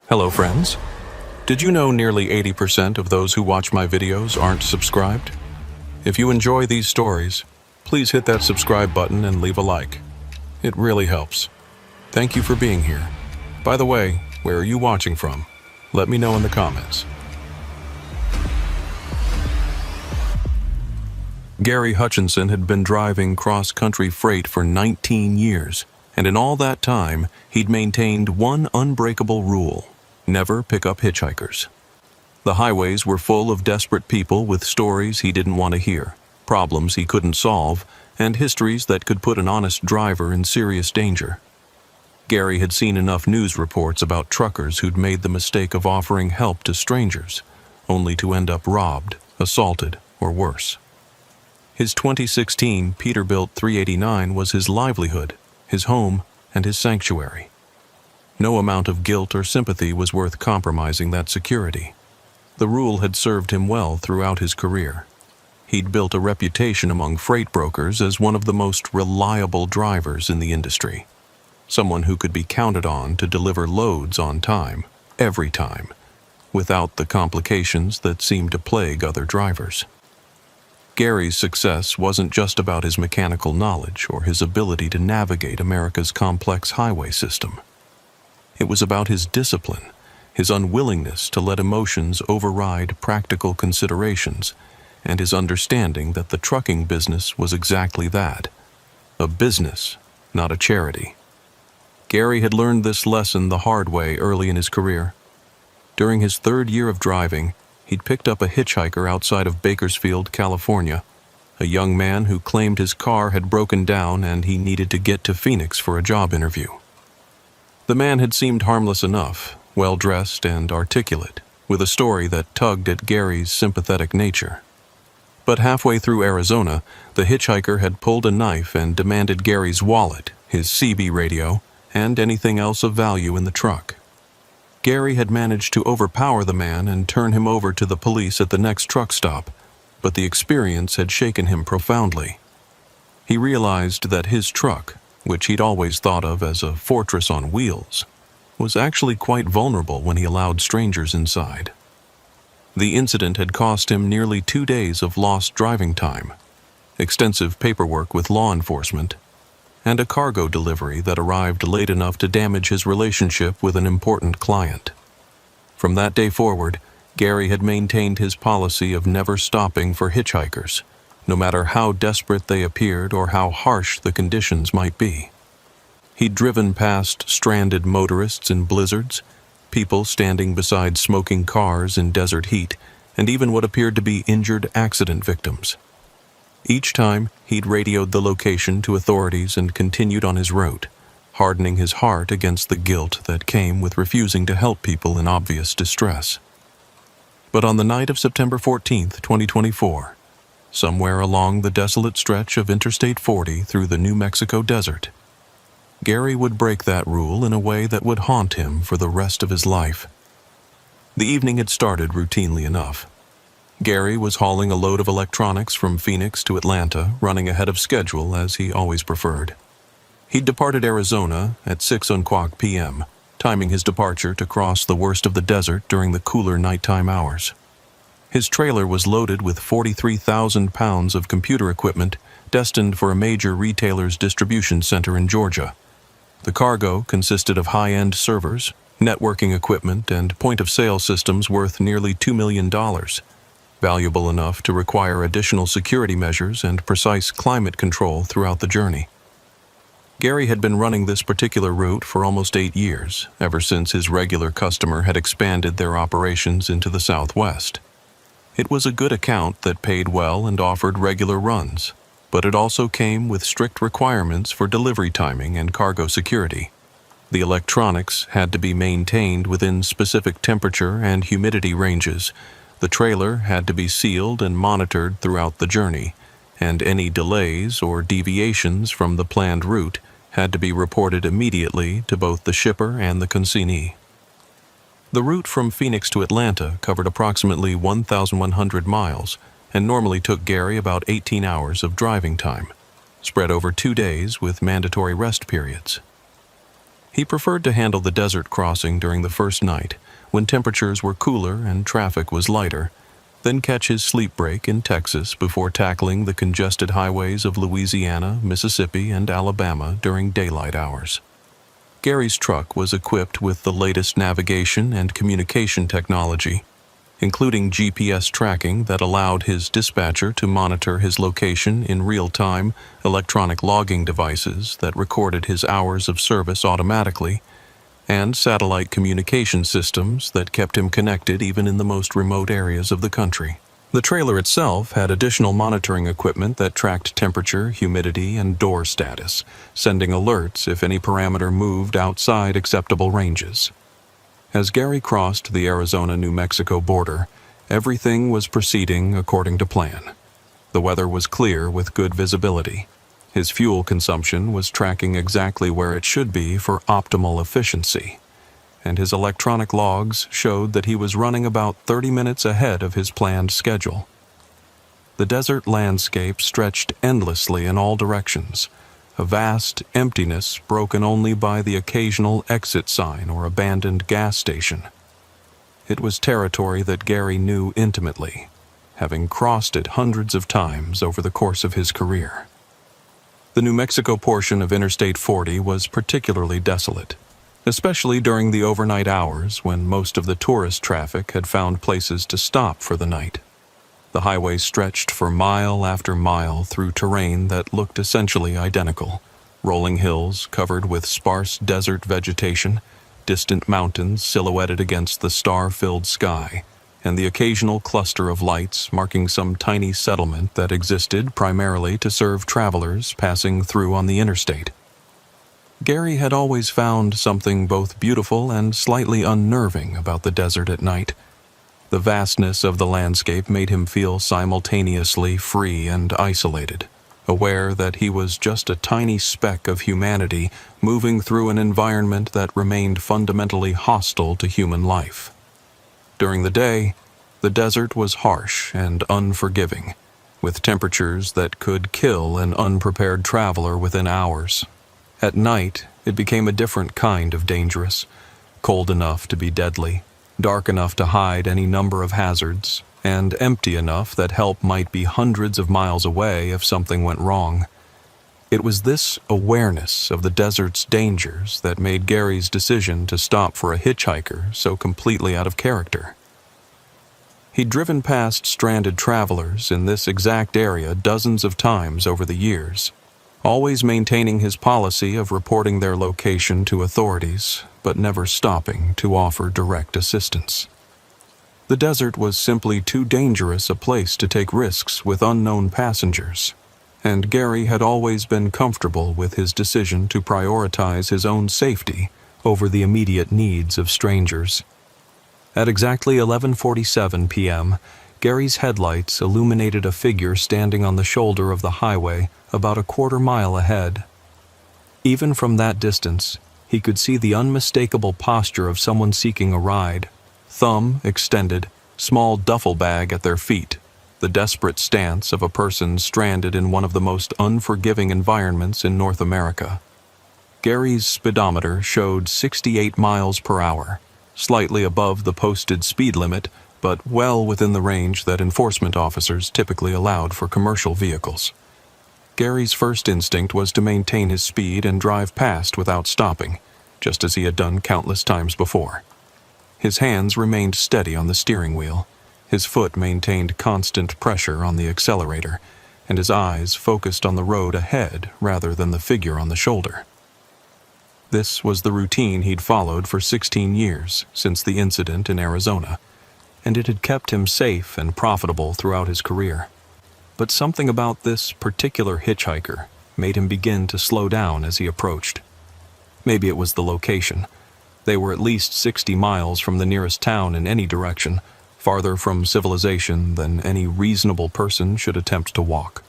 Hello friends. Did you know nearly 80% of those who watch my videos aren't subscribed? If you enjoy these stories, please hit that subscribe button and leave a like. It really helps. Thank you for being here. By the way, where are you watching from? Let me know in the comments. Gary Hutchinson had been driving cross-country freight for 19 years, and in all that time, he'd maintained one unbreakable rule: never pick up hitchhikers. The highways were full of desperate people with stories he didn't want to hear, problems he couldn't solve, and histories that could put an honest driver in serious danger. Gary had seen enough news reports about truckers who'd made the mistake of offering help to strangers, only to end up robbed, assaulted, or worse. His 2016 Peterbilt 389 was his livelihood, his home, and his sanctuary. No amount of guilt or sympathy was worth compromising that security. The rule had served him well throughout his career. He'd built a reputation among freight brokers as one of the most reliable drivers in the industry. Someone who could be counted on to deliver loads on time, every time, without the complications that seemed to plague other drivers. Gary's success wasn't just about his mechanical knowledge or his ability to navigate America's complex highway system. It was about his discipline, his unwillingness to let emotions override practical considerations, and his understanding that the trucking business was exactly that: a business, not a charity. Gary had learned this lesson the hard way early in his career. During his third year of driving, he'd picked up a hitchhiker outside of Bakersfield, California, a young man who claimed his car had broken down and he needed to get to Phoenix for a job interview. The man had seemed harmless enough, well-dressed and articulate, with a story that tugged at Gary's sympathetic nature. But halfway through Arizona, the hitchhiker had pulled a knife and demanded Gary's wallet, his CB radio, and anything else of value in the truck. Gary had managed to overpower the man and turn him over to the police at the next truck stop, but the experience had shaken him profoundly. He realized that his truck, which he'd always thought of as a fortress on wheels, was actually quite vulnerable when he allowed strangers inside. The incident had cost him nearly 2 days of lost driving time, extensive paperwork with law enforcement, and a cargo delivery that arrived late enough to damage his relationship with an important client. From that day forward, Gary had maintained his policy of never stopping for hitchhikers, no matter how desperate they appeared or how harsh the conditions might be. He'd driven past stranded motorists in blizzards, people standing beside smoking cars in desert heat, and even what appeared to be injured accident victims. Each time, he'd radioed the location to authorities and continued on his route, hardening his heart against the guilt that came with refusing to help people in obvious distress. But on the night of September 14th, 2024, somewhere along the desolate stretch of Interstate 40 through the New Mexico desert, Gary would break that rule in a way that would haunt him for the rest of his life. The evening had started routinely enough. Gary was hauling a load of electronics from Phoenix to Atlanta, running ahead of schedule as he always preferred. He'd departed Arizona at 6:00 p.m., timing his departure to cross the worst of the desert during the cooler nighttime hours. His trailer was loaded with 43,000 pounds of computer equipment destined for a major retailer's distribution center in Georgia. The cargo consisted of high-end servers, networking equipment, and point-of-sale systems worth nearly $2 million, valuable enough to require additional security measures and precise climate control throughout the journey. Gary had been running this particular route for almost 8 years, ever since his regular customer had expanded their operations into the Southwest. It was a good account that paid well and offered regular runs, but it also came with strict requirements for delivery timing and cargo security. The electronics had to be maintained within specific temperature and humidity ranges. The trailer had to be sealed and monitored throughout the journey, and any delays or deviations from the planned route had to be reported immediately to both the shipper and the consignee. The route from Phoenix to Atlanta covered approximately 1,100 miles and normally took Gary about 18 hours of driving time, spread over 2 days with mandatory rest periods. He preferred to handle the desert crossing during the first night, when temperatures were cooler and traffic was lighter, then catch his sleep break in Texas before tackling the congested highways of Louisiana, Mississippi, and Alabama during daylight hours. Gary's truck was equipped with the latest navigation and communication technology, including GPS tracking that allowed his dispatcher to monitor his location in real time, electronic logging devices that recorded his hours of service automatically, and satellite communication systems that kept him connected even in the most remote areas of the country. The trailer itself had additional monitoring equipment that tracked temperature, humidity, and door status, sending alerts if any parameter moved outside acceptable ranges. As Gary crossed the Arizona-New Mexico border, everything was proceeding according to plan. The weather was clear with good visibility. His fuel consumption was tracking exactly where it should be for optimal efficiency, and his electronic logs showed that he was running about 30 minutes ahead of his planned schedule. The desert landscape stretched endlessly in all directions, a vast emptiness broken only by the occasional exit sign or abandoned gas station. It was territory that Gary knew intimately, having crossed it hundreds of times over the course of his career. The New Mexico portion of Interstate 40 was particularly desolate, especially during the overnight hours when most of the tourist traffic had found places to stop for the night. The highway stretched for mile after mile through terrain that looked essentially identical: rolling hills covered with sparse desert vegetation, distant mountains silhouetted against the star-filled sky, and the occasional cluster of lights marking some tiny settlement that existed primarily to serve travelers passing through on the interstate. Gary had always found something both beautiful and slightly unnerving about the desert at night. The vastness of the landscape made him feel simultaneously free and isolated, aware that he was just a tiny speck of humanity moving through an environment that remained fundamentally hostile to human life. During the day, the desert was harsh and unforgiving, with temperatures that could kill an unprepared traveler within hours. At night, it became a different kind of dangerous, cold enough to be deadly, dark enough to hide any number of hazards, and empty enough that help might be hundreds of miles away if something went wrong. It was this awareness of the desert's dangers that made Gary's decision to stop for a hitchhiker so completely out of character. He'd driven past stranded travelers in this exact area dozens of times over the years, always maintaining his policy of reporting their location to authorities, but never stopping to offer direct assistance. The desert was simply too dangerous a place to take risks with unknown passengers, and Gary had always been comfortable with his decision to prioritize his own safety over the immediate needs of strangers. At exactly 11:47 p.m., Gary's headlights illuminated a figure standing on the shoulder of the highway about a quarter-mile ahead. Even from that distance, he could see the unmistakable posture of someone seeking a ride, thumb extended, small duffel bag at their feet, the desperate stance of a person stranded in one of the most unforgiving environments in North America. Gary's speedometer showed 68 miles per hour, slightly above the posted speed limit, but well within the range that enforcement officers typically allowed for commercial vehicles. Gary's first instinct was to maintain his speed and drive past without stopping, just as he had done countless times before. His hands remained steady on the steering wheel, his foot maintained constant pressure on the accelerator, and his eyes focused on the road ahead rather than the figure on the shoulder. This was the routine he'd followed for 16 years since the incident in Arizona, and it had kept him safe and profitable throughout his career. But something about this particular hitchhiker made him begin to slow down as he approached. Maybe it was the location. They were at least 60 miles from the nearest town in any direction, farther from civilization than any reasonable person should attempt to walk.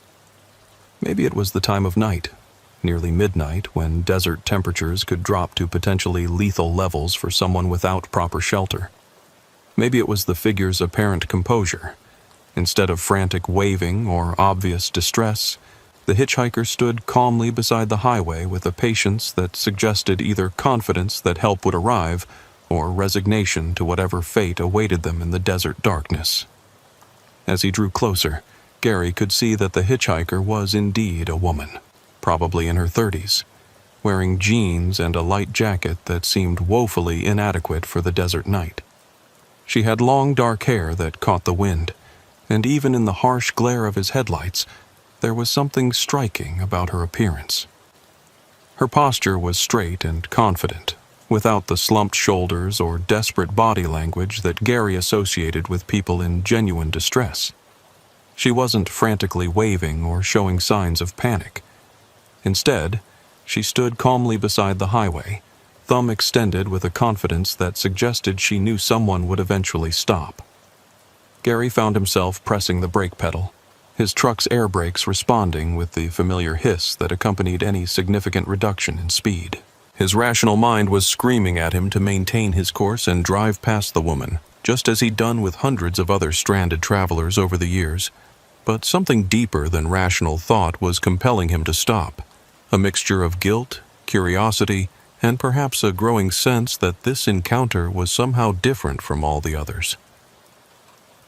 Maybe it was the time of night, nearly midnight, when desert temperatures could drop to potentially lethal levels for someone without proper shelter. Maybe it was the figure's apparent composure. Instead of frantic waving or obvious distress, The hitchhiker stood calmly beside the highway with a patience that suggested either confidence that help would arrive or resignation to whatever fate awaited them in the desert darkness. As he drew closer, Gary could see that the hitchhiker was indeed a woman, probably in her 30s, wearing jeans and a light jacket that seemed woefully inadequate for the desert night. She had long dark hair that caught the wind, and even in the harsh glare of his headlights, there was something striking about her appearance. Her posture was straight and confident, without the slumped shoulders or desperate body language that Gary associated with people in genuine distress. She wasn't frantically waving or showing signs of panic. Instead, she stood calmly beside the highway, thumb extended with a confidence that suggested she knew someone would eventually stop. Gary found himself pressing the brake pedal, his truck's air brakes responding with the familiar hiss that accompanied any significant reduction in speed. His rational mind was screaming at him to maintain his course and drive past the woman, just as he'd done with hundreds of other stranded travelers over the years. But something deeper than rational thought was compelling him to stop, a mixture of guilt, curiosity, and perhaps a growing sense that this encounter was somehow different from all the others.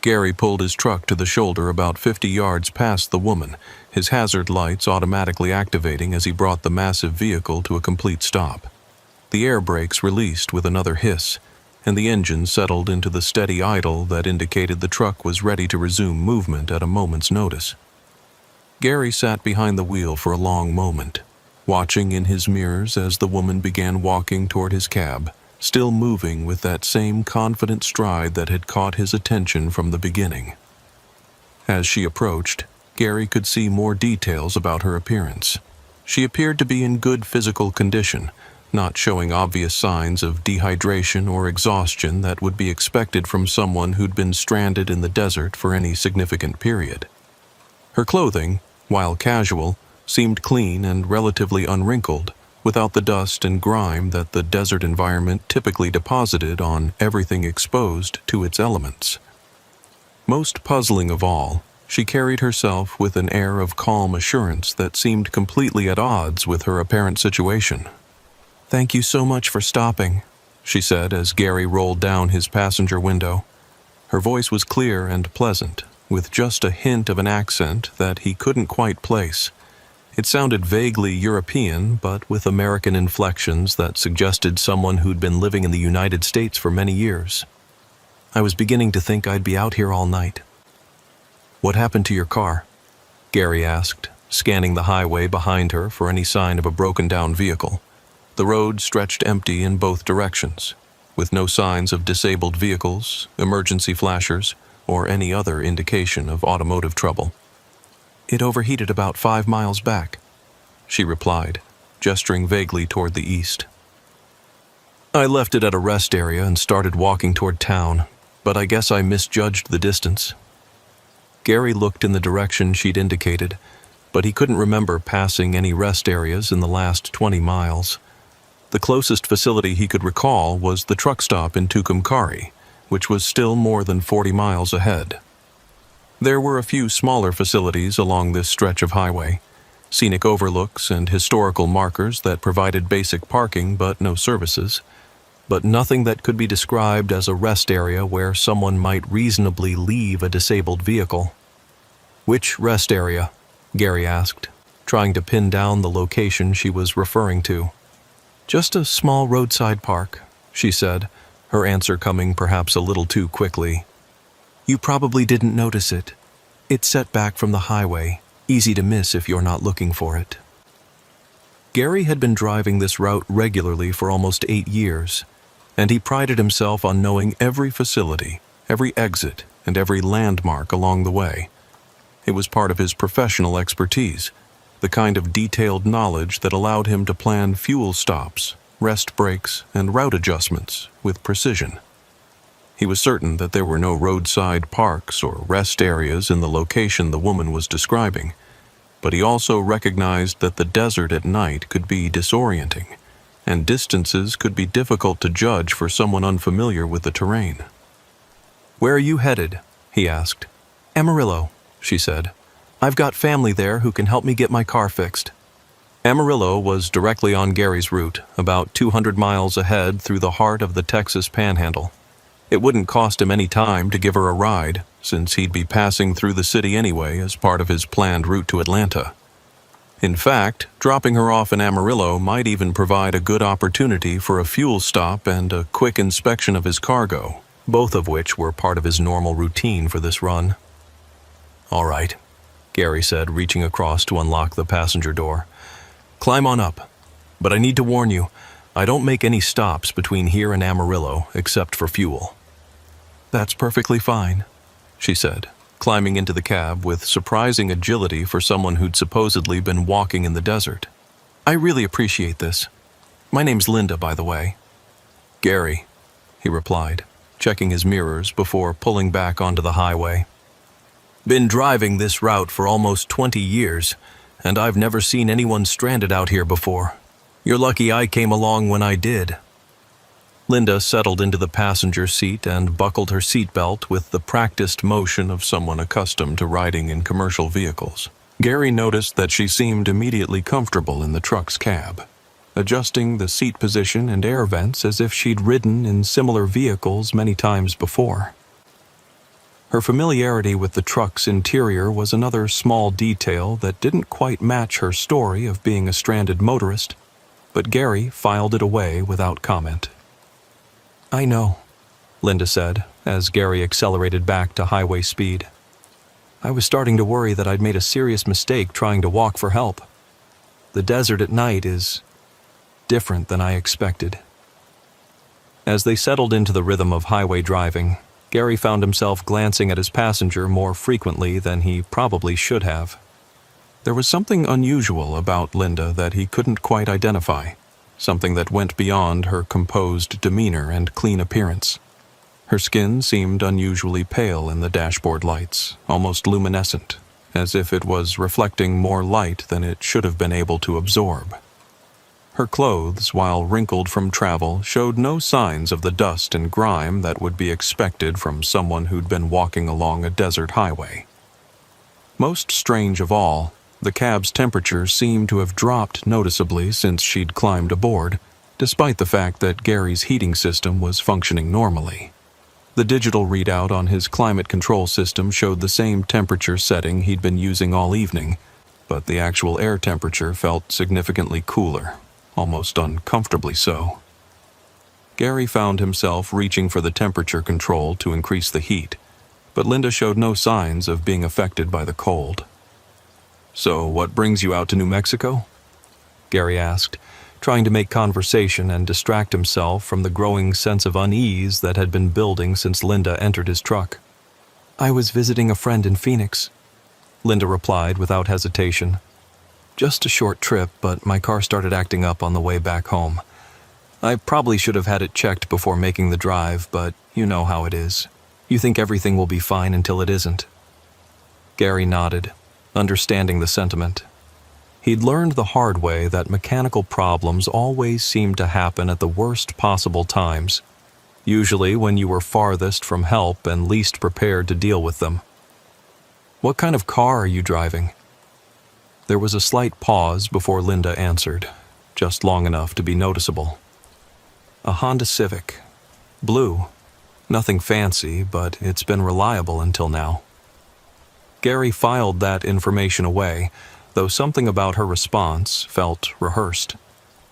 Gary pulled his truck to the shoulder about 50 yards past the woman, his hazard lights automatically activating as he brought the massive vehicle to a complete stop. The air brakes released with another hiss, and the engine settled into the steady idle that indicated the truck was ready to resume movement at a moment's notice. Gary sat behind the wheel for a long moment, watching in his mirrors as the woman began walking toward his cab, still moving with that same confident stride that had caught his attention from the beginning. As she approached, Gary could see more details about her appearance. She appeared to be in good physical condition, not showing obvious signs of dehydration or exhaustion that would be expected from someone who'd been stranded in the desert for any significant period. Her clothing, while casual, seemed clean and relatively unwrinkled, without the dust and grime that the desert environment typically deposited on everything exposed to its elements. Most puzzling of all, she carried herself with an air of calm assurance that seemed completely at odds with her apparent situation. "Thank you so much for stopping," she said as Gary rolled down his passenger window. Her voice was clear and pleasant, with just a hint of an accent that he couldn't quite place. It sounded vaguely European, but with American inflections that suggested someone who'd been living in the United States for many years. "I was beginning to think I'd be out here all night." "What happened to your car?" Gary asked, scanning the highway behind her for any sign of a broken-down vehicle. The road stretched empty in both directions, with no signs of disabled vehicles, emergency flashers, or any other indication of automotive trouble. "It overheated about 5 miles back," she replied, gesturing vaguely toward the east. "I left it at a rest area and started walking toward town, but I guess I misjudged the distance." Gary looked in the direction she'd indicated, but he couldn't remember passing any rest areas in the last 20 miles. The closest facility he could recall was the truck stop in Tucumcari, which was still more than 40 miles ahead. There were a few smaller facilities along this stretch of highway, scenic overlooks and historical markers that provided basic parking but no services, but nothing that could be described as a rest area where someone might reasonably leave a disabled vehicle. "Which rest area?" Gary asked, trying to pin down the location she was referring to. "Just a small roadside park," she said, her answer coming perhaps a little too quickly. "You probably didn't notice it. It's set back from the highway, easy to miss if you're not looking for it." Gary had been driving this route regularly for almost 8 years, and he prided himself on knowing every facility, every exit, and every landmark along the way. It was part of his professional expertise, the kind of detailed knowledge that allowed him to plan fuel stops, rest breaks, and route adjustments with precision. He was certain that there were no roadside parks or rest areas in the location the woman was describing, but he also recognized that the desert at night could be disorienting, and distances could be difficult to judge for someone unfamiliar with the terrain. "Where are you headed?" he asked. "Amarillo," she said. I've got family there who can help me get my car fixed." Amarillo was directly on Gary's route, about 200 miles ahead through the heart of the Texas Panhandle. It wouldn't cost him any time to give her a ride, since he'd be passing through the city anyway as part of his planned route to Atlanta. In fact, dropping her off in Amarillo might even provide a good opportunity for a fuel stop and a quick inspection of his cargo, both of which were part of his normal routine for this run. "All right," Gary said, reaching across to unlock the passenger door. "Climb on up. But I need to warn you, I don't make any stops between here and Amarillo except for fuel." "That's perfectly fine," she said, climbing into the cab with surprising agility for someone who'd supposedly been walking in the desert. "I really appreciate this. My name's Linda, by the way." "Gary," he replied, checking his mirrors before pulling back onto the highway. "Been driving this route for almost 20 years, and I've never seen anyone stranded out here before. You're lucky I came along when I did." Linda settled into the passenger seat and buckled her seatbelt with the practiced motion of someone accustomed to riding in commercial vehicles. Gary noticed that she seemed immediately comfortable in the truck's cab, adjusting the seat position and air vents as if she'd ridden in similar vehicles many times before. Her familiarity with the truck's interior was another small detail that didn't quite match her story of being a stranded motorist, but Gary filed it away without comment. "I know," Linda said, as Gary accelerated back to highway speed. "I was starting to worry that I'd made a serious mistake trying to walk for help. The desert at night is different than I expected." As they settled into the rhythm of highway driving, Gary found himself glancing at his passenger more frequently than he probably should have. There was something unusual about Linda that he couldn't quite identify, something that went beyond her composed demeanor and clean appearance. Her skin seemed unusually pale in the dashboard lights, almost luminescent, as if it was reflecting more light than it should have been able to absorb. Her clothes, while wrinkled from travel, showed no signs of the dust and grime that would be expected from someone who'd been walking along a desert highway. Most strange of all, the cab's temperature seemed to have dropped noticeably since she'd climbed aboard, despite the fact that Gary's heating system was functioning normally. The digital readout on his climate control system showed the same temperature setting he'd been using all evening, but the actual air temperature felt significantly cooler, almost uncomfortably so. Gary found himself reaching for the temperature control to increase the heat, but Linda showed no signs of being affected by the cold. "So, what brings you out to New Mexico?" Gary asked, trying to make conversation and distract himself from the growing sense of unease that had been building since Linda entered his truck. "I was visiting a friend in Phoenix," Linda replied without hesitation. "Just a short trip, but my car started acting up on the way back home. I probably should have had it checked before making the drive, but you know how it is. You think everything will be fine until it isn't." Gary nodded, understanding the sentiment. He'd learned the hard way that mechanical problems always seemed to happen at the worst possible times, usually when you were farthest from help and least prepared to deal with them. "What kind of car are you driving?" There was a slight pause before Linda answered, just long enough to be noticeable. "A Honda Civic. Blue. Nothing fancy, but it's been reliable until now." Gary filed that information away, though something about her response felt rehearsed.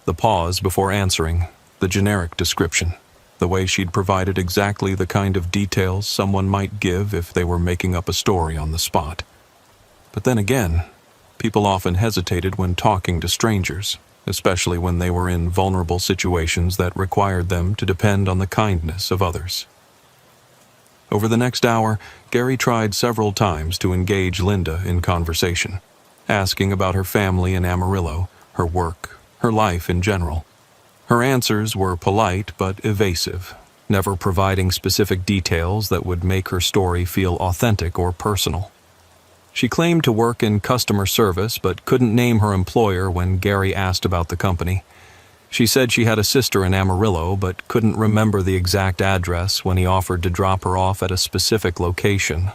The pause before answering, the generic description, the way she'd provided exactly the kind of details someone might give if they were making up a story on the spot. But then again, people often hesitated when talking to strangers, especially when they were in vulnerable situations that required them to depend on the kindness of others. Over the next hour, Gary tried several times to engage Linda in conversation, asking about her family in Amarillo, her work, her life in general. Her answers were polite but evasive, never providing specific details that would make her story feel authentic or personal. She claimed to work in customer service but couldn't name her employer when Gary asked about the company. She said she had a sister in Amarillo but couldn't remember the exact address when he offered to drop her off at a specific location.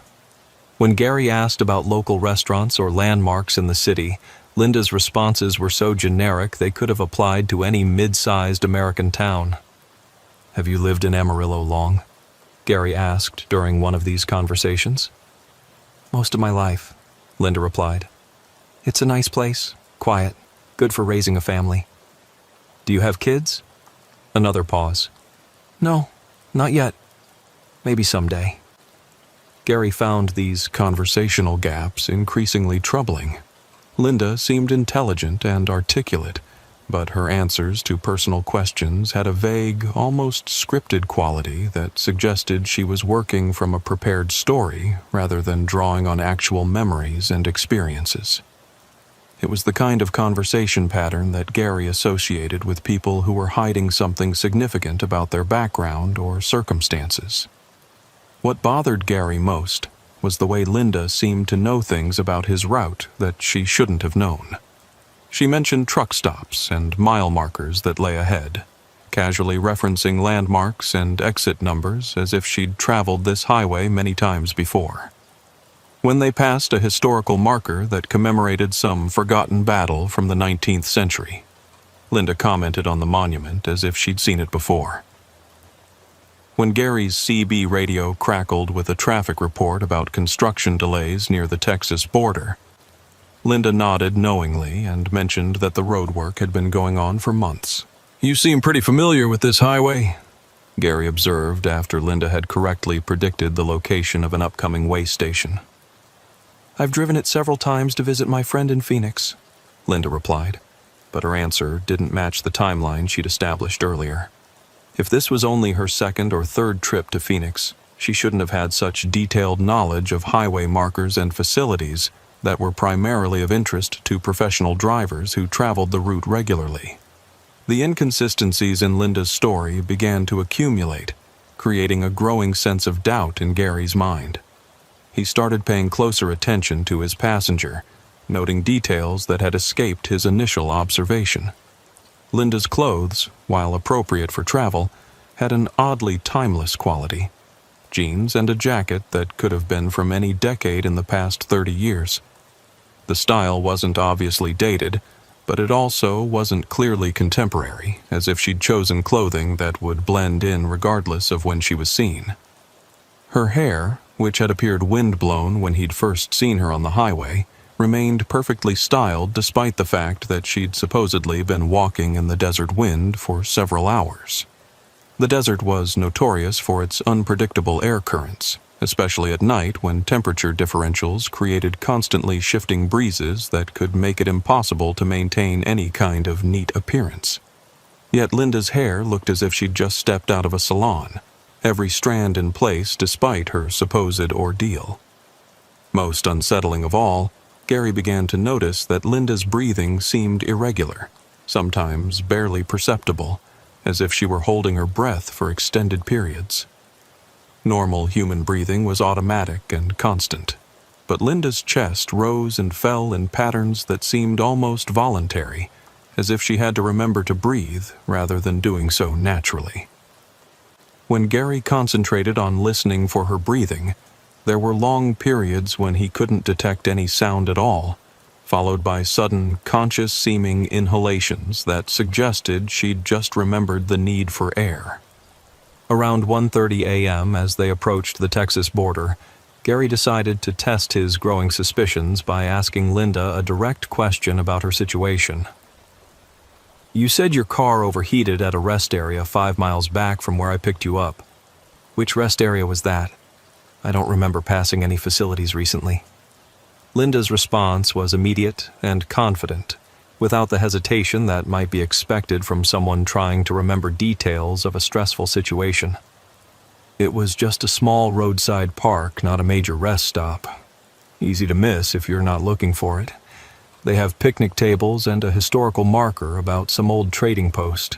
When Gary asked about local restaurants or landmarks in the city, Linda's responses were so generic they could have applied to any mid-sized American town. "Have you lived in Amarillo long?" Gary asked during one of these conversations. "Most of my life," Linda replied. "It's a nice place, quiet, good for raising a family." "Do you have kids?" Another pause. "No, not yet. Maybe someday." Gary found these conversational gaps increasingly troubling. Linda seemed intelligent and articulate, but her answers to personal questions had a vague, almost scripted quality that suggested she was working from a prepared story rather than drawing on actual memories and experiences. It was the kind of conversation pattern that Gary associated with people who were hiding something significant about their background or circumstances. What bothered Gary most was the way Linda seemed to know things about his route that she shouldn't have known. She mentioned truck stops and mile markers that lay ahead, casually referencing landmarks and exit numbers as if she'd traveled this highway many times before. When they passed a historical marker that commemorated some forgotten battle from the 19th century, Linda commented on the monument as if she'd seen it before. When Gary's CB radio crackled with a traffic report about construction delays near the Texas border, Linda nodded knowingly and mentioned that the roadwork had been going on for months. "You seem pretty familiar with this highway," Gary observed after Linda had correctly predicted the location of an upcoming way station. "I've driven it several times to visit my friend in Phoenix," Linda replied, but her answer didn't match the timeline she'd established earlier. If this was only her second or third trip to Phoenix, she shouldn't have had such detailed knowledge of highway markers and facilities that were primarily of interest to professional drivers who traveled the route regularly. The inconsistencies in Linda's story began to accumulate, creating a growing sense of doubt in Gary's mind. He started paying closer attention to his passenger, noting details that had escaped his initial observation. Linda's clothes, while appropriate for travel, had an oddly timeless quality. Jeans and a jacket that could have been from any decade in the past 30 years. The style wasn't obviously dated, but it also wasn't clearly contemporary, as if she'd chosen clothing that would blend in regardless of when she was seen. Her hair, which had appeared wind-blown when he'd first seen her on the highway, remained perfectly styled despite the fact that she'd supposedly been walking in the desert wind for several hours. The desert was notorious for its unpredictable air currents, especially at night when temperature differentials created constantly shifting breezes that could make it impossible to maintain any kind of neat appearance. Yet Linda's hair looked as if she'd just stepped out of a salon, every strand in place despite her supposed ordeal. Most unsettling of all, Gary began to notice that Linda's breathing seemed irregular, sometimes barely perceptible, as if she were holding her breath for extended periods. Normal human breathing was automatic and constant, but Linda's chest rose and fell in patterns that seemed almost voluntary, as if she had to remember to breathe rather than doing so naturally. When Gary concentrated on listening for her breathing, there were long periods when he couldn't detect any sound at all, followed by sudden, conscious-seeming inhalations that suggested she'd just remembered the need for air. Around 1:30 a.m., as they approached the Texas border, Gary decided to test his growing suspicions by asking Linda a direct question about her situation. "You said your car overheated at a rest area 5 miles back from where I picked you up. Which rest area was that? I don't remember passing any facilities recently." Linda's response was immediate and confident, without the hesitation that might be expected from someone trying to remember details of a stressful situation. "It was just a small roadside park, not a major rest stop. Easy to miss if you're not looking for it. They have picnic tables and a historical marker about some old trading post."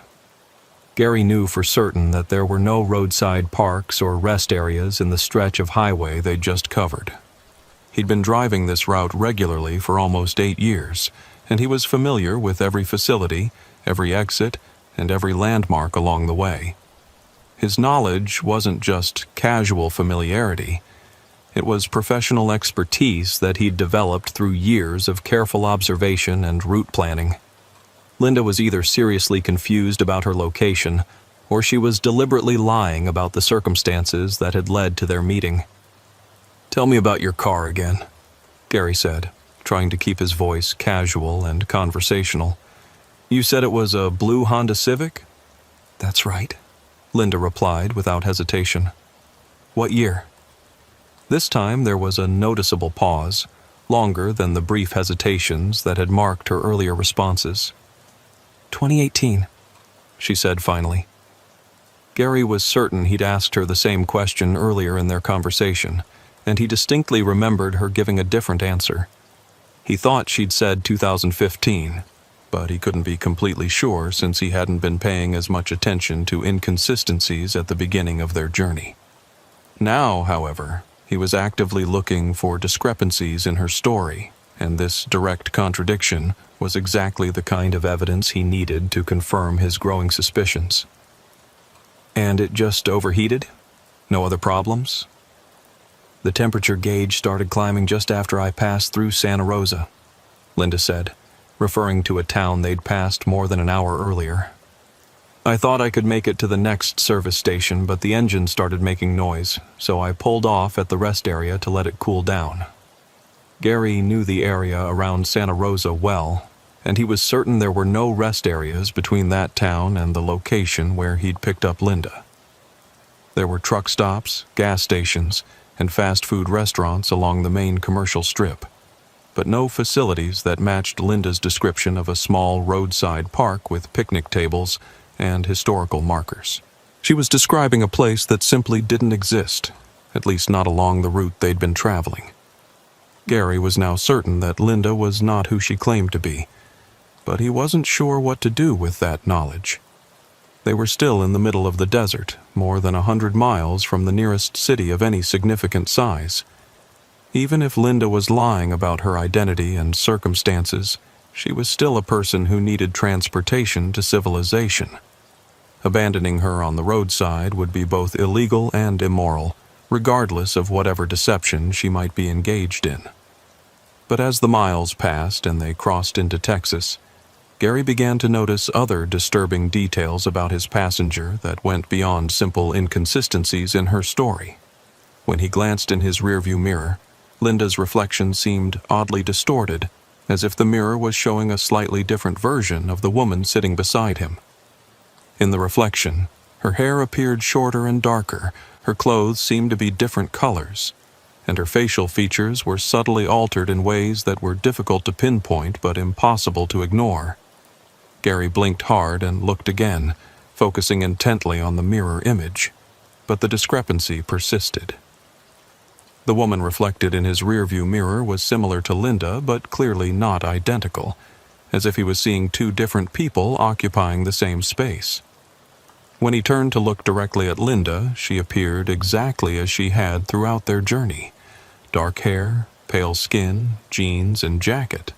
Gary knew for certain that there were no roadside parks or rest areas in the stretch of highway they'd just covered. He'd been driving this route regularly for almost 8 years, and he was familiar with every facility, every exit, and every landmark along the way. His knowledge wasn't just casual familiarity, It was professional expertise that he'd developed through years of careful observation and route planning. Linda was either seriously confused about her location, or she was deliberately lying about the circumstances that had led to their meeting. "Tell me about your car again," Gary said, trying to keep his voice casual and conversational. "You said it was a blue Honda Civic?" "That's right," Linda replied without hesitation. "What year?" This time there was a noticeable pause, longer than the brief hesitations that had marked her earlier responses. 2018, she said finally. Gary was certain he'd asked her the same question earlier in their conversation, and he distinctly remembered her giving a different answer. He thought she'd said 2015, but he couldn't be completely sure since he hadn't been paying as much attention to inconsistencies at the beginning of their journey. Now, however, he was actively looking for discrepancies in her story, and this direct contradiction was exactly the kind of evidence he needed to confirm his growing suspicions. "And it just overheated? No other problems?" "The temperature gauge started climbing just after I passed through Santa Rosa," Linda said, referring to a town they'd passed more than an hour earlier. "I thought I could make it to the next service station, but the engine started making noise, so I pulled off at the rest area to let it cool down." Gary knew the area around Santa Rosa well, and he was certain there were no rest areas between that town and the location where he'd picked up Linda. There were truck stops, gas stations, and fast food restaurants along the main commercial strip, but no facilities that matched Linda's description of a small roadside park with picnic tables and historical markers. She was describing a place that simply didn't exist, at least not along the route they'd been traveling. Gary was now certain that Linda was not who she claimed to be, but he wasn't sure what to do with that knowledge. They were still in the middle of the desert, more than 100 miles from the nearest city of any significant size. Even if Linda was lying about her identity and circumstances, she was still a person who needed transportation to civilization. Abandoning her on the roadside would be both illegal and immoral, regardless of whatever deception she might be engaged in. But as the miles passed and they crossed into Texas, Gary began to notice other disturbing details about his passenger that went beyond simple inconsistencies in her story. When he glanced in his rearview mirror, Linda's reflection seemed oddly distorted, as if the mirror was showing a slightly different version of the woman sitting beside him. In the reflection, her hair appeared shorter and darker, her clothes seemed to be different colors, and her facial features were subtly altered in ways that were difficult to pinpoint but impossible to ignore. Gary blinked hard and looked again, focusing intently on the mirror image, but the discrepancy persisted. The woman reflected in his rearview mirror was similar to Linda, but clearly not identical, as if he was seeing two different people occupying the same space. When he turned to look directly at Linda, she appeared exactly as she had throughout their journey: dark hair, pale skin, jeans, and jacket.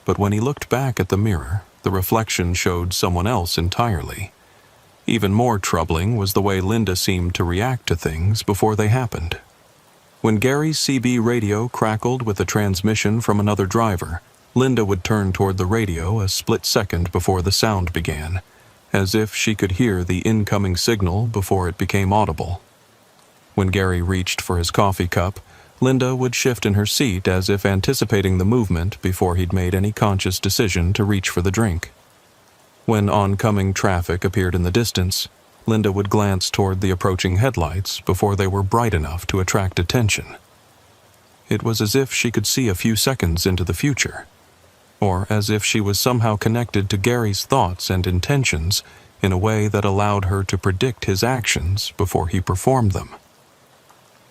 But when he looked back at the mirror, the reflection showed someone else entirely. Even more troubling was the way Linda seemed to react to things before they happened. When Gary's CB radio crackled with a transmission from another driver, Linda would turn toward the radio a split second before the sound began, as if she could hear the incoming signal before it became audible. When Gary reached for his coffee cup, Linda would shift in her seat as if anticipating the movement before he'd made any conscious decision to reach for the drink. When oncoming traffic appeared in the distance, Linda would glance toward the approaching headlights before they were bright enough to attract attention. It was as if she could see a few seconds into the future, or as if she was somehow connected to Gary's thoughts and intentions in a way that allowed her to predict his actions before he performed them.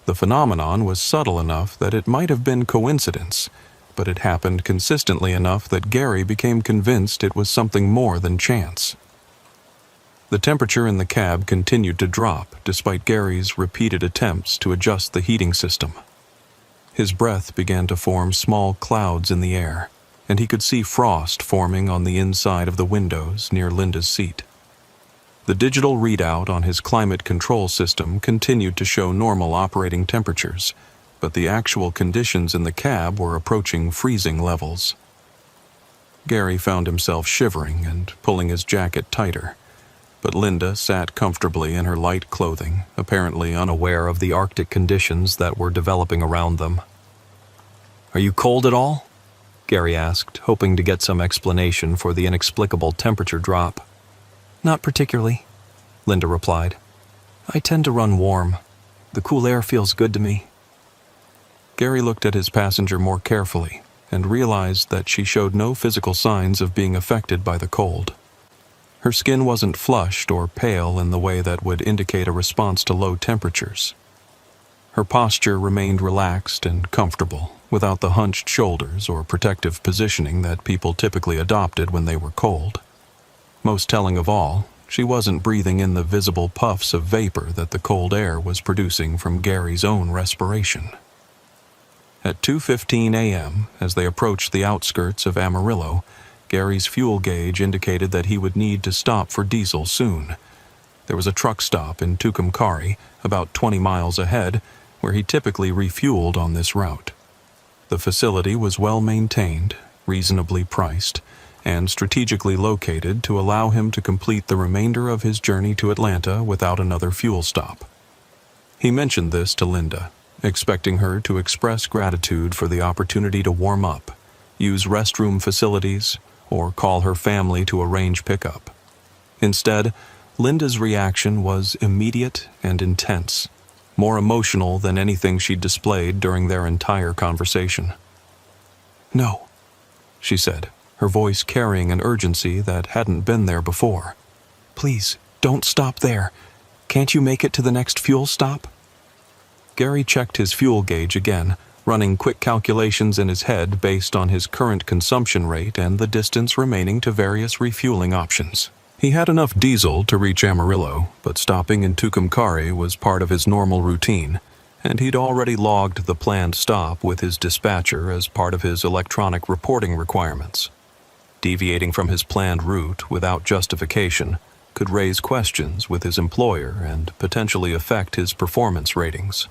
The phenomenon was subtle enough that it might have been coincidence, but it happened consistently enough that Gary became convinced it was something more than chance. The temperature in the cab continued to drop despite Gary's repeated attempts to adjust the heating system. His breath began to form small clouds in the air, and he could see frost forming on the inside of the windows near Linda's seat. The digital readout on his climate control system continued to show normal operating temperatures, but the actual conditions in the cab were approaching freezing levels. Gary found himself shivering and pulling his jacket tighter, but Linda sat comfortably in her light clothing, apparently unaware of the Arctic conditions that were developing around them. "Are you cold at all?" Gary asked, hoping to get some explanation for the inexplicable temperature drop. "Not particularly," Linda replied. "I tend to run warm. The cool air feels good to me." Gary looked at his passenger more carefully and realized that she showed no physical signs of being affected by the cold. Her skin wasn't flushed or pale in the way that would indicate a response to low temperatures. Her posture remained relaxed and comfortable, without the hunched shoulders or protective positioning that people typically adopted when they were cold. Most telling of all, she wasn't breathing in the visible puffs of vapor that the cold air was producing from Gary's own respiration. At 2:15 a.m., as they approached the outskirts of Amarillo, Gary's fuel gauge indicated that he would need to stop for diesel soon. There was a truck stop in Tucumcari, about 20 miles ahead, where he typically refueled on this route. The facility was well maintained, reasonably priced, and strategically located to allow him to complete the remainder of his journey to Atlanta without another fuel stop. He mentioned this to Linda, expecting her to express gratitude for the opportunity to warm up, use restroom facilities, or call her family to arrange pickup. Instead, Linda's reaction was immediate and intense, more emotional than anything she'd displayed during their entire conversation. "No," she said, her voice carrying an urgency that hadn't been there before. "Please, don't stop there. Can't you make it to the next fuel stop?" Gary checked his fuel gauge again, running quick calculations in his head based on his current consumption rate and the distance remaining to various refueling options. He had enough diesel to reach Amarillo, but stopping in Tucumcari was part of his normal routine, and he'd already logged the planned stop with his dispatcher as part of his electronic reporting requirements. Deviating from his planned route without justification could raise questions with his employer and potentially affect his performance ratings.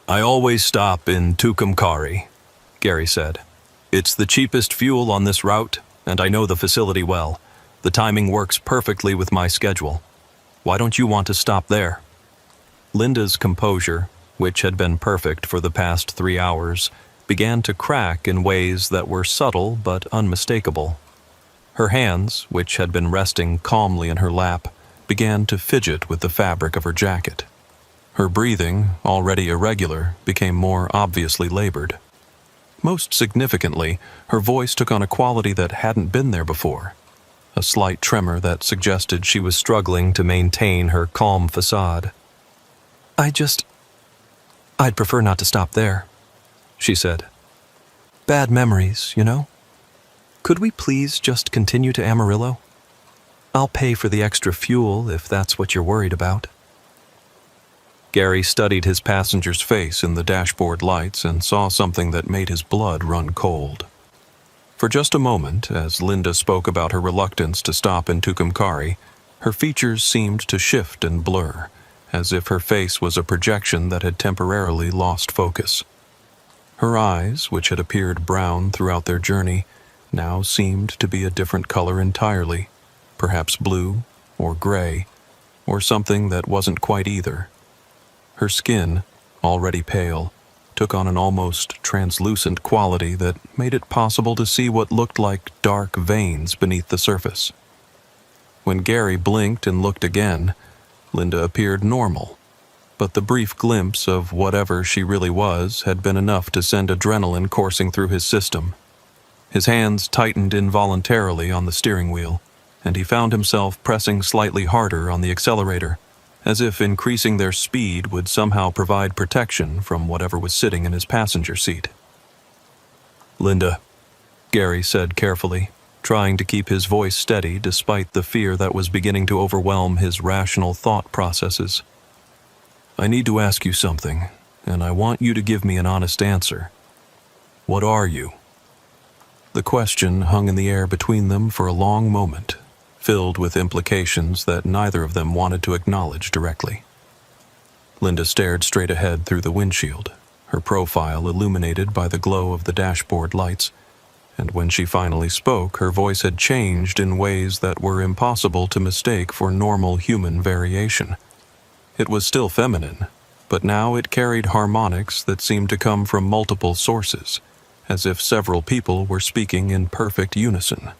"I always stop in Tucumcari," Gary said. "It's the cheapest fuel on this route, and I know the facility well. The timing works perfectly with my schedule. Why don't you want to stop there?" Linda's composure, which had been perfect for the past 3 hours, began to crack in ways that were subtle but unmistakable. Her hands, which had been resting calmly in her lap, began to fidget with the fabric of her jacket. Her breathing, already irregular, became more obviously labored. Most significantly, her voice took on a quality that hadn't been there before, a slight tremor that suggested she was struggling to maintain her calm facade. I'd prefer not to stop there," she said. "Bad memories, you know? Could we please just continue to Amarillo? I'll pay for the extra fuel if that's what you're worried about." Gary studied his passenger's face in the dashboard lights and saw something that made his blood run cold. For just a moment, as Linda spoke about her reluctance to stop in Tucumcari, her features seemed to shift and blur, as if her face was a projection that had temporarily lost focus. Her eyes, which had appeared brown throughout their journey, now seemed to be a different color entirely, perhaps blue or gray, or something that wasn't quite either. Her skin, already pale, took on an almost translucent quality that made it possible to see what looked like dark veins beneath the surface. When Gary blinked and looked again, Linda appeared normal, but the brief glimpse of whatever she really was had been enough to send adrenaline coursing through his system. His hands tightened involuntarily on the steering wheel, and he found himself pressing slightly harder on the accelerator, as if increasing their speed would somehow provide protection from whatever was sitting in his passenger seat. "Linda," Gary said carefully, trying to keep his voice steady despite the fear that was beginning to overwhelm his rational thought processes. "I need to ask you something, and I want you to give me an honest answer. What are you?" The question hung in the air between them for a long moment, filled with implications that neither of them wanted to acknowledge directly. Linda stared straight ahead through the windshield, her profile illuminated by the glow of the dashboard lights, and when she finally spoke, her voice had changed in ways that were impossible to mistake for normal human variation. It was still feminine, but now it carried harmonics that seemed to come from multiple sources, as if several people were speaking in perfect unison.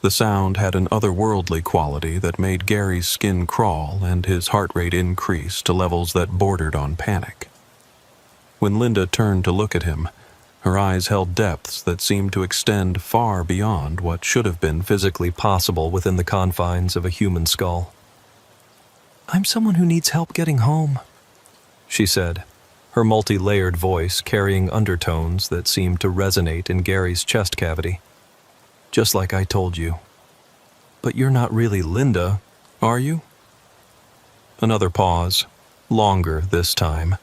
The sound had an otherworldly quality that made Gary's skin crawl and his heart rate increase to levels that bordered on panic. When Linda turned to look at him, her eyes held depths that seemed to extend far beyond what should have been physically possible within the confines of a human skull. "I'm someone who needs help getting home," she said, her multi-layered voice carrying undertones that seemed to resonate in Gary's chest cavity. "Just like I told you. But you're not really Linda, are you?" Another pause, longer this time,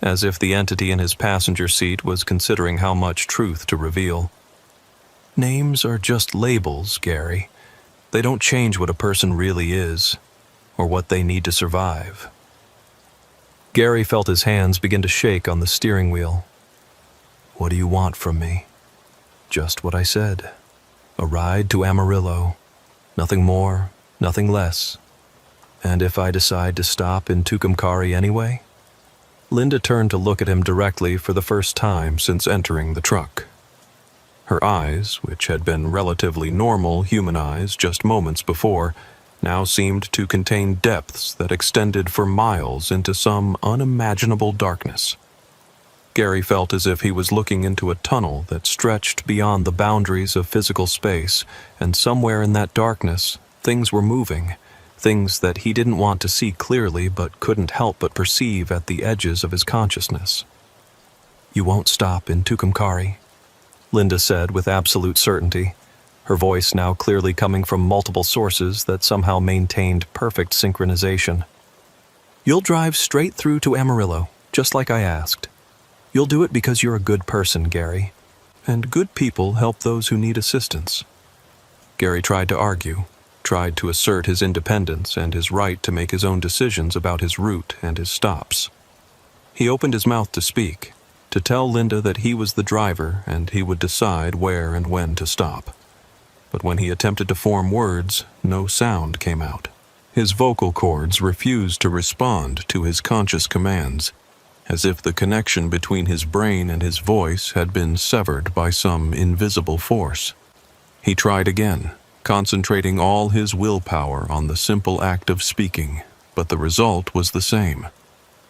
as if the entity in his passenger seat was considering how much truth to reveal. "Names are just labels, Gary. They don't change what a person really is, or what they need to survive." Gary felt his hands begin to shake on the steering wheel. "What do you want from me?" "Just what I said. A ride to Amarillo. Nothing more, nothing less. And if I decide to stop in Tucumcari anyway?" Linda turned to look at him directly for the first time since entering the truck. Her eyes, which had been relatively normal human eyes just moments before, now seemed to contain depths that extended for miles into some unimaginable darkness. Gary felt as if he was looking into a tunnel that stretched beyond the boundaries of physical space, and somewhere in that darkness, things were moving, things that he didn't want to see clearly but couldn't help but perceive at the edges of his consciousness. "You won't stop in Tucumcari," Linda said with absolute certainty, her voice now clearly coming from multiple sources that somehow maintained perfect synchronization. "You'll drive straight through to Amarillo, just like I asked. You'll do it because you're a good person, Gary, and good people help those who need assistance." Gary tried to argue, tried to assert his independence and his right to make his own decisions about his route and his stops. He opened his mouth to speak, to tell Linda that he was the driver and he would decide where and when to stop. But when he attempted to form words, no sound came out. His vocal cords refused to respond to his conscious commands, as if the connection between his brain and his voice had been severed by some invisible force. He tried again, concentrating all his willpower on the simple act of speaking, but the result was the same.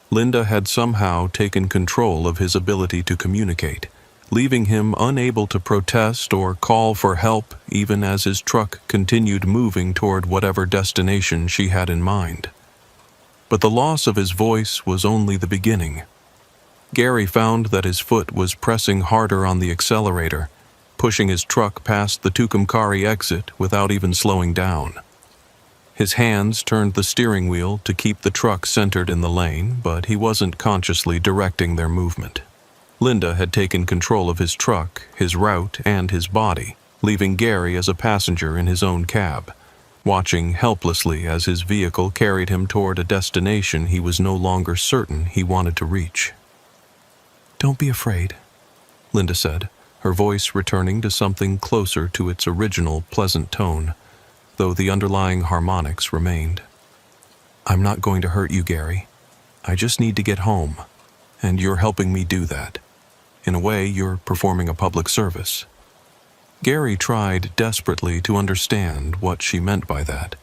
Linda had somehow taken control of his ability to communicate, leaving him unable to protest or call for help even as his truck continued moving toward whatever destination she had in mind. But the loss of his voice was only the beginning. Gary found that his foot was pressing harder on the accelerator, pushing his truck past the Tucumcari exit without even slowing down. His hands turned the steering wheel to keep the truck centered in the lane, but he wasn't consciously directing their movement. Linda had taken control of his truck, his route, and his body, leaving Gary as a passenger in his own cab, watching helplessly as his vehicle carried him toward a destination he was no longer certain he wanted to reach. "Don't be afraid," Linda said, her voice returning to something closer to its original pleasant tone, though the underlying harmonics remained. "I'm not going to hurt you, Gary. I just need to get home, and you're helping me do that. In a way, you're performing a public service." Gary tried desperately to understand what she meant by that,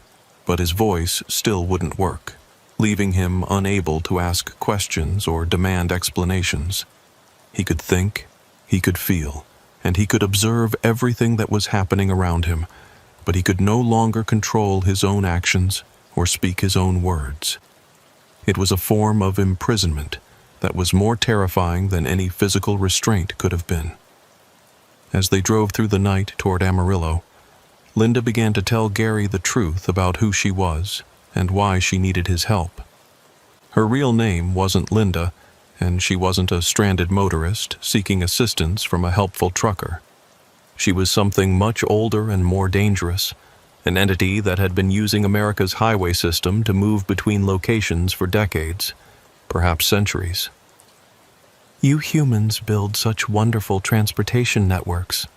but his voice still wouldn't work, leaving him unable to ask questions or demand explanations. He could think, he could feel, and he could observe everything that was happening around him, but he could no longer control his own actions or speak his own words. It was a form of imprisonment that was more terrifying than any physical restraint could have been. As they drove through the night toward Amarillo, Linda began to tell Gary the truth about who she was and why she needed his help. Her real name wasn't Linda, and she wasn't a stranded motorist seeking assistance from a helpful trucker. She was something much older and more dangerous, an entity that had been using America's highway system to move between locations for decades, perhaps centuries. "You humans build such wonderful transportation networks,"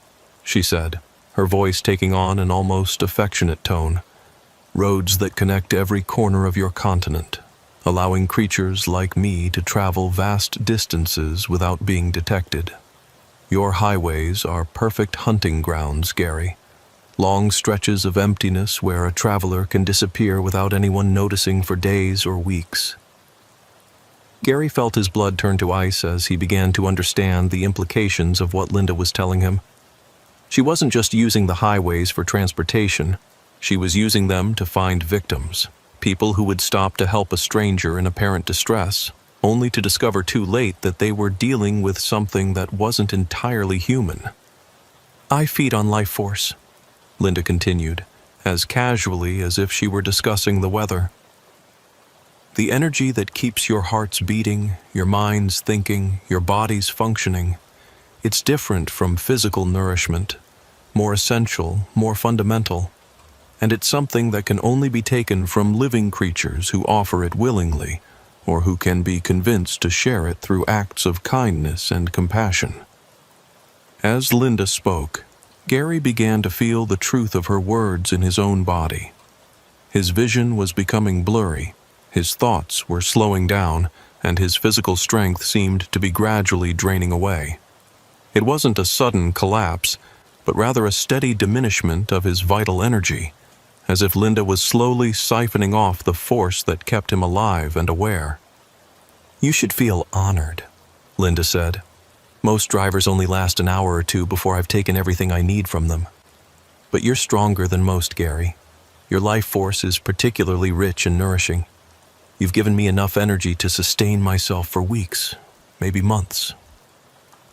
she said, her voice taking on an almost affectionate tone. "Roads that connect every corner of your continent, allowing creatures like me to travel vast distances without being detected. Your highways are perfect hunting grounds, Gary. Long stretches of emptiness where a traveler can disappear without anyone noticing for days or weeks." Gary felt his blood turn to ice as he began to understand the implications of what Linda was telling him. She wasn't just using the highways for transportation, she was using them to find victims, people who would stop to help a stranger in apparent distress, only to discover too late that they were dealing with something that wasn't entirely human. "I feed on life force," Linda continued, as casually as if she were discussing the weather. "The energy that keeps your hearts beating, your minds thinking, your bodies functioning. It's different from physical nourishment, more essential, more fundamental, and it's something that can only be taken from living creatures who offer it willingly, or who can be convinced to share it through acts of kindness and compassion." As Linda spoke, Gary began to feel the truth of her words in his own body. His vision was becoming blurry, his thoughts were slowing down, and his physical strength seemed to be gradually draining away. It wasn't a sudden collapse, but rather a steady diminishment of his vital energy, as if Linda was slowly siphoning off the force that kept him alive and aware. "You should feel honored," Linda said. "Most drivers only last an hour or two before I've taken everything I need from them. But you're stronger than most, Gary. Your life force is particularly rich and nourishing. You've given me enough energy to sustain myself for weeks, maybe months."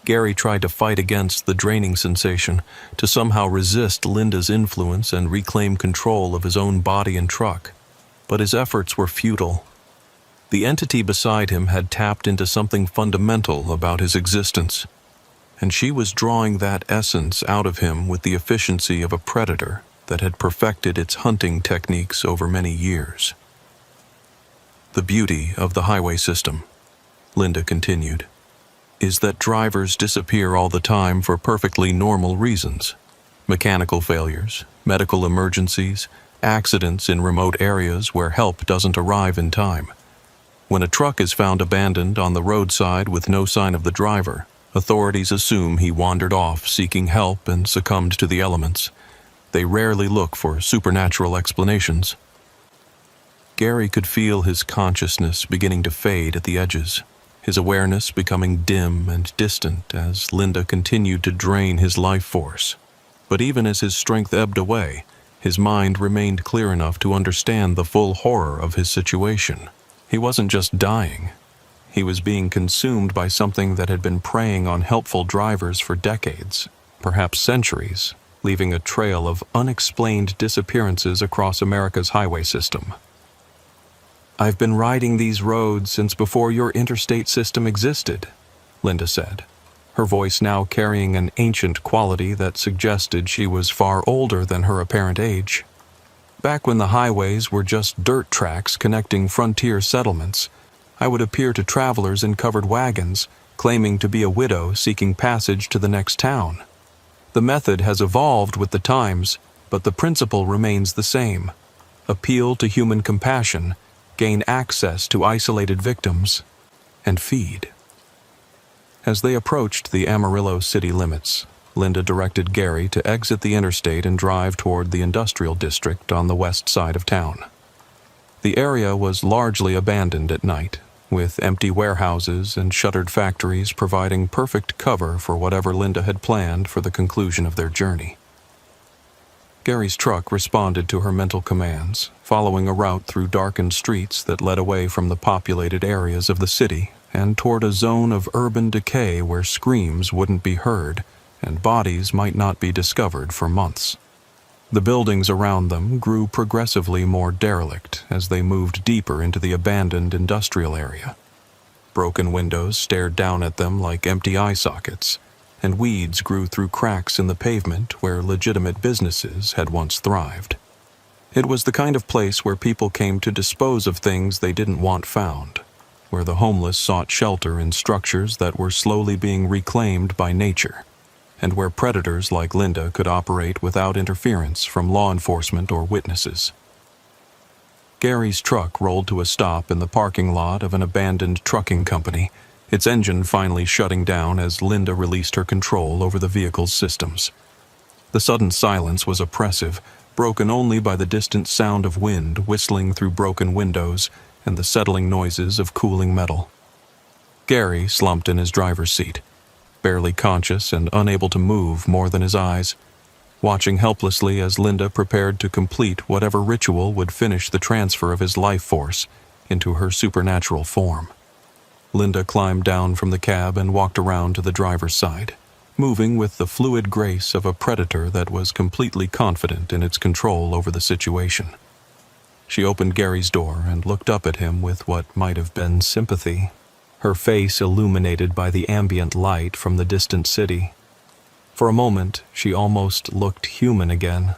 Gary tried to fight against the draining sensation, to somehow resist Linda's influence and reclaim control of his own body and truck. But his efforts were futile. The entity beside him had tapped into something fundamental about his existence, and she was drawing that essence out of him with the efficiency of a predator that had perfected its hunting techniques over many years. "The beauty of the highway system," Linda continued, "is that drivers disappear all the time for perfectly normal reasons. Mechanical failures, medical emergencies, accidents in remote areas where help doesn't arrive in time. When a truck is found abandoned on the roadside with no sign of the driver, authorities assume he wandered off seeking help and succumbed to the elements. They rarely look for supernatural explanations." Gary could feel his consciousness beginning to fade at the edges, his awareness becoming dim and distant as Linda continued to drain his life force. But even as his strength ebbed away, his mind remained clear enough to understand the full horror of his situation. He wasn't just dying. He was being consumed by something that had been preying on helpful drivers for decades, perhaps centuries, leaving a trail of unexplained disappearances across America's highway system. "I've been riding these roads since before your interstate system existed," Linda said, her voice now carrying an ancient quality that suggested she was far older than her apparent age. "Back when the highways were just dirt tracks connecting frontier settlements, I would appear to travelers in covered wagons, claiming to be a widow seeking passage to the next town. The method has evolved with the times, but the principle remains the same. Appeal to human compassion, gain access to isolated victims, and feed." As they approached the Amarillo city limits, Linda directed Gary to exit the interstate and drive toward the industrial district on the west side of town. The area was largely abandoned at night, with empty warehouses and shuttered factories providing perfect cover for whatever Linda had planned for the conclusion of their journey. Gary's truck responded to her mental commands, following a route through darkened streets that led away from the populated areas of the city and toward a zone of urban decay where screams wouldn't be heard and bodies might not be discovered for months. The buildings around them grew progressively more derelict as they moved deeper into the abandoned industrial area. Broken windows stared down at them like empty eye sockets, and weeds grew through cracks in the pavement where legitimate businesses had once thrived. It was the kind of place where people came to dispose of things they didn't want found, where the homeless sought shelter in structures that were slowly being reclaimed by nature, and where predators like Linda could operate without interference from law enforcement or witnesses. Gary's truck rolled to a stop in the parking lot of an abandoned trucking company, its engine finally shutting down as Linda released her control over the vehicle's systems. The sudden silence was oppressive, broken only by the distant sound of wind whistling through broken windows and the settling noises of cooling metal. Gary slumped in his driver's seat, barely conscious and unable to move more than his eyes, watching helplessly as Linda prepared to complete whatever ritual would finish the transfer of his life force into her supernatural form. Linda climbed down from the cab and walked around to the driver's side, moving with the fluid grace of a predator that was completely confident in its control over the situation. She opened Gary's door and looked up at him with what might have been sympathy, her face illuminated by the ambient light from the distant city. For a moment, she almost looked human again,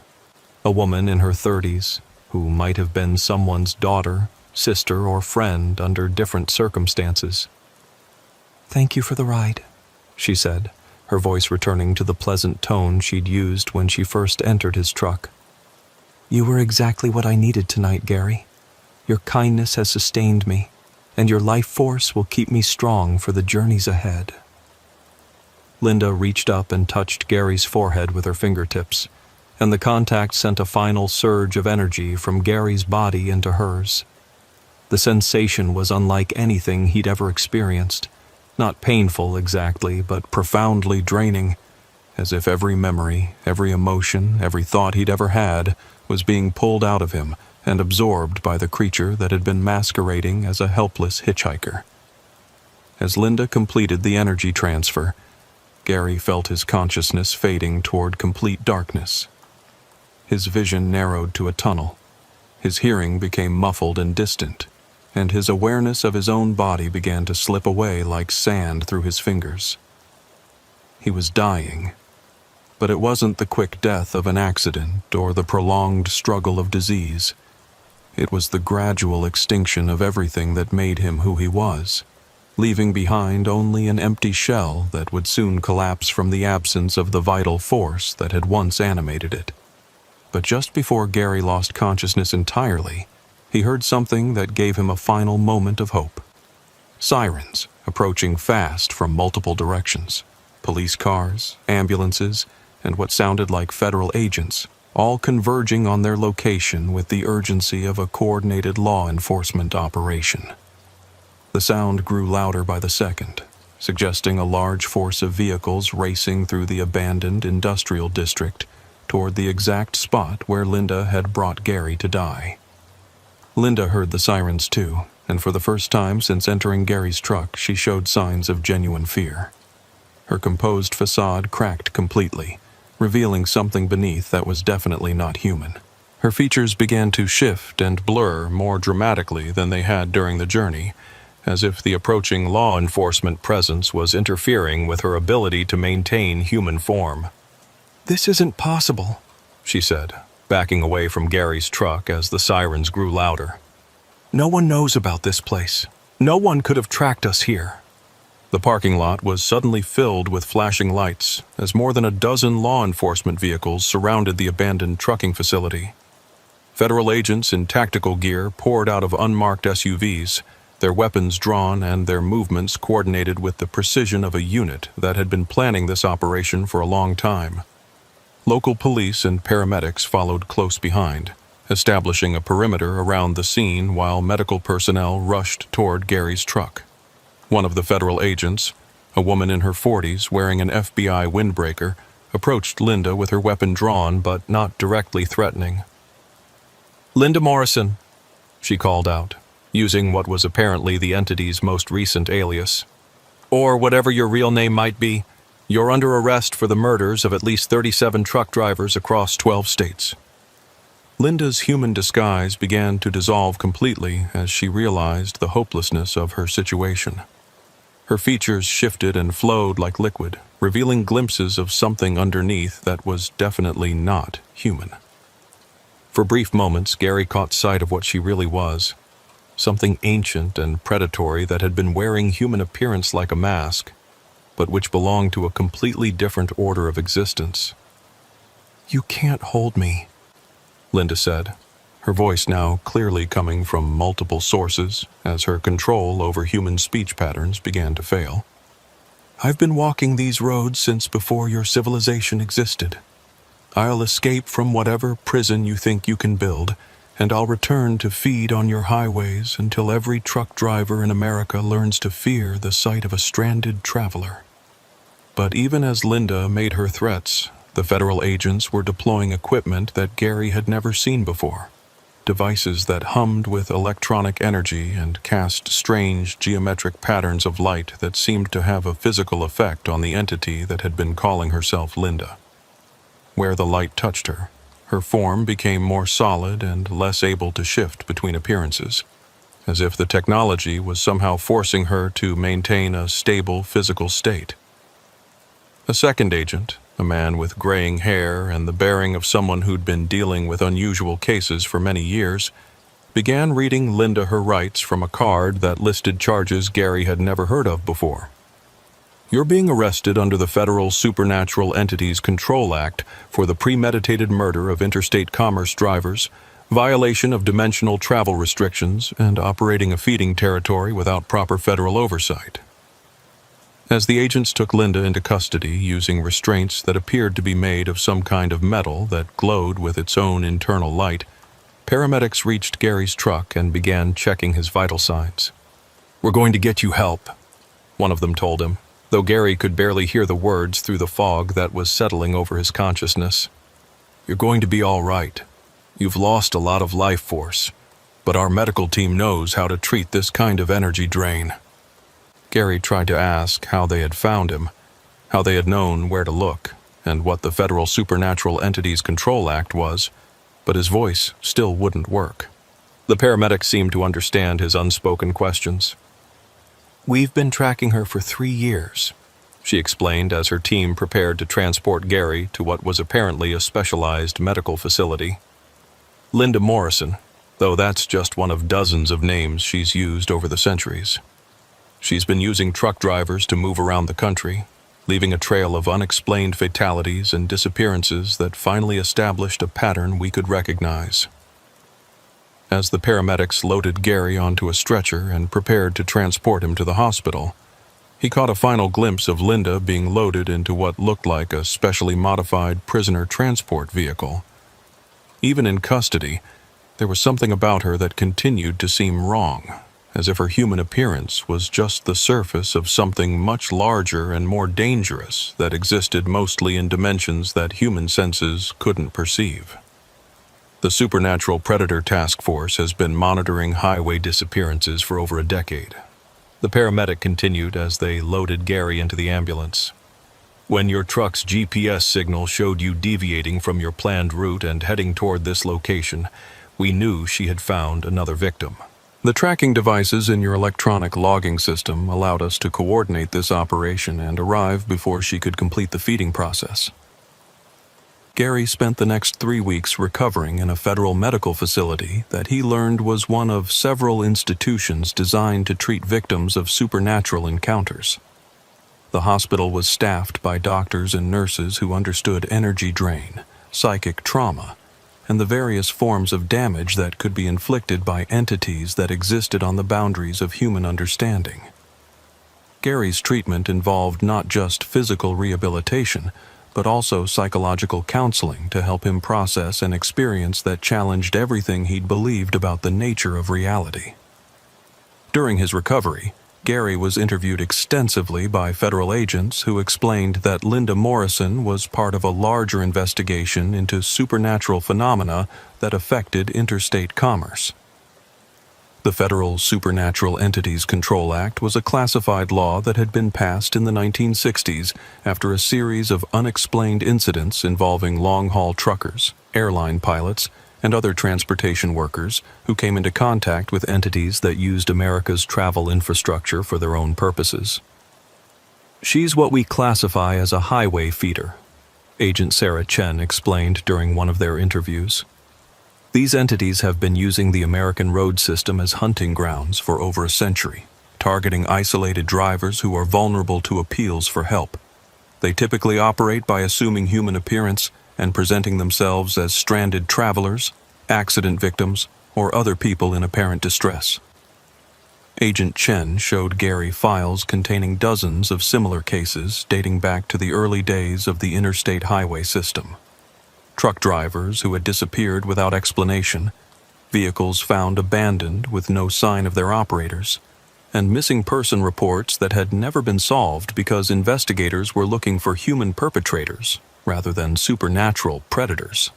a woman in her 30s, who might have been someone's daughter, sister, or friend under different circumstances. "Thank you for the ride," she said, her voice returning to the pleasant tone she'd used when she first entered his truck. "You were exactly what I needed tonight, Gary. Your kindness has sustained me, and your life force will keep me strong for the journeys ahead." Linda reached up and touched Gary's forehead with her fingertips, and the contact sent a final surge of energy from Gary's body into hers. The sensation was unlike anything he'd ever experienced, not painful exactly, but profoundly draining, as if every memory, every emotion, every thought he'd ever had was being pulled out of him and absorbed by the creature that had been masquerading as a helpless hitchhiker. As Linda completed the energy transfer, Gary felt his consciousness fading toward complete darkness. His vision narrowed to a tunnel, his hearing became muffled and distant, and his awareness of his own body began to slip away like sand through his fingers. He was dying, but it wasn't the quick death of an accident or the prolonged struggle of disease. It was the gradual extinction of everything that made him who he was, leaving behind only an empty shell that would soon collapse from the absence of the vital force that had once animated it. But just before Gary lost consciousness entirely, he heard something that gave him a final moment of hope. Sirens approaching fast from multiple directions. Police cars, ambulances, and what sounded like federal agents, all converging on their location with the urgency of a coordinated law enforcement operation. The sound grew louder by the second, suggesting a large force of vehicles racing through the abandoned industrial district toward the exact spot where Linda had brought Gary to die. Linda heard the sirens too, and for the first time since entering Gary's truck, she showed signs of genuine fear. Her composed facade cracked completely, revealing something beneath that was definitely not human. Her features began to shift and blur more dramatically than they had during the journey, as if the approaching law enforcement presence was interfering with her ability to maintain human form. "This isn't possible," she said, backing away from Gary's truck as the sirens grew louder. "No one knows about this place. No one could have tracked us here." The parking lot was suddenly filled with flashing lights as more than a dozen law enforcement vehicles surrounded the abandoned trucking facility. Federal agents in tactical gear poured out of unmarked SUVs, their weapons drawn and their movements coordinated with the precision of a unit that had been planning this operation for a long time. Local police and paramedics followed close behind, establishing a perimeter around the scene while medical personnel rushed toward Gary's truck. One of the federal agents, a woman in her 40s wearing an FBI windbreaker, approached Linda with her weapon drawn but not directly threatening. "Linda Morrison," she called out, using what was apparently the entity's most recent alias. "Or whatever your real name might be, you're under arrest for the murders of at least 37 truck drivers across 12 states." Linda's human disguise began to dissolve completely as she realized the hopelessness of her situation. Her features shifted and flowed like liquid, revealing glimpses of something underneath that was definitely not human. For brief moments, Gary caught sight of what she really was. something ancient and predatory that had been wearing human appearance like a mask, but which belonged to a completely different order of existence. "You can't hold me," Linda said, her voice now clearly coming from multiple sources as her control over human speech patterns began to fail. "I've been walking these roads since before your civilization existed. I'll escape from whatever prison you think you can build, and I'll return to feed on your highways until every truck driver in America learns to fear the sight of a stranded traveler." But even as Linda made her threats, the federal agents were deploying equipment that Gary had never seen before. Devices that hummed with electronic energy and cast strange geometric patterns of light that seemed to have a physical effect on the entity that had been calling herself Linda. Where the light touched her, her form became more solid and less able to shift between appearances, as if the technology was somehow forcing her to maintain a stable physical state. A second agent, a man with graying hair and the bearing of someone who'd been dealing with unusual cases for many years, began reading Linda her rights from a card that listed charges Gary had never heard of before. "You're being arrested under the Federal Supernatural Entities Control Act for the premeditated murder of interstate commerce drivers, violation of dimensional travel restrictions, and operating a feeding territory without proper federal oversight." As the agents took Linda into custody using restraints that appeared to be made of some kind of metal that glowed with its own internal light, paramedics reached Gary's truck and began checking his vital signs. "We're going to get you help," one of them told him, though Gary could barely hear the words through the fog that was settling over his consciousness. "You're going to be all right. You've lost a lot of life force, but our medical team knows how to treat this kind of energy drain." Gary tried to ask how they had found him, how they had known where to look, and what the Federal Supernatural Entities Control Act was, but his voice still wouldn't work. The paramedic seemed to understand his unspoken questions. "We've been tracking her for 3 years," she explained as her team prepared to transport Gary to what was apparently a specialized medical facility. "Linda Morrison, though that's just one of dozens of names she's used over the centuries. She's been using truck drivers to move around the country, leaving a trail of unexplained fatalities and disappearances that finally established a pattern we could recognize." As the paramedics loaded Gary onto a stretcher and prepared to transport him to the hospital, he caught a final glimpse of Linda being loaded into what looked like a specially modified prisoner transport vehicle. Even in custody, there was something about her that continued to seem wrong, as if her human appearance was just the surface of something much larger and more dangerous that existed mostly in dimensions that human senses couldn't perceive. The Supernatural Predator Task Force has been monitoring highway disappearances for over a decade. The paramedic continued as they loaded Gary into the ambulance. "When your truck's GPS signal showed you deviating from your planned route and heading toward this location, we knew she had found another victim. The tracking devices in your electronic logging system allowed us to coordinate this operation and arrive before she could complete the feeding process." Gary spent the next 3 weeks recovering in a federal medical facility that he learned was one of several institutions designed to treat victims of supernatural encounters. The hospital was staffed by doctors and nurses who understood energy drain, psychic trauma, and the various forms of damage that could be inflicted by entities that existed on the boundaries of human understanding. Gary's treatment involved not just physical rehabilitation, but also psychological counseling to help him process an experience that challenged everything he'd believed about the nature of reality. During his recovery, Gary was interviewed extensively by federal agents who explained that Linda Morrison was part of a larger investigation into supernatural phenomena that affected interstate commerce. The Federal Supernatural Entities Control Act was a classified law that had been passed in the 1960s after a series of unexplained incidents involving long-haul truckers, airline pilots, and other transportation workers who came into contact with entities that used America's travel infrastructure for their own purposes. "She's what we classify as a highway feeder," Agent Sarah Chen explained during one of their interviews. These entities have been using the American road system as hunting grounds for over a century, targeting isolated drivers who are vulnerable to appeals for help. They typically operate by assuming human appearance and presenting themselves as stranded travelers, accident victims, or other people in apparent distress. Agent Chen showed Gary files containing dozens of similar cases dating back to the early days of the interstate highway system. Truck drivers who had disappeared without explanation, vehicles found abandoned with no sign of their operators, and missing person reports that had never been solved because investigators were looking for human perpetrators rather than supernatural predators.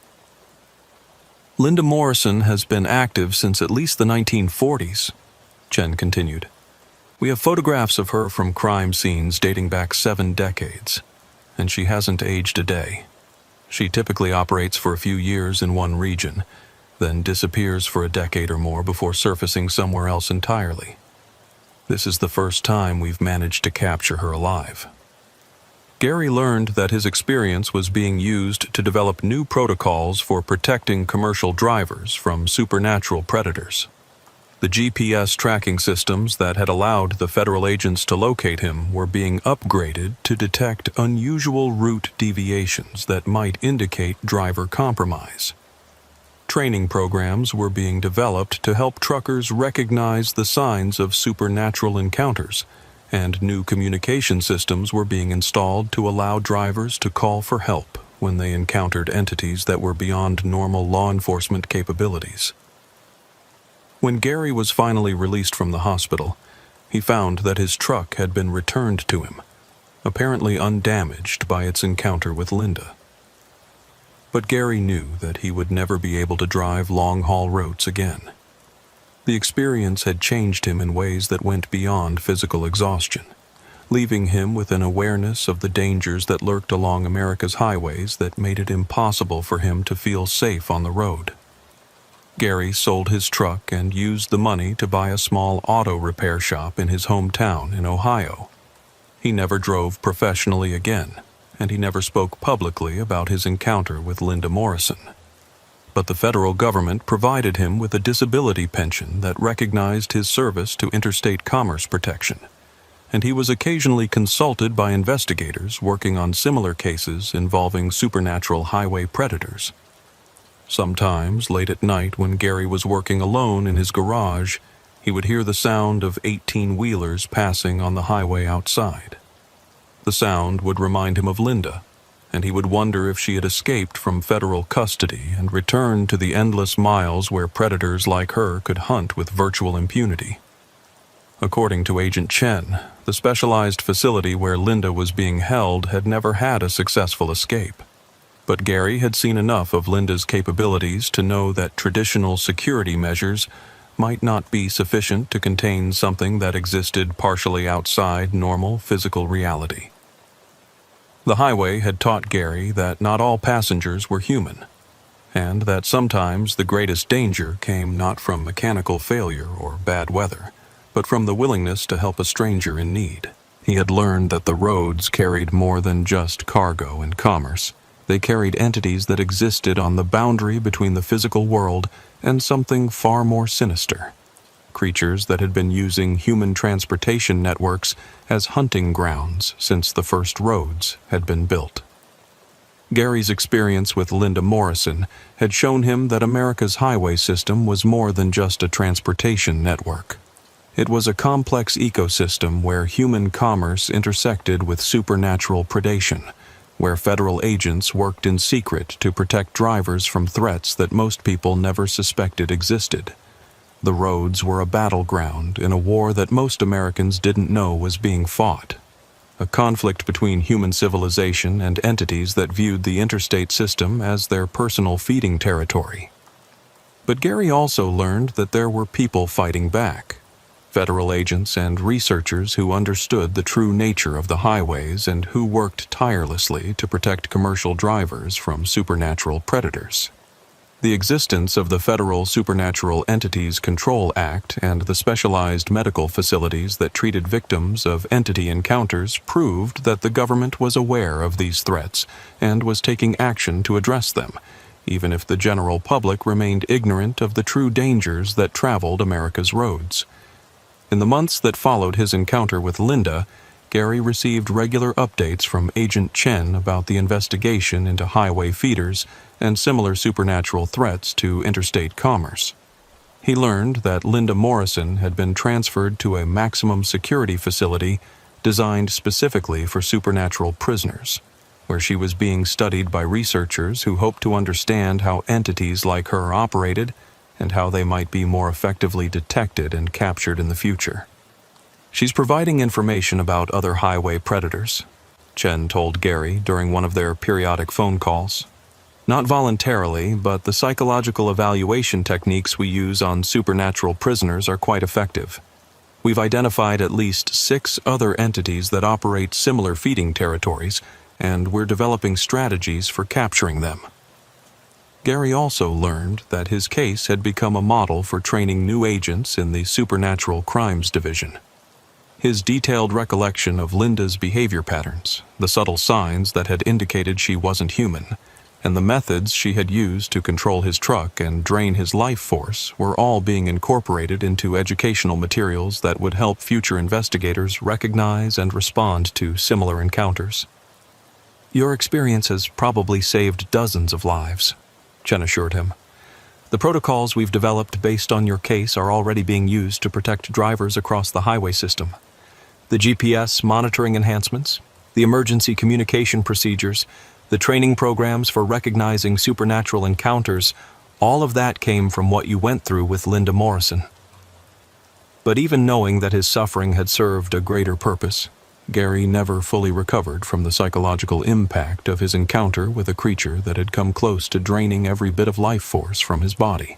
Linda Morrison has been active since at least the 1940s, Chen continued. We have photographs of her from crime scenes dating back 7 decades, and she hasn't aged a day. She typically operates for a few years in one region, then disappears for a decade or more before surfacing somewhere else entirely. This is the first time we've managed to capture her alive. Gary learned that his experience was being used to develop new protocols for protecting commercial drivers from supernatural predators. The GPS tracking systems that had allowed the federal agents to locate him were being upgraded to detect unusual route deviations that might indicate driver compromise. Training programs were being developed to help truckers recognize the signs of supernatural encounters, and new communication systems were being installed to allow drivers to call for help when they encountered entities that were beyond normal law enforcement capabilities. When Gary was finally released from the hospital, he found that his truck had been returned to him, apparently undamaged by its encounter with Linda. But Gary knew that he would never be able to drive long-haul routes again. The experience had changed him in ways that went beyond physical exhaustion, leaving him with an awareness of the dangers that lurked along America's highways that made it impossible for him to feel safe on the road. Gary sold his truck and used the money to buy a small auto repair shop in his hometown in Ohio. He never drove professionally again, and he never spoke publicly about his encounter with Linda Morrison. But the federal government provided him with a disability pension that recognized his service to interstate commerce protection, and he was occasionally consulted by investigators working on similar cases involving supernatural highway predators. Sometimes, late at night when Gary was working alone in his garage, he would hear the sound of 18-wheelers passing on the highway outside. The sound would remind him of Linda, and he would wonder if she had escaped from federal custody and returned to the endless miles where predators like her could hunt with virtual impunity. According to Agent Chen, the specialized facility where Linda was being held had never had a successful escape. But Gary had seen enough of Linda's capabilities to know that traditional security measures might not be sufficient to contain something that existed partially outside normal physical reality. The highway had taught Gary that not all passengers were human, and that sometimes the greatest danger came not from mechanical failure or bad weather, but from the willingness to help a stranger in need. He had learned that the roads carried more than just cargo and commerce. They carried entities that existed on the boundary between the physical world and something far more sinister. Creatures that had been using human transportation networks as hunting grounds since the first roads had been built. Gary's experience with Linda Morrison had shown him that America's highway system was more than just a transportation network. It was a complex ecosystem where human commerce intersected with supernatural predation, where federal agents worked in secret to protect drivers from threats that most people never suspected existed. The roads were a battleground in a war that most Americans didn't know was being fought, a conflict between human civilization and entities that viewed the interstate system as their personal feeding territory. But Gary also learned that there were people fighting back. Federal agents and researchers who understood the true nature of the highways and who worked tirelessly to protect commercial drivers from supernatural predators. The existence of the Federal Supernatural Entities Control Act and the specialized medical facilities that treated victims of entity encounters proved that the government was aware of these threats and was taking action to address them, even if the general public remained ignorant of the true dangers that traveled America's roads. In the months that followed his encounter with Linda, Gary received regular updates from Agent Chen about the investigation into highway feeders and similar supernatural threats to interstate commerce. He learned that Linda Morrison had been transferred to a maximum security facility designed specifically for supernatural prisoners, where she was being studied by researchers who hoped to understand how entities like her operated and how they might be more effectively detected and captured in the future. "She's providing information about other highway predators," Chen told Gary during one of their periodic phone calls. "Not voluntarily, but the psychological evaluation techniques we use on supernatural prisoners are quite effective. We've identified at least 6 other entities that operate similar feeding territories, and we're developing strategies for capturing them." Gary also learned that his case had become a model for training new agents in the Supernatural Crimes Division. His detailed recollection of Linda's behavior patterns, the subtle signs that had indicated she wasn't human, and the methods she had used to control his truck and drain his life force were all being incorporated into educational materials that would help future investigators recognize and respond to similar encounters. "Your experience has probably saved dozens of lives," Chen assured him. "The protocols we've developed based on your case are already being used to protect drivers across the highway system. The GPS monitoring enhancements, the emergency communication procedures, the training programs for recognizing supernatural encounters, all of that came from what you went through with Linda Morrison." But even knowing that his suffering had served a greater purpose, Gary never fully recovered from the psychological impact of his encounter with a creature that had come close to draining every bit of life force from his body.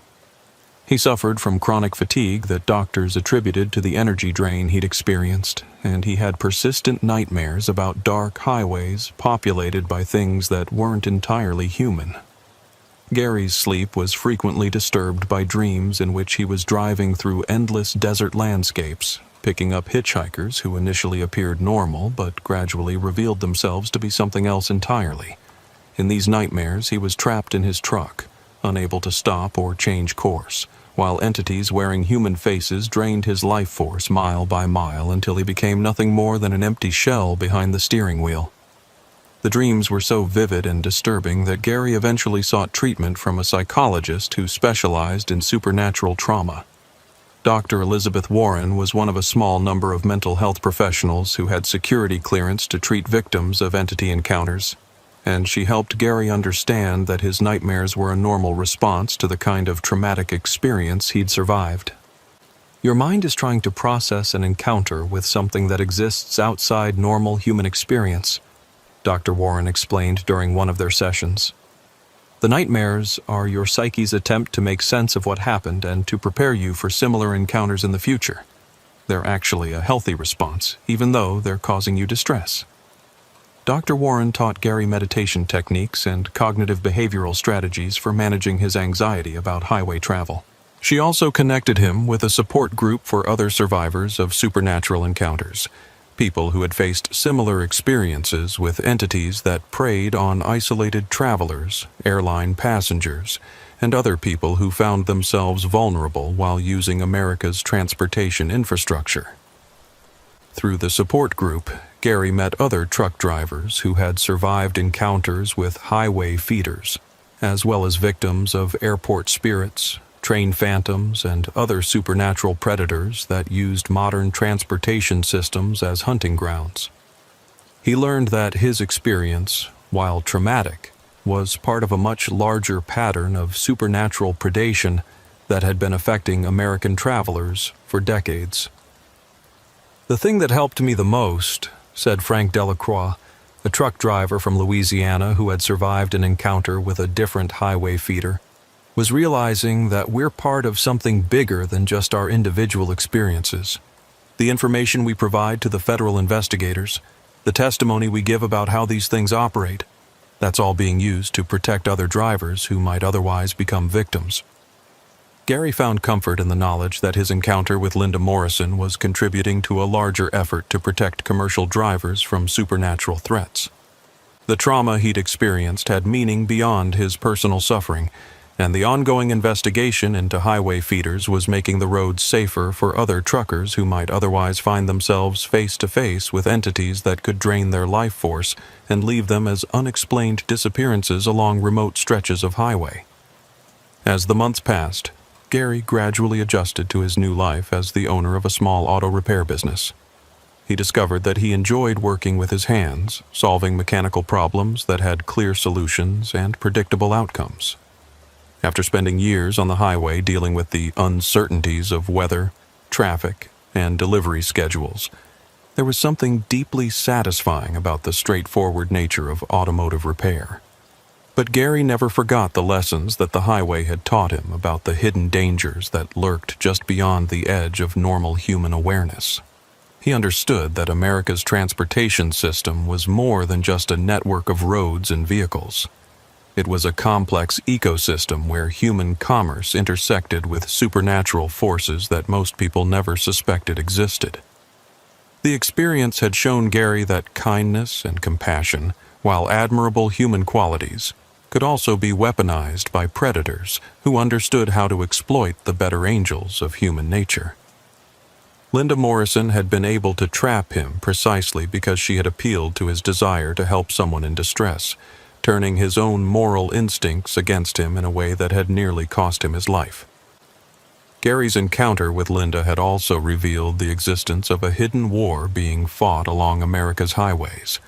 He suffered from chronic fatigue that doctors attributed to the energy drain he'd experienced, and he had persistent nightmares about dark highways populated by things that weren't entirely human. Gary's sleep was frequently disturbed by dreams in which he was driving through endless desert landscapes, picking up hitchhikers who initially appeared normal but gradually revealed themselves to be something else entirely. In these nightmares, he was trapped in his truck, unable to stop or change course, while entities wearing human faces drained his life force mile by mile until he became nothing more than an empty shell behind the steering wheel. The dreams were so vivid and disturbing that Gary eventually sought treatment from a psychologist who specialized in supernatural trauma. Dr. Elizabeth Warren was one of a small number of mental health professionals who had security clearance to treat victims of entity encounters, and she helped Gary understand that his nightmares were a normal response to the kind of traumatic experience he'd survived. "Your mind is trying to process an encounter with something that exists outside normal human experience," Dr. Warren explained during one of their sessions. "The nightmares are your psyche's attempt to make sense of what happened and to prepare you for similar encounters in the future. They're actually a healthy response, even though they're causing you distress." Dr. Warren taught Gary meditation techniques and cognitive behavioral strategies for managing his anxiety about highway travel. She also connected him with a support group for other survivors of supernatural encounters, people who had faced similar experiences with entities that preyed on isolated travelers, airline passengers, and other people who found themselves vulnerable while using America's transportation infrastructure. Through the support group, Gary met other truck drivers who had survived encounters with highway feeders, as well as victims of airport spirits, train phantoms, and other supernatural predators that used modern transportation systems as hunting grounds. He learned that his experience, while traumatic, was part of a much larger pattern of supernatural predation that had been affecting American travelers for decades. "The thing that helped me the most," said Frank Delacroix, a truck driver from Louisiana who had survived an encounter with a different highway feeder, "was realizing that we're part of something bigger than just our individual experiences. The information we provide to the federal investigators, the testimony we give about how these things operate, that's all being used to protect other drivers who might otherwise become victims." Gary found comfort in the knowledge that his encounter with Linda Morrison was contributing to a larger effort to protect commercial drivers from supernatural threats. The trauma he'd experienced had meaning beyond his personal suffering, and the ongoing investigation into highway feeders was making the roads safer for other truckers who might otherwise find themselves face to face with entities that could drain their life force and leave them as unexplained disappearances along remote stretches of highway. As the months passed, Gary gradually adjusted to his new life as the owner of a small auto repair business. He discovered that he enjoyed working with his hands, solving mechanical problems that had clear solutions and predictable outcomes. After spending years on the highway dealing with the uncertainties of weather, traffic, and delivery schedules, there was something deeply satisfying about the straightforward nature of automotive repair. But Gary never forgot the lessons that the highway had taught him about the hidden dangers that lurked just beyond the edge of normal human awareness. He understood that America's transportation system was more than just a network of roads and vehicles. It was a complex ecosystem where human commerce intersected with supernatural forces that most people never suspected existed. The experience had shown Gary that kindness and compassion, while admirable human qualities, could also be weaponized by predators who understood how to exploit the better angels of human nature. Linda Morrison had been able to trap him precisely because she had appealed to his desire to help someone in distress, turning his own moral instincts against him in a way that had nearly cost him his life. Gary's encounter with Linda had also revealed the existence of a hidden war being fought along America's highways,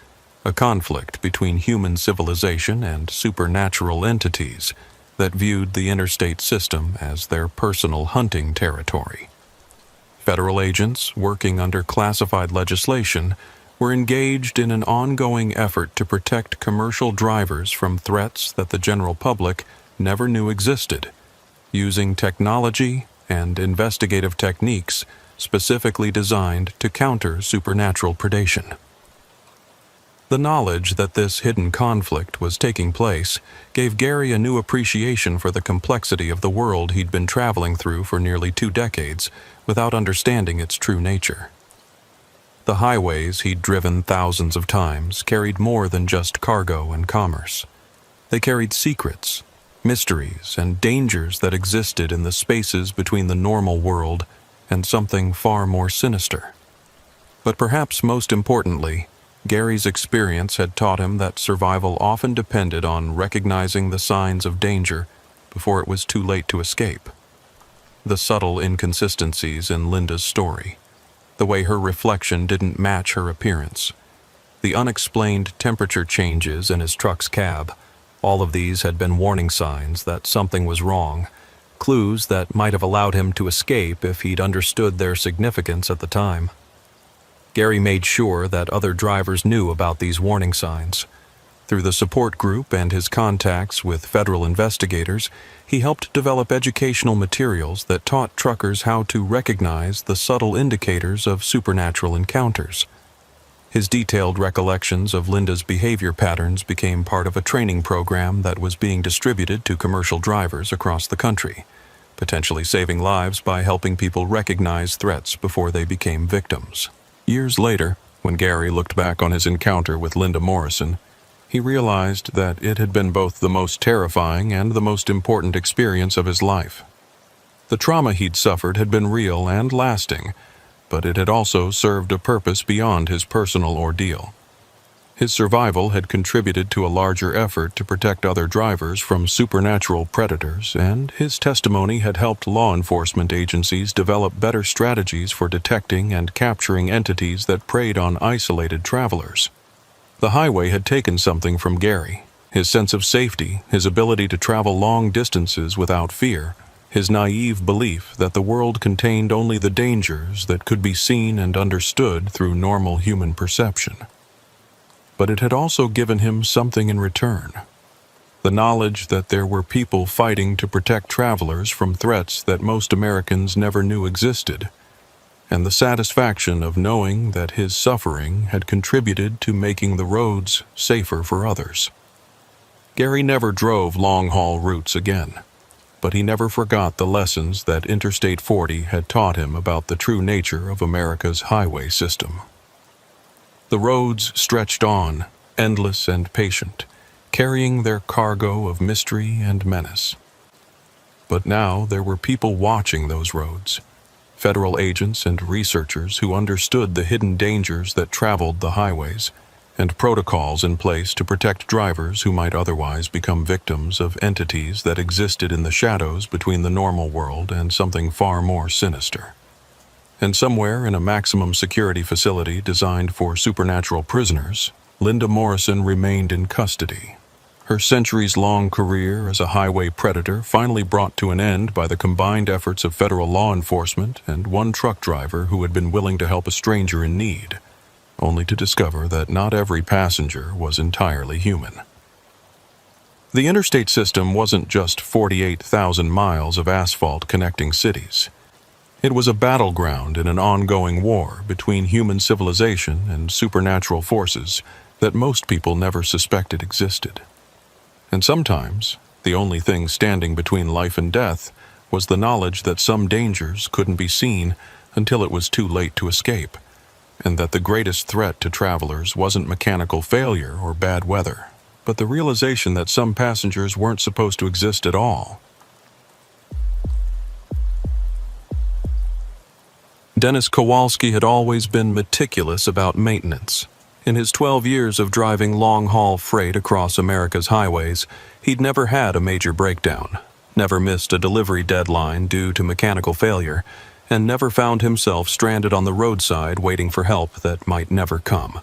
a conflict between human civilization and supernatural entities that viewed the interstate system as their personal hunting territory. Federal agents, working under classified legislation, were engaged in an ongoing effort to protect commercial drivers from threats that the general public never knew existed, using technology and investigative techniques specifically designed to counter supernatural predation. The knowledge that this hidden conflict was taking place gave Gary a new appreciation for the complexity of the world he'd been traveling through for nearly 2 decades without understanding its true nature. The highways he'd driven thousands of times carried more than just cargo and commerce. They carried secrets, mysteries, and dangers that existed in the spaces between the normal world and something far more sinister. But perhaps most importantly, Gary's experience had taught him that survival often depended on recognizing the signs of danger before it was too late to escape. The subtle inconsistencies in Linda's story, the way her reflection didn't match her appearance, the unexplained temperature changes in his truck's cab, all of these had been warning signs that something was wrong, clues that might have allowed him to escape if he'd understood their significance at the time. Gary made sure that other drivers knew about these warning signs. Through the support group and his contacts with federal investigators, he helped develop educational materials that taught truckers how to recognize the subtle indicators of supernatural encounters. His detailed recollections of Linda's behavior patterns became part of a training program that was being distributed to commercial drivers across the country, potentially saving lives by helping people recognize threats before they became victims. Years later, when Gary looked back on his encounter with Linda Morrison, he realized that it had been both the most terrifying and the most important experience of his life. The trauma he'd suffered had been real and lasting, but it had also served a purpose beyond his personal ordeal. His survival had contributed to a larger effort to protect other drivers from supernatural predators, and his testimony had helped law enforcement agencies develop better strategies for detecting and capturing entities that preyed on isolated travelers. The highway had taken something from Gary: his sense of safety, his ability to travel long distances without fear, his naive belief that the world contained only the dangers that could be seen and understood through normal human perception. But it had also given him something in return: the knowledge that there were people fighting to protect travelers from threats that most Americans never knew existed, and the satisfaction of knowing that his suffering had contributed to making the roads safer for others. Gary never drove long-haul routes again, but he never forgot the lessons that Interstate 40 had taught him about the true nature of America's highway system. The roads stretched on, endless and patient, carrying their cargo of mystery and menace. But now there were people watching those roads, federal agents and researchers who understood the hidden dangers that traveled the highways, and protocols in place to protect drivers who might otherwise become victims of entities that existed in the shadows between the normal world and something far more sinister. And somewhere in a maximum security facility designed for supernatural prisoners, Linda Morrison remained in custody. Her centuries-long career as a highway predator finally brought to an end by the combined efforts of federal law enforcement and one truck driver who had been willing to help a stranger in need, only to discover that not every passenger was entirely human. The interstate system wasn't just 48,000 miles of asphalt connecting cities. It was a battleground in an ongoing war between human civilization and supernatural forces that most people never suspected existed. And sometimes, the only thing standing between life and death was the knowledge that some dangers couldn't be seen until it was too late to escape, and that the greatest threat to travelers wasn't mechanical failure or bad weather, but the realization that some passengers weren't supposed to exist at all. Dennis Kowalski had always been meticulous about maintenance. In his 12 years of driving long-haul freight across America's highways, he'd never had a major breakdown, never missed a delivery deadline due to mechanical failure, and never found himself stranded on the roadside waiting for help that might never come.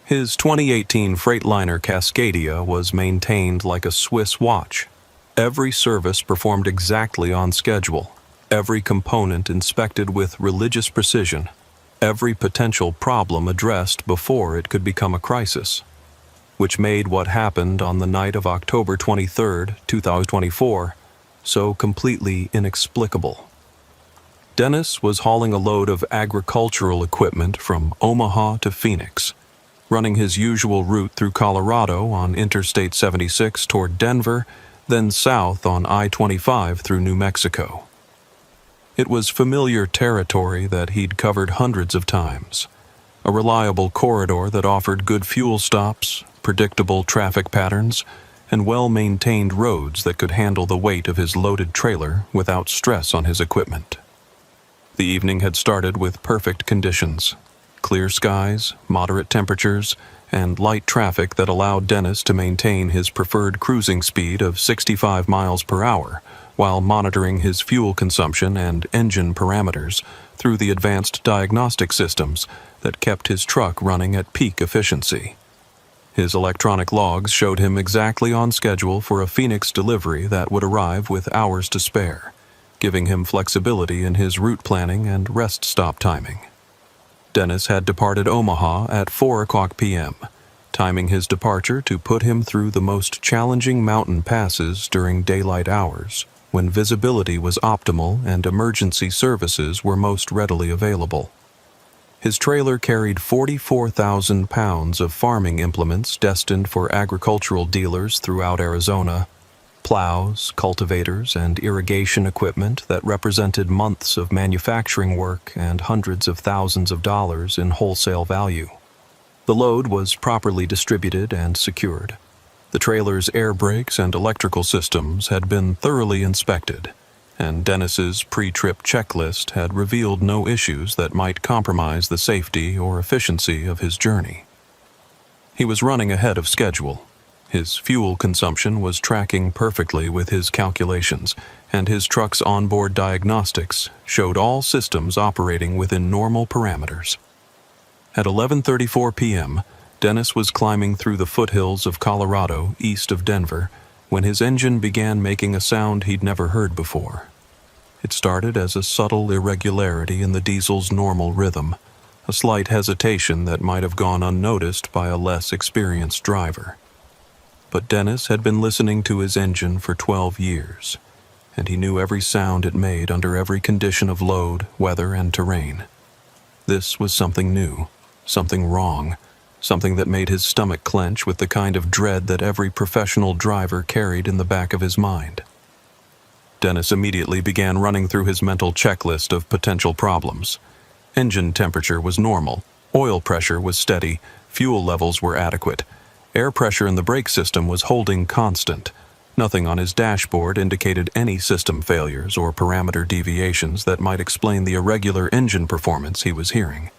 His 2018 Freightliner Cascadia was maintained like a Swiss watch. Every service performed exactly on schedule, every component inspected with religious precision, every potential problem addressed before it could become a crisis, which made what happened on the night of October 23, 2024, so completely inexplicable. Dennis was hauling a load of agricultural equipment from Omaha to Phoenix, running his usual route through Colorado on Interstate 76 toward Denver, then south on I-25 through New Mexico. It was familiar territory that he'd covered hundreds of times, a reliable corridor that offered good fuel stops, predictable traffic patterns, and well-maintained roads that could handle the weight of his loaded trailer without stress on his equipment. The evening had started with perfect conditions, clear skies, moderate temperatures, and light traffic that allowed Dennis to maintain his preferred cruising speed of 65 miles per hour, while monitoring his fuel consumption and engine parameters through the advanced diagnostic systems that kept his truck running at peak efficiency. His electronic logs showed him exactly on schedule for a Phoenix delivery that would arrive with hours to spare, giving him flexibility in his route planning and rest stop timing. Dennis had departed Omaha at 4:00 p.m., timing his departure to put him through the most challenging mountain passes during daylight hours, when visibility was optimal and emergency services were most readily available. His trailer carried 44,000 pounds of farming implements destined for agricultural dealers throughout Arizona, plows, cultivators, and irrigation equipment that represented months of manufacturing work and hundreds of thousands of dollars in wholesale value. The load was properly distributed and secured. The trailer's air brakes and electrical systems had been thoroughly inspected, and Dennis's pre-trip checklist had revealed no issues that might compromise the safety or efficiency of his journey. He was running ahead of schedule. His fuel consumption was tracking perfectly with his calculations, and his truck's onboard diagnostics showed all systems operating within normal parameters. At 11:34 p.m., Dennis was climbing through the foothills of Colorado east of Denver when his engine began making a sound he'd never heard before. It started as a subtle irregularity in the diesel's normal rhythm, a slight hesitation that might have gone unnoticed by a less experienced driver. But Dennis had been listening to his engine for 12 years, and he knew every sound it made under every condition of load, weather, and terrain. This was something new, something wrong, something that made his stomach clench with the kind of dread that every professional driver carried in the back of his mind. Dennis immediately began running through his mental checklist of potential problems. Engine temperature was normal, oil pressure was steady, fuel levels were adequate, Air pressure in the brake system was holding constant. Nothing on his dashboard indicated any system failures or parameter deviations that might explain the irregular engine performance he was hearing.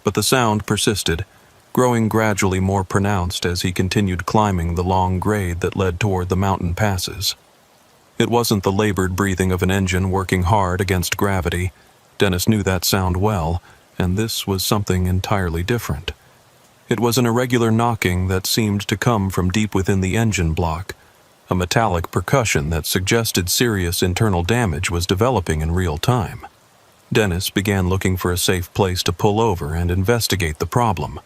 But the sound persisted, growing gradually more pronounced as he continued climbing the long grade that led toward the mountain passes. It wasn't the labored breathing of an engine working hard against gravity. Dennis knew that sound well, and this was something entirely different. It was an irregular knocking that seemed to come from deep within the engine block. A metallic percussion that suggested serious internal damage was developing in real time. Dennis began looking for a safe place to pull over and investigate the problem.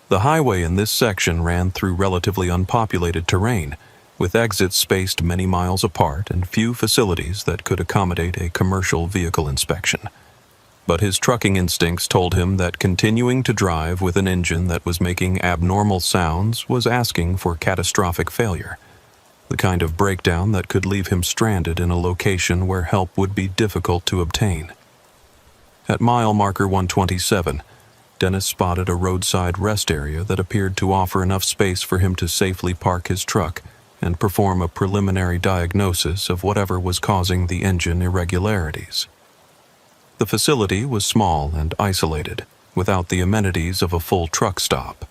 The highway in this section ran through relatively unpopulated terrain, with exits spaced many miles apart and few facilities that could accommodate a commercial vehicle inspection. But his trucking instincts told him that continuing to drive with an engine that was making abnormal sounds was asking for catastrophic failure, the kind of breakdown that could leave him stranded in a location where help would be difficult to obtain. At mile marker 127, Dennis spotted a roadside rest area that appeared to offer enough space for him to safely park his truck and perform a preliminary diagnosis of whatever was causing the engine irregularities. The facility was small and isolated, without the amenities of a full truck stop,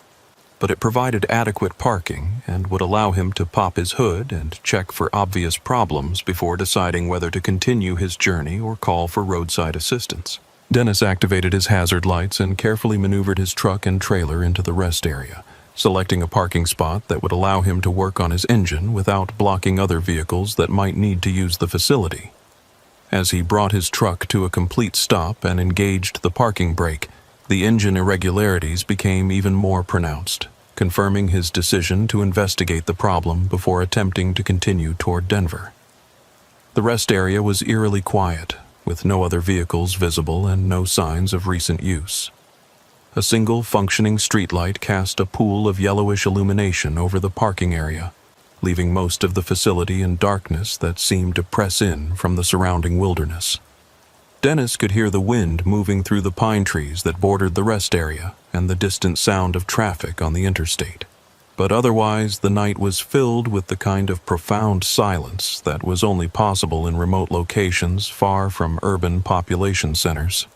but it provided adequate parking and would allow him to pop his hood and check for obvious problems before deciding whether to continue his journey or call for roadside assistance. Dennis activated his hazard lights and carefully maneuvered his truck and trailer into the rest area, selecting a parking spot that would allow him to work on his engine without blocking other vehicles that might need to use the facility. As he brought his truck to a complete stop and engaged the parking brake, the engine irregularities became even more pronounced, confirming his decision to investigate the problem before attempting to continue toward Denver. The rest area was eerily quiet, with no other vehicles visible and no signs of recent use. A single functioning streetlight cast a pool of yellowish illumination over the parking area, leaving most of the facility in darkness that seemed to press in from the surrounding wilderness. Dennis could hear the wind moving through the pine trees that bordered the rest area and the distant sound of traffic on the interstate. But otherwise, the night was filled with the kind of profound silence that was only possible in remote locations far from urban population centers.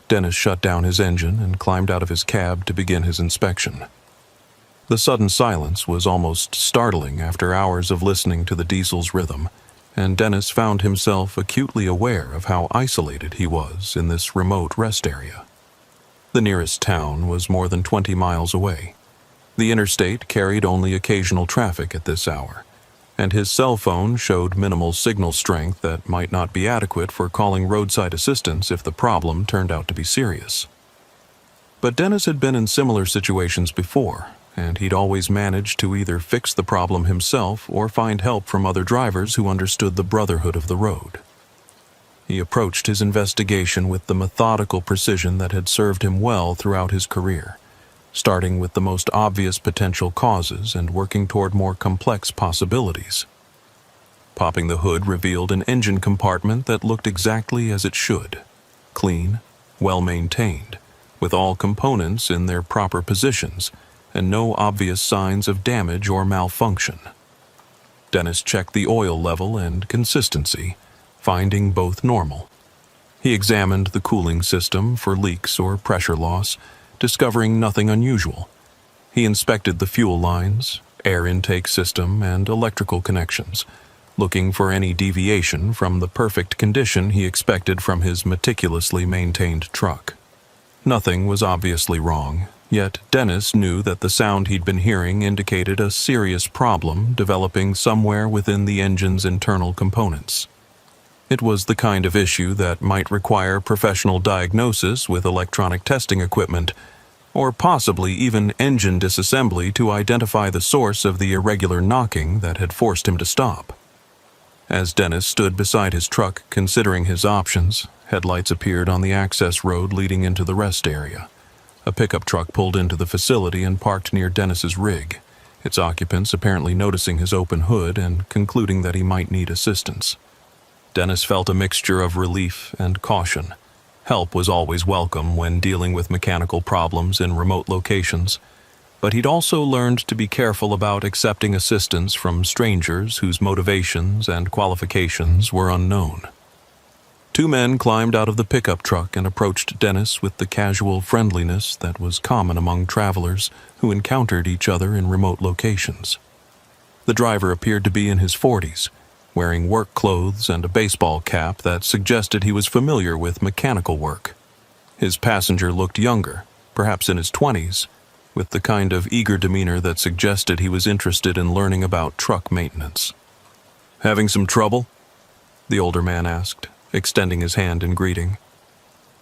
Dennis shut down his engine and climbed out of his cab to begin his inspection. The sudden silence was almost startling after hours of listening to the diesel's rhythm, and Dennis found himself acutely aware of how isolated he was in this remote rest area. The nearest town was more than 20 miles away. The interstate carried only occasional traffic at this hour, and his cell phone showed minimal signal strength that might not be adequate for calling roadside assistance if the problem turned out to be serious. But Dennis had been in similar situations before, and he'd always managed to either fix the problem himself or find help from other drivers who understood the brotherhood of the road. He approached his investigation with the methodical precision that had served him well throughout his career, starting with the most obvious potential causes and working toward more complex possibilities. Popping the hood revealed an engine compartment that looked exactly as it should, clean, well-maintained, with all components in their proper positions, and no obvious signs of damage or malfunction. Dennis checked the oil level and consistency, finding both normal. He examined the cooling system for leaks or pressure loss, discovering nothing unusual. He inspected the fuel lines, air intake system, and electrical connections, looking for any deviation from the perfect condition he expected from his meticulously maintained truck. Nothing was obviously wrong, yet Dennis knew that the sound he'd been hearing indicated a serious problem developing somewhere within the engine's internal components. It was the kind of issue that might require professional diagnosis with electronic testing equipment, or possibly even engine disassembly to identify the source of the irregular knocking that had forced him to stop. As Dennis stood beside his truck considering his options, headlights appeared on the access road leading into the rest area. A pickup truck pulled into the facility and parked near Dennis's rig, its occupants apparently noticing his open hood and concluding that he might need assistance. Dennis felt a mixture of relief and caution. Help was always welcome when dealing with mechanical problems in remote locations, but he'd also learned to be careful about accepting assistance from strangers whose motivations and qualifications were unknown. Two men climbed out of the pickup truck and approached Dennis with the casual friendliness that was common among travelers who encountered each other in remote locations. The driver appeared to be in his 40s, wearing work clothes and a baseball cap that suggested he was familiar with mechanical work. His passenger looked younger, perhaps in his 20s, with the kind of eager demeanor that suggested he was interested in learning about truck maintenance. "Having some trouble?" the older man asked, extending his hand in greeting.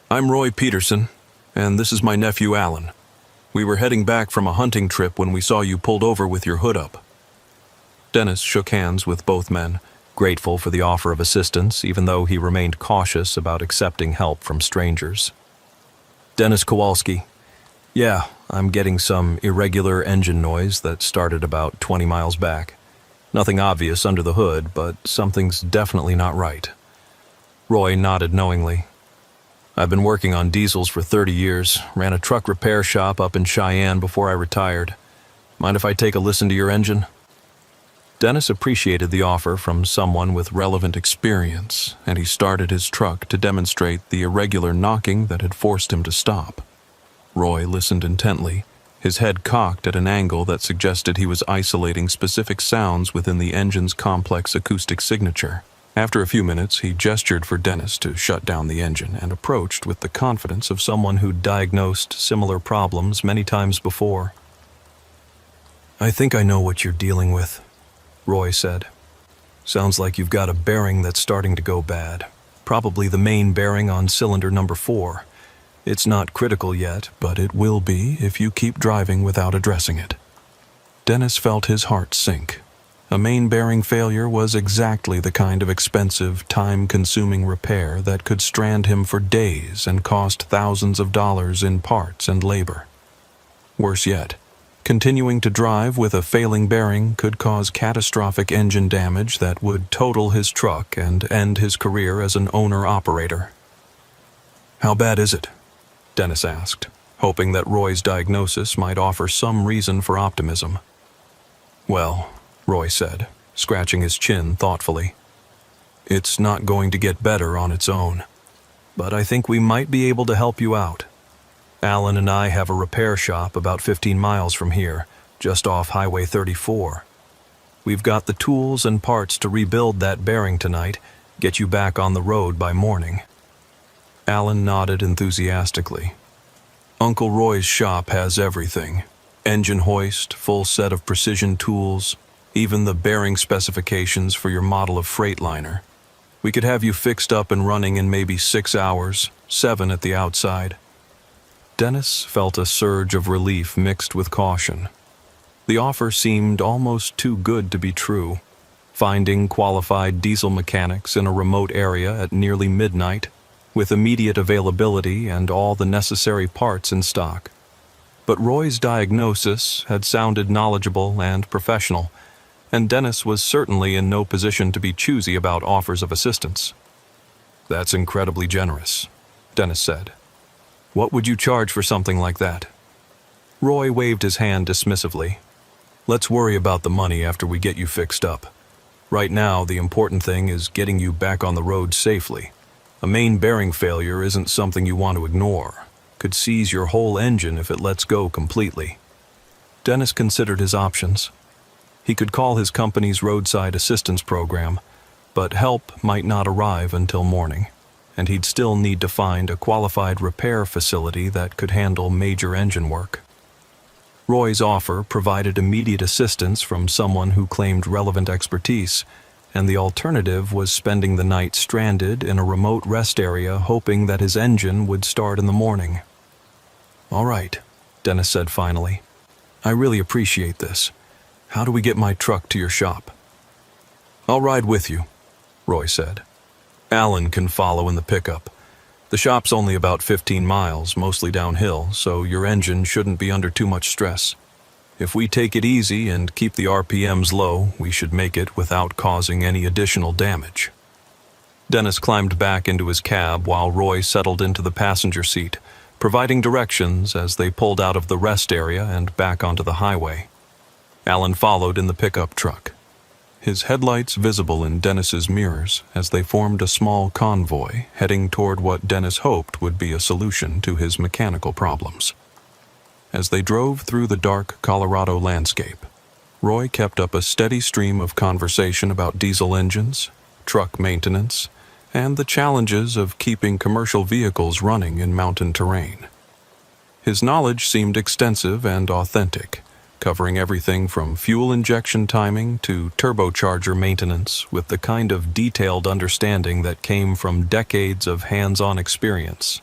"I'm Roy Peterson, and this is my nephew Alan. We were heading back from a hunting trip when we saw you pulled over with your hood up." Dennis shook hands with both men, grateful for the offer of assistance, even though he remained cautious about accepting help from strangers. "Dennis Kowalski. Yeah, I'm getting some irregular engine noise that started about 20 miles back. Nothing obvious under the hood, but something's definitely not right." Roy nodded knowingly. "I've been working on diesels for 30 years, ran a truck repair shop up in Cheyenne before I retired. Mind if I take a listen to your engine?" Dennis appreciated the offer from someone with relevant experience, and he started his truck to demonstrate the irregular knocking that had forced him to stop. Roy listened intently, his head cocked at an angle that suggested he was isolating specific sounds within the engine's complex acoustic signature. After a few minutes, he gestured for Dennis to shut down the engine and approached with the confidence of someone who'd diagnosed similar problems many times before. "I think I know what you're dealing with," Roy said. "Sounds like you've got a bearing that's starting to go bad. Probably the main bearing on cylinder number 4. It's not critical yet, but it will be if you keep driving without addressing it." Dennis felt his heart sink. A main bearing failure was exactly the kind of expensive, time-consuming repair that could strand him for days and cost thousands of dollars in parts and labor. Worse yet, continuing to drive with a failing bearing could cause catastrophic engine damage that would total his truck and end his career as an owner-operator. "How bad is it?" Dennis asked, hoping that Roy's diagnosis might offer some reason for optimism. "Well," Roy said, scratching his chin thoughtfully, "it's not going to get better on its own, but I think we might be able to help you out. Alan and I have a repair shop about 15 miles from here, just off Highway 34. We've got the tools and parts to rebuild that bearing tonight, get you back on the road by morning." Alan nodded enthusiastically. "Uncle Roy's shop has everything. Engine hoist, full set of precision tools, even the bearing specifications for your model of Freightliner. We could have you fixed up and running in maybe 6 hours, 7 at the outside." Dennis felt a surge of relief mixed with caution. The offer seemed almost too good to be true. Finding qualified diesel mechanics in a remote area at nearly midnight, with immediate availability and all the necessary parts in stock. But Roy's diagnosis had sounded knowledgeable and professional, and Dennis was certainly in no position to be choosy about offers of assistance. "That's incredibly generous," Dennis said. "What would you charge for something like that?" Roy waved his hand dismissively. "Let's worry about the money after we get you fixed up. Right now, the important thing is getting you back on the road safely. A main bearing failure isn't something you want to ignore. Could seize your whole engine if it lets go completely." Dennis considered his options. He could call his company's roadside assistance program, but help might not arrive until morning, and he'd still need to find a qualified repair facility that could handle major engine work. Roy's offer provided immediate assistance from someone who claimed relevant expertise, and the alternative was spending the night stranded in a remote rest area hoping that his engine would start in the morning. "All right," Dennis said finally. "I really appreciate this. How do we get my truck to your shop?" "I'll ride with you," Roy said. "Alan can follow in the pickup. The shop's only about 15 miles, mostly downhill, so your engine shouldn't be under too much stress. If we take it easy and keep the RPMs low, we should make it without causing any additional damage." Dennis climbed back into his cab while Roy settled into the passenger seat, providing directions as they pulled out of the rest area and back onto the highway. Alan followed in the pickup truck, his headlights visible in Dennis's mirrors as they formed a small convoy heading toward what Dennis hoped would be a solution to his mechanical problems. As they drove through the dark Colorado landscape, Roy kept up a steady stream of conversation about diesel engines, truck maintenance, and the challenges of keeping commercial vehicles running in mountain terrain. His knowledge seemed extensive and authentic, covering everything from fuel injection timing to turbocharger maintenance with the kind of detailed understanding that came from decades of hands-on experience.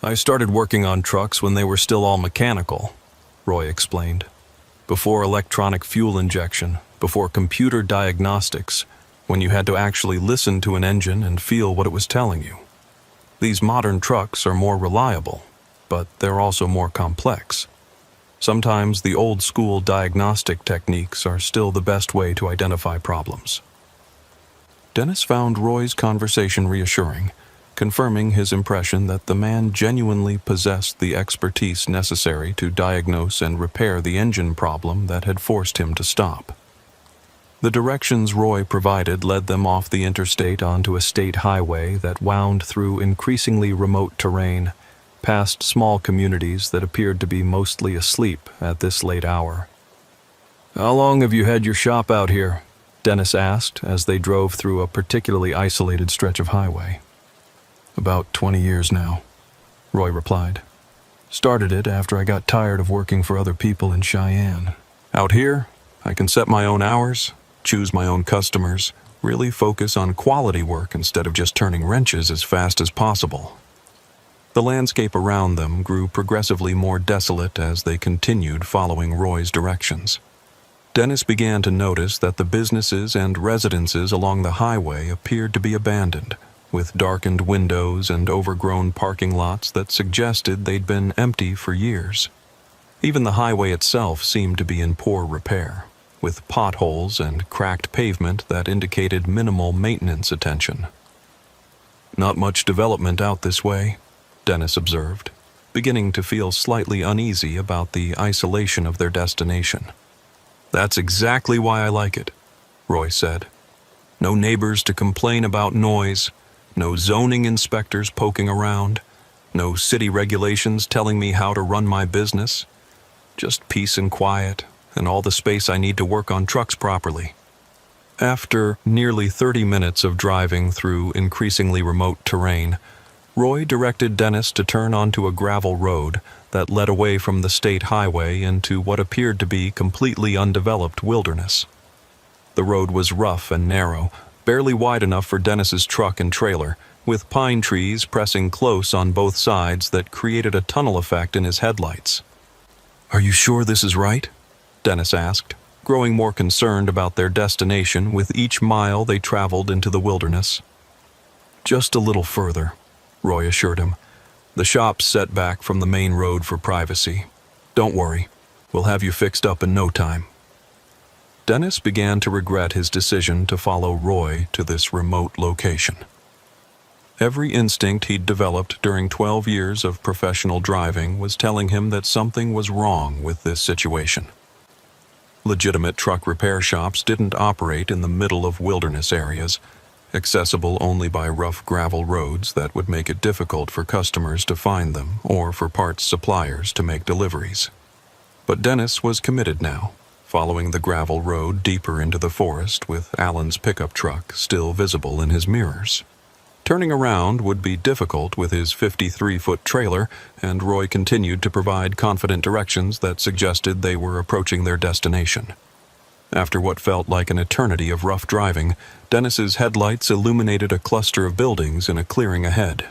"I started working on trucks when they were still all mechanical," Roy explained. "Before electronic fuel injection, before computer diagnostics, when you had to actually listen to an engine and feel what it was telling you. These modern trucks are more reliable, but they're also more complex. Sometimes the old-school diagnostic techniques are still the best way to identify problems." Dennis found Roy's conversation reassuring, confirming his impression that the man genuinely possessed the expertise necessary to diagnose and repair the engine problem that had forced him to stop. The directions Roy provided led them off the interstate onto a state highway that wound through increasingly remote terrain, past small communities that appeared to be mostly asleep at this late hour. "How long have you had your shop out here?" Dennis asked as they drove through a particularly isolated stretch of highway. "About 20 years now," Roy replied. "Started it after I got tired of working for other people in Cheyenne. Out here, I can set my own hours, choose my own customers, really focus on quality work instead of just turning wrenches as fast as possible." The landscape around them grew progressively more desolate as they continued following Roy's directions. Dennis began to notice that the businesses and residences along the highway appeared to be abandoned, with darkened windows and overgrown parking lots that suggested they'd been empty for years. Even the highway itself seemed to be in poor repair, with potholes and cracked pavement that indicated minimal maintenance attention. "Not much development out this way," Dennis observed, beginning to feel slightly uneasy about the isolation of their destination. "That's exactly why I like it," Roy said. "No neighbors to complain about noise, no zoning inspectors poking around, no city regulations telling me how to run my business. Just peace and quiet, and all the space I need to work on trucks properly." After nearly 30 minutes of driving through increasingly remote terrain, Roy directed Dennis to turn onto a gravel road that led away from the state highway into what appeared to be completely undeveloped wilderness. The road was rough and narrow, barely wide enough for Dennis's truck and trailer, with pine trees pressing close on both sides that created a tunnel effect in his headlights. "Are you sure this is right?" Dennis asked, growing more concerned about their destination with each mile they traveled into the wilderness. "Just a little further," Roy assured him. "The shop's set back from the main road for privacy. Don't worry, we'll have you fixed up in no time." Dennis began to regret his decision to follow Roy to this remote location. Every instinct he'd developed during 12 years of professional driving was telling him that something was wrong with this situation. Legitimate truck repair shops didn't operate in the middle of wilderness areas, accessible only by rough gravel roads that would make it difficult for customers to find them or for parts suppliers to make deliveries. But Dennis was committed now, following the gravel road deeper into the forest with Alan's pickup truck still visible in his mirrors. Turning around would be difficult with his 53-foot trailer, and Roy continued to provide confident directions that suggested they were approaching their destination. After what felt like an eternity of rough driving, Dennis's headlights illuminated a cluster of buildings in a clearing ahead.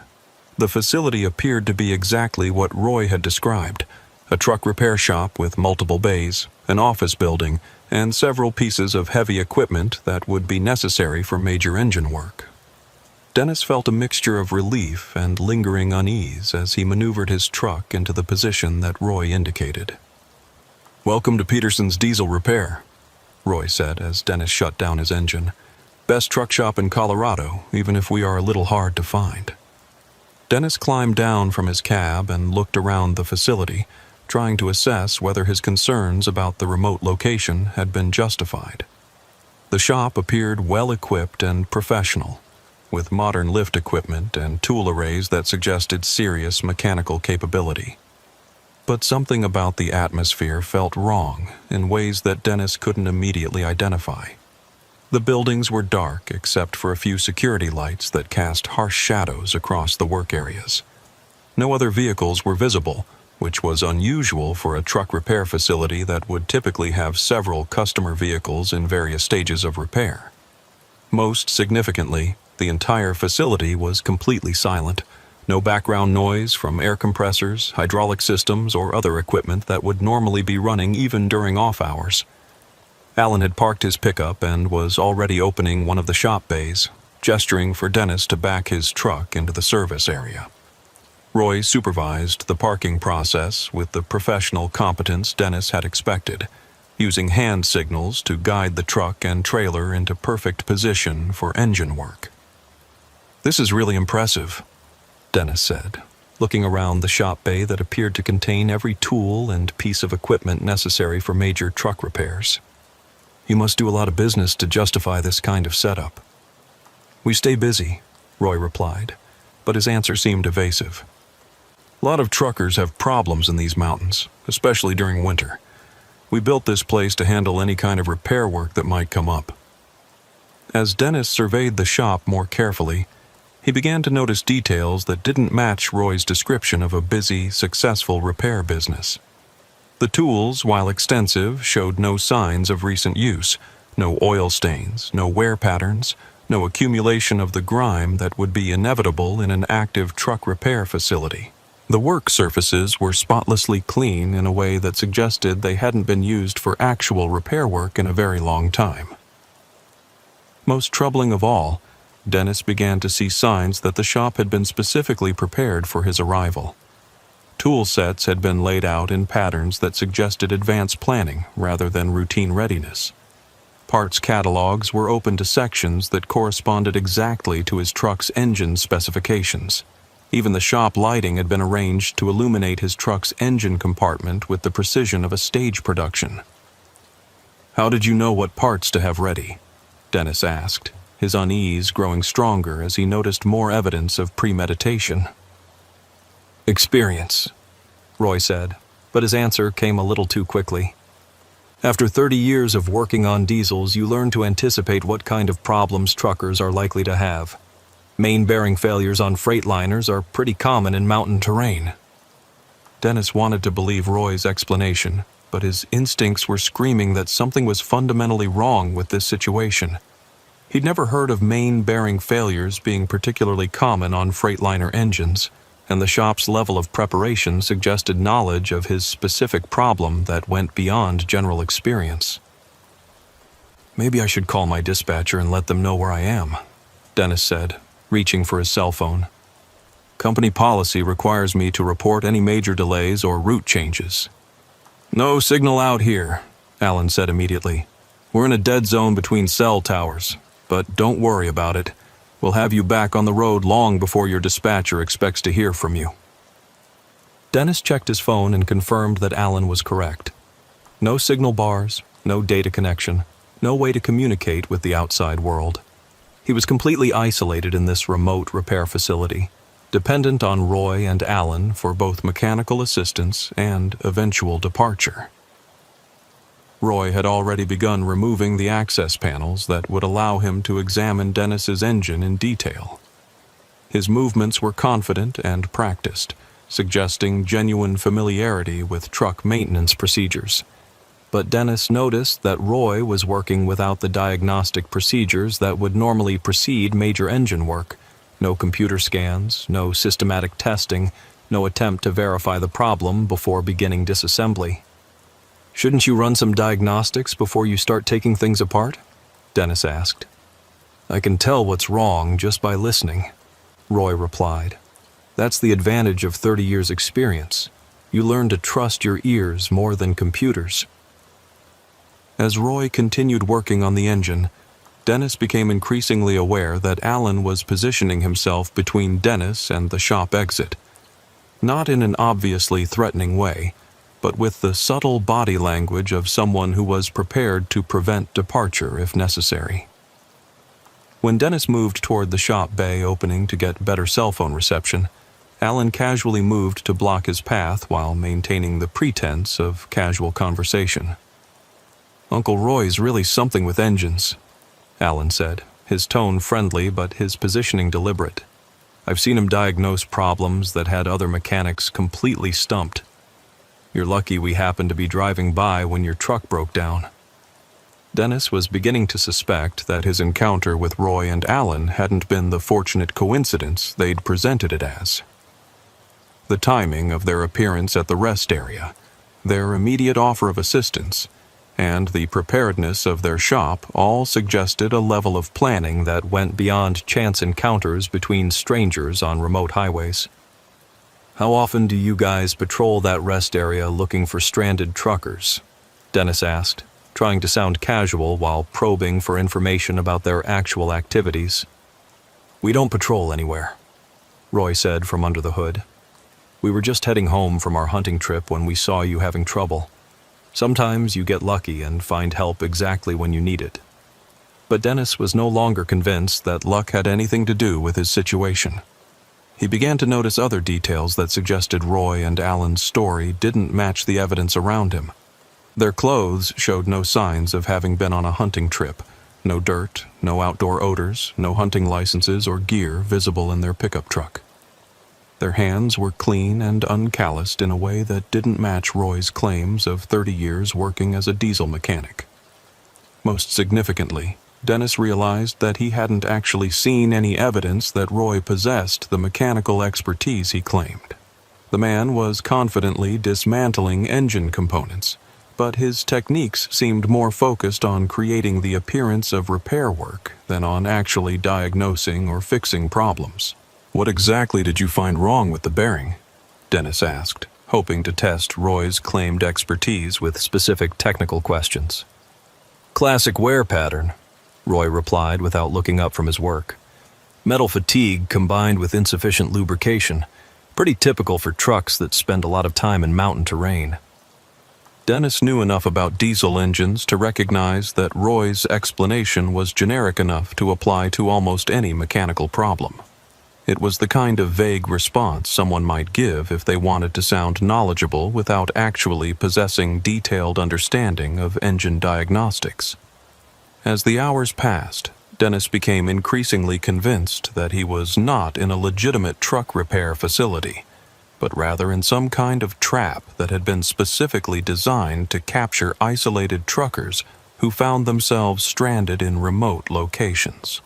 The facility appeared to be exactly what Roy had described: a truck repair shop with multiple bays, an office building, and several pieces of heavy equipment that would be necessary for major engine work. Dennis felt a mixture of relief and lingering unease as he maneuvered his truck into the position that Roy indicated. "Welcome to Peterson's Diesel Repair," Roy said as Dennis shut down his engine. "Best truck shop in Colorado, even if we are a little hard to find." Dennis climbed down from his cab and looked around the facility, trying to assess whether his concerns about the remote location had been justified. The shop appeared well-equipped and professional, with modern lift equipment and tool arrays that suggested serious mechanical capability. But something about the atmosphere felt wrong in ways that Dennis couldn't immediately identify. The buildings were dark except for a few security lights that cast harsh shadows across the work areas. No other vehicles were visible, which was unusual for a truck repair facility that would typically have several customer vehicles in various stages of repair. Most significantly, the entire facility was completely silent. No background noise from air compressors, hydraulic systems, or other equipment that would normally be running even during off hours. Alan had parked his pickup and was already opening one of the shop bays, gesturing for Dennis to back his truck into the service area. Roy supervised the parking process with the professional competence Dennis had expected, using hand signals to guide the truck and trailer into perfect position for engine work. "This is really impressive," Dennis said, looking around the shop bay that appeared to contain every tool and piece of equipment necessary for major truck repairs. "You must do a lot of business to justify this kind of setup." "We stay busy," Roy replied, but his answer seemed evasive. "A lot of truckers have problems in these mountains, especially during winter. We built this place to handle any kind of repair work that might come up." As Dennis surveyed the shop more carefully, he began to notice details that didn't match Roy's description of a busy, successful repair business. The tools, while extensive, showed no signs of recent use, no oil stains, no wear patterns, no accumulation of the grime that would be inevitable in an active truck repair facility. The work surfaces were spotlessly clean in a way that suggested they hadn't been used for actual repair work in a very long time. Most troubling of all, Dennis began to see signs that the shop had been specifically prepared for his arrival. Tool sets had been laid out in patterns that suggested advanced planning rather than routine readiness. Parts catalogs were open to sections that corresponded exactly to his truck's engine specifications. Even the shop lighting had been arranged to illuminate his truck's engine compartment with the precision of a stage production. "How did you know what parts to have ready?" Dennis asked, his unease growing stronger as he noticed more evidence of premeditation. "Experience," Roy said, but his answer came a little too quickly. "After 30 years of working on diesels, you learn to anticipate what kind of problems truckers are likely to have. Main bearing failures on freight liners are pretty common in mountain terrain." Dennis wanted to believe Roy's explanation, but his instincts were screaming that something was fundamentally wrong with this situation. He'd never heard of main bearing failures being particularly common on freightliner engines, and the shop's level of preparation suggested knowledge of his specific problem that went beyond general experience. "Maybe I should call my dispatcher and let them know where I am," Dennis said, reaching for his cell phone. "Company policy requires me to report any major delays or route changes." "No signal out here," Alan said immediately. "We're in a dead zone between cell towers, but don't worry about it. We'll have you back on the road long before your dispatcher expects to hear from you." Dennis checked his phone and confirmed that Alan was correct. No signal bars, no data connection, no way to communicate with the outside world. He was completely isolated in this remote repair facility, dependent on Roy and Alan for both mechanical assistance and eventual departure. Roy had already begun removing the access panels that would allow him to examine Dennis's engine in detail. His movements were confident and practiced, suggesting genuine familiarity with truck maintenance procedures. But Dennis noticed that Roy was working without the diagnostic procedures that would normally precede major engine work. No computer scans, no systematic testing, no attempt to verify the problem before beginning disassembly. "Shouldn't you run some diagnostics before you start taking things apart?" Dennis asked. "I can tell what's wrong just by listening," Roy replied. "That's the advantage of 30 years' experience. You learn to trust your ears more than computers." As Roy continued working on the engine, Dennis became increasingly aware that Alan was positioning himself between Dennis and the shop exit, not in an obviously threatening way, but with the subtle body language of someone who was prepared to prevent departure if necessary. When Dennis moved toward the shop bay opening to get better cell phone reception, Alan casually moved to block his path while maintaining the pretense of casual conversation. "Uncle Roy's really something with engines," Alan said, his tone friendly but his positioning deliberate. "I've seen him diagnose problems that had other mechanics completely stumped. You're lucky we happened to be driving by when your truck broke down." Dennis was beginning to suspect that his encounter with Roy and Alan hadn't been the fortunate coincidence they'd presented it as. The timing of their appearance at the rest area, their immediate offer of assistance, and the preparedness of their shop all suggested a level of planning that went beyond chance encounters between strangers on remote highways. "How often do you guys patrol that rest area looking for stranded truckers?" Dennis asked, trying to sound casual while probing for information about their actual activities. "We don't patrol anywhere," Roy said from under the hood. "We were just heading home from our hunting trip when we saw you having trouble. Sometimes you get lucky and find help exactly when you need it." But Dennis was no longer convinced that luck had anything to do with his situation. He began to notice other details that suggested Roy and Alan's story didn't match the evidence around him. Their clothes showed no signs of having been on a hunting trip. No dirt, no outdoor odors, no hunting licenses or gear visible in their pickup truck. Their hands were clean and uncalloused in a way that didn't match Roy's claims of 30 years working as a diesel mechanic. Most significantly, Dennis realized that he hadn't actually seen any evidence that Roy possessed the mechanical expertise he claimed. The man was confidently dismantling engine components, but his techniques seemed more focused on creating the appearance of repair work than on actually diagnosing or fixing problems. "What exactly did you find wrong with the bearing?" Dennis asked, hoping to test Roy's claimed expertise with specific technical questions. "Classic wear pattern," Roy replied without looking up from his work. "Metal fatigue combined with insufficient lubrication. Pretty typical for trucks that spend a lot of time in mountain terrain." Dennis knew enough about diesel engines to recognize that Roy's explanation was generic enough to apply to almost any mechanical problem. It was the kind of vague response someone might give if they wanted to sound knowledgeable without actually possessing detailed understanding of engine diagnostics. As the hours passed, Dennis became increasingly convinced that he was not in a legitimate truck repair facility, but rather in some kind of trap that had been specifically designed to capture isolated truckers who found themselves stranded in remote locations.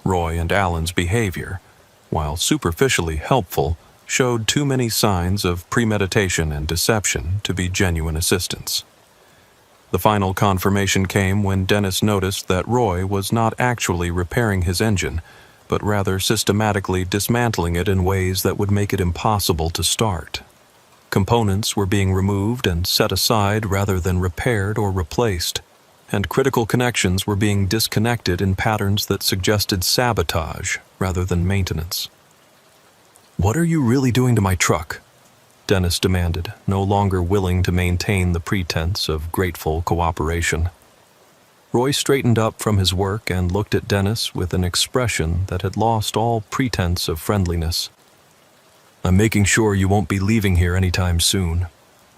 Roy and Alan's behavior, while superficially helpful, showed too many signs of premeditation and deception to be genuine assistance. The final confirmation came when Dennis noticed that Roy was not actually repairing his engine, but rather systematically dismantling it in ways that would make it impossible to start. Components were being removed and set aside rather than repaired or replaced, and critical connections were being disconnected in patterns that suggested sabotage rather than maintenance. "What are you really doing to my truck?" Dennis demanded, no longer willing to maintain the pretense of grateful cooperation. Roy straightened up from his work and looked at Dennis with an expression that had lost all pretense of friendliness. "I'm making sure you won't be leaving here anytime soon,"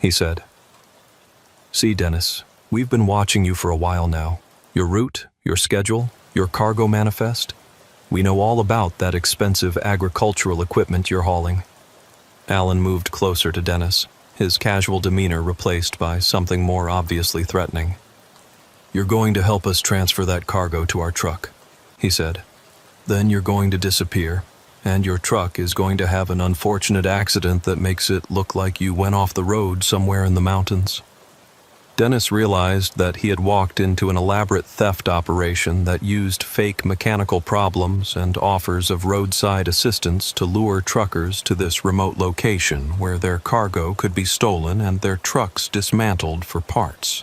he said. "See, Dennis, we've been watching you for a while now. Your route, your schedule, your cargo manifest. We know all about that expensive agricultural equipment you're hauling." Alan moved closer to Dennis, his casual demeanor replaced by something more obviously threatening. "You're going to help us transfer that cargo to our truck," he said. "Then you're going to disappear, and your truck is going to have an unfortunate accident that makes it look like you went off the road somewhere in the mountains." Dennis realized that he had walked into an elaborate theft operation that used fake mechanical problems and offers of roadside assistance to lure truckers to this remote location where their cargo could be stolen and their trucks dismantled for parts.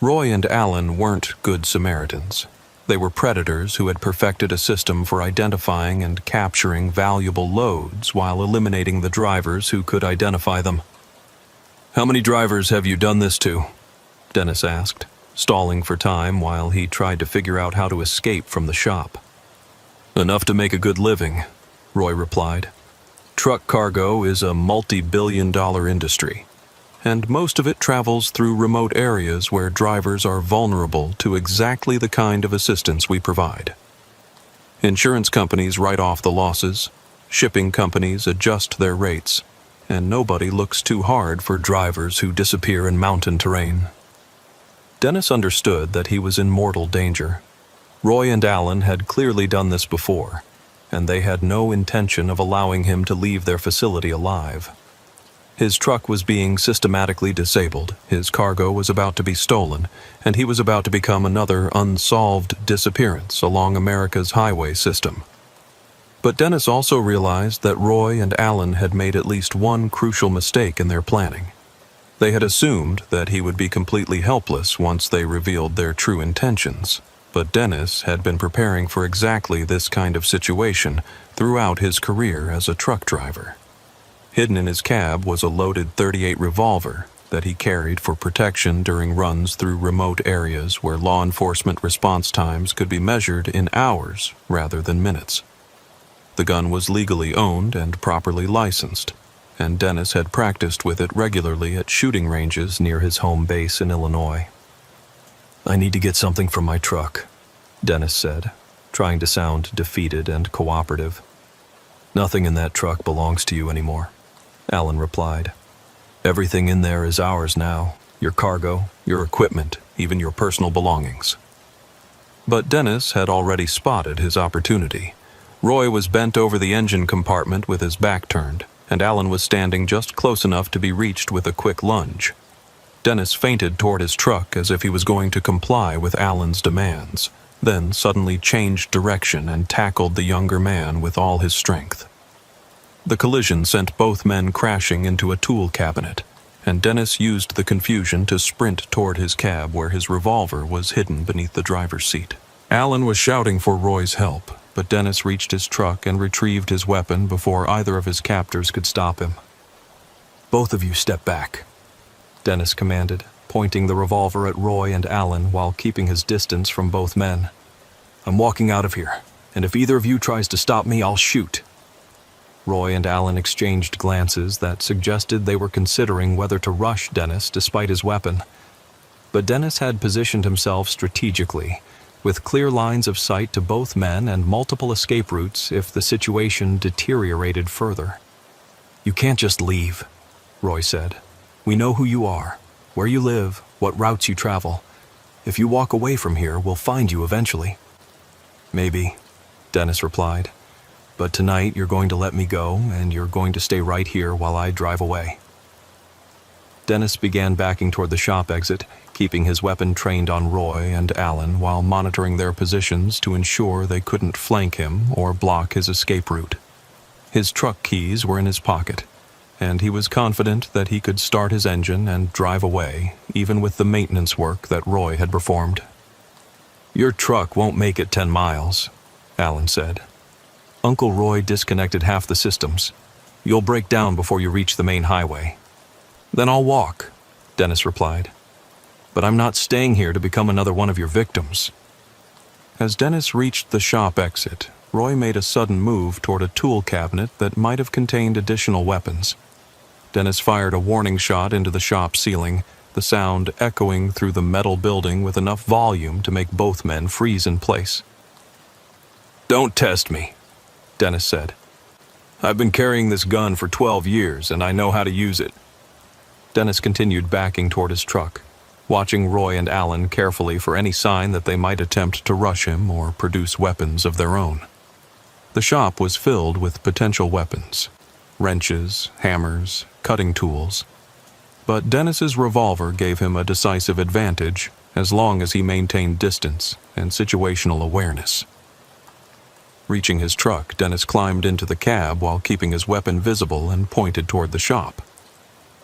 Roy and Alan weren't good Samaritans. They were predators who had perfected a system for identifying and capturing valuable loads while eliminating the drivers who could identify them. "How many drivers have you done this to?" Dennis asked, stalling for time while he tried to figure out how to escape from the shop. "Enough to make a good living," Roy replied. "Truck cargo is a multi-billion-dollar industry, and most of it travels through remote areas where drivers are vulnerable to exactly the kind of assistance we provide. Insurance companies write off the losses, shipping companies adjust their rates, and nobody looks too hard for drivers who disappear in mountain terrain." Dennis understood that he was in mortal danger. Roy and Alan had clearly done this before, and they had no intention of allowing him to leave their facility alive. His truck was being systematically disabled, his cargo was about to be stolen, and he was about to become another unsolved disappearance along America's highway system. But Dennis also realized that Roy and Alan had made at least one crucial mistake in their planning. They had assumed that he would be completely helpless once they revealed their true intentions, but Dennis had been preparing for exactly this kind of situation throughout his career as a truck driver. Hidden in his cab was a loaded .38 revolver that he carried for protection during runs through remote areas where law enforcement response times could be measured in hours rather than minutes. The gun was legally owned and properly licensed, and Dennis had practiced with it regularly at shooting ranges near his home base in Illinois. "I need to get something from my truck," Dennis said, trying to sound defeated and cooperative. "Nothing in that truck belongs to you anymore," Alan replied. "Everything in there is ours now, your cargo, your equipment, even your personal belongings." But Dennis had already spotted his opportunity. Roy was bent over the engine compartment with his back turned, and Alan was standing just close enough to be reached with a quick lunge. Dennis feinted toward his truck as if he was going to comply with Alan's demands, then suddenly changed direction and tackled the younger man with all his strength. The collision sent both men crashing into a tool cabinet, and Dennis used the confusion to sprint toward his cab where his revolver was hidden beneath the driver's seat. Alan was shouting for Roy's help, but Dennis reached his truck and retrieved his weapon before either of his captors could stop him. "Both of you step back," Dennis commanded, pointing the revolver at Roy and Alan while keeping his distance from both men. "I'm walking out of here, and if either of you tries to stop me, I'll shoot." Roy and Alan exchanged glances that suggested they were considering whether to rush Dennis despite his weapon. But Dennis had positioned himself strategically, with clear lines of sight to both men and multiple escape routes if the situation deteriorated further. "You can't just leave," Roy said. "We know who you are, where you live, what routes you travel. If you walk away from here, we'll find you eventually." "Maybe," Dennis replied. "But tonight you're going to let me go, and you're going to stay right here while I drive away." Dennis began backing toward the shop exit, keeping his weapon trained on Roy and Alan while monitoring their positions to ensure they couldn't flank him or block his escape route. His truck keys were in his pocket, and he was confident that he could start his engine and drive away, even with the maintenance work that Roy had performed. "Your truck won't make it 10 miles, Alan said. "Uncle Roy disconnected half the systems. You'll break down before you reach the main highway." "Then I'll walk," Dennis replied. "But I'm not staying here to become another one of your victims." As Dennis reached the shop exit, Roy made a sudden move toward a tool cabinet that might have contained additional weapons. Dennis fired a warning shot into the shop ceiling, the sound echoing through the metal building with enough volume to make both men freeze in place. "Don't test me," Dennis said. "I've been carrying this gun for 12 years, and I know how to use it." Dennis continued backing toward his truck, watching Roy and Alan carefully for any sign that they might attempt to rush him or produce weapons of their own. The shop was filled with potential weapons: wrenches, hammers, cutting tools. But Dennis's revolver gave him a decisive advantage as long as he maintained distance and situational awareness. Reaching his truck, Dennis climbed into the cab while keeping his weapon visible and pointed toward the shop.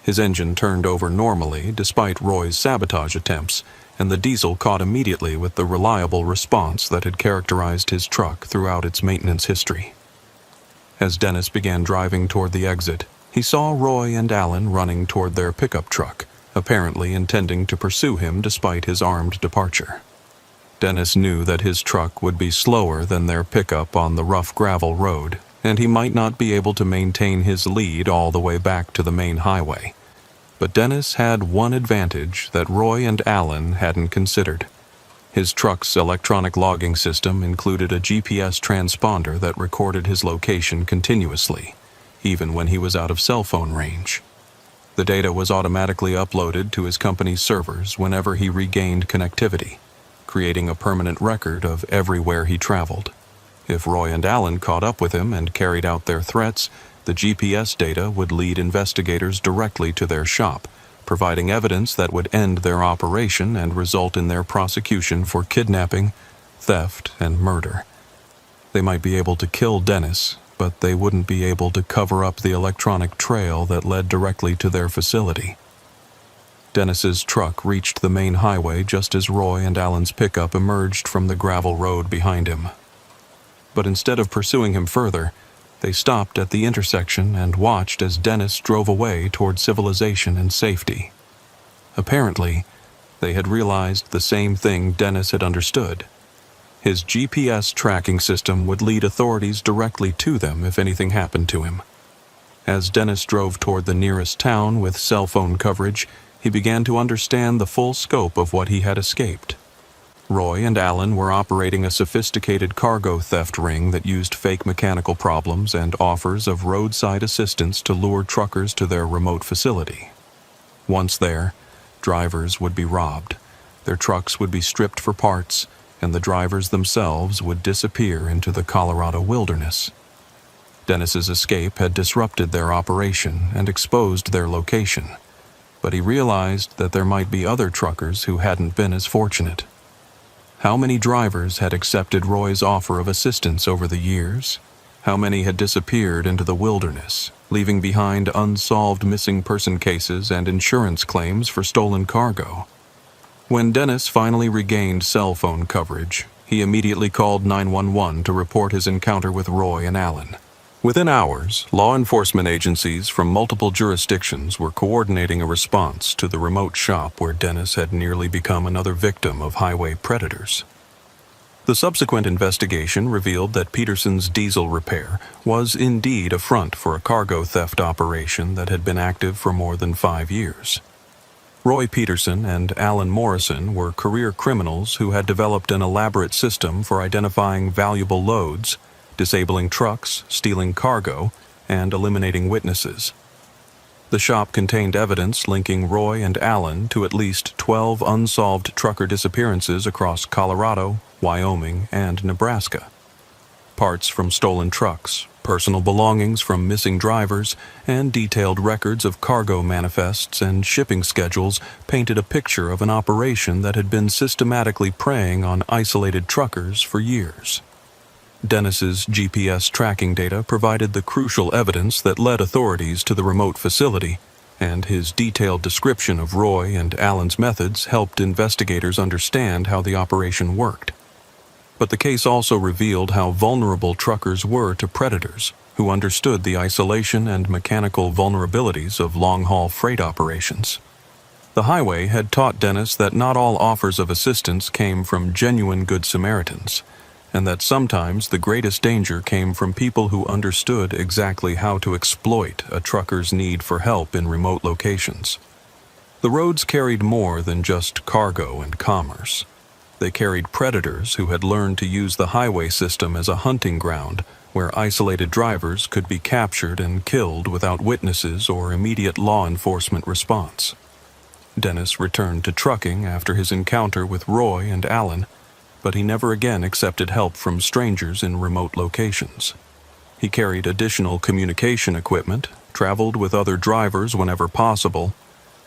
His engine turned over normally despite Roy's sabotage attempts, and the diesel caught immediately with the reliable response that had characterized his truck throughout its maintenance history. As Dennis began driving toward the exit, he saw Roy and Alan running toward their pickup truck, apparently intending to pursue him despite his armed departure. Dennis knew that his truck would be slower than their pickup on the rough gravel road, and he might not be able to maintain his lead all the way back to the main highway. But Dennis had one advantage that Roy and Alan hadn't considered. His truck's electronic logging system included a GPS transponder that recorded his location continuously, even when he was out of cell phone range. The data was automatically uploaded to his company's servers whenever he regained connectivity, creating a permanent record of everywhere he traveled. If Roy and Alan caught up with him and carried out their threats, the GPS data would lead investigators directly to their shop, providing evidence that would end their operation and result in their prosecution for kidnapping, theft, and murder. They might be able to kill Dennis, but they wouldn't be able to cover up the electronic trail that led directly to their facility. Dennis's truck reached the main highway just as Roy and Alan's pickup emerged from the gravel road behind him. But instead of pursuing him further, they stopped at the intersection and watched as Dennis drove away toward civilization and safety. Apparently, they had realized the same thing Dennis had understood. His GPS tracking system would lead authorities directly to them if anything happened to him. As Dennis drove toward the nearest town with cell phone coverage, he began to understand the full scope of what he had escaped. Roy and Alan were operating a sophisticated cargo theft ring that used fake mechanical problems and offers of roadside assistance to lure truckers to their remote facility. Once there, drivers would be robbed, their trucks would be stripped for parts, and the drivers themselves would disappear into the Colorado wilderness. Dennis's escape had disrupted their operation and exposed their location, but he realized that there might be other truckers who hadn't been as fortunate. How many drivers had accepted Roy's offer of assistance over the years? How many had disappeared into the wilderness, leaving behind unsolved missing person cases and insurance claims for stolen cargo? When Dennis finally regained cell phone coverage, he immediately called 911 to report his encounter with Roy and Alan. Within hours, law enforcement agencies from multiple jurisdictions were coordinating a response to the remote shop where Dennis had nearly become another victim of highway predators. The subsequent investigation revealed that Peterson's diesel repair was indeed a front for a cargo theft operation that had been active for more than 5 years. Roy Peterson and Alan Morrison were career criminals who had developed an elaborate system for identifying valuable loads, disabling trucks, stealing cargo, and eliminating witnesses. The shop contained evidence linking Roy and Alan to at least 12 unsolved trucker disappearances across Colorado, Wyoming, and Nebraska. Parts from stolen trucks, personal belongings from missing drivers, and detailed records of cargo manifests and shipping schedules painted a picture of an operation that had been systematically preying on isolated truckers for years. Dennis's GPS tracking data provided the crucial evidence that led authorities to the remote facility, and his detailed description of Roy and Alan's methods helped investigators understand how the operation worked. But the case also revealed how vulnerable truckers were to predators who understood the isolation and mechanical vulnerabilities of long-haul freight operations. The highway had taught Dennis that not all offers of assistance came from genuine Good Samaritans, and that sometimes the greatest danger came from people who understood exactly how to exploit a trucker's need for help in remote locations. The roads carried more than just cargo and commerce. They carried predators who had learned to use the highway system as a hunting ground where isolated drivers could be captured and killed without witnesses or immediate law enforcement response. Dennis returned to trucking after his encounter with Roy and Alan, but he never again accepted help from strangers in remote locations. He carried additional communication equipment, traveled with other drivers whenever possible,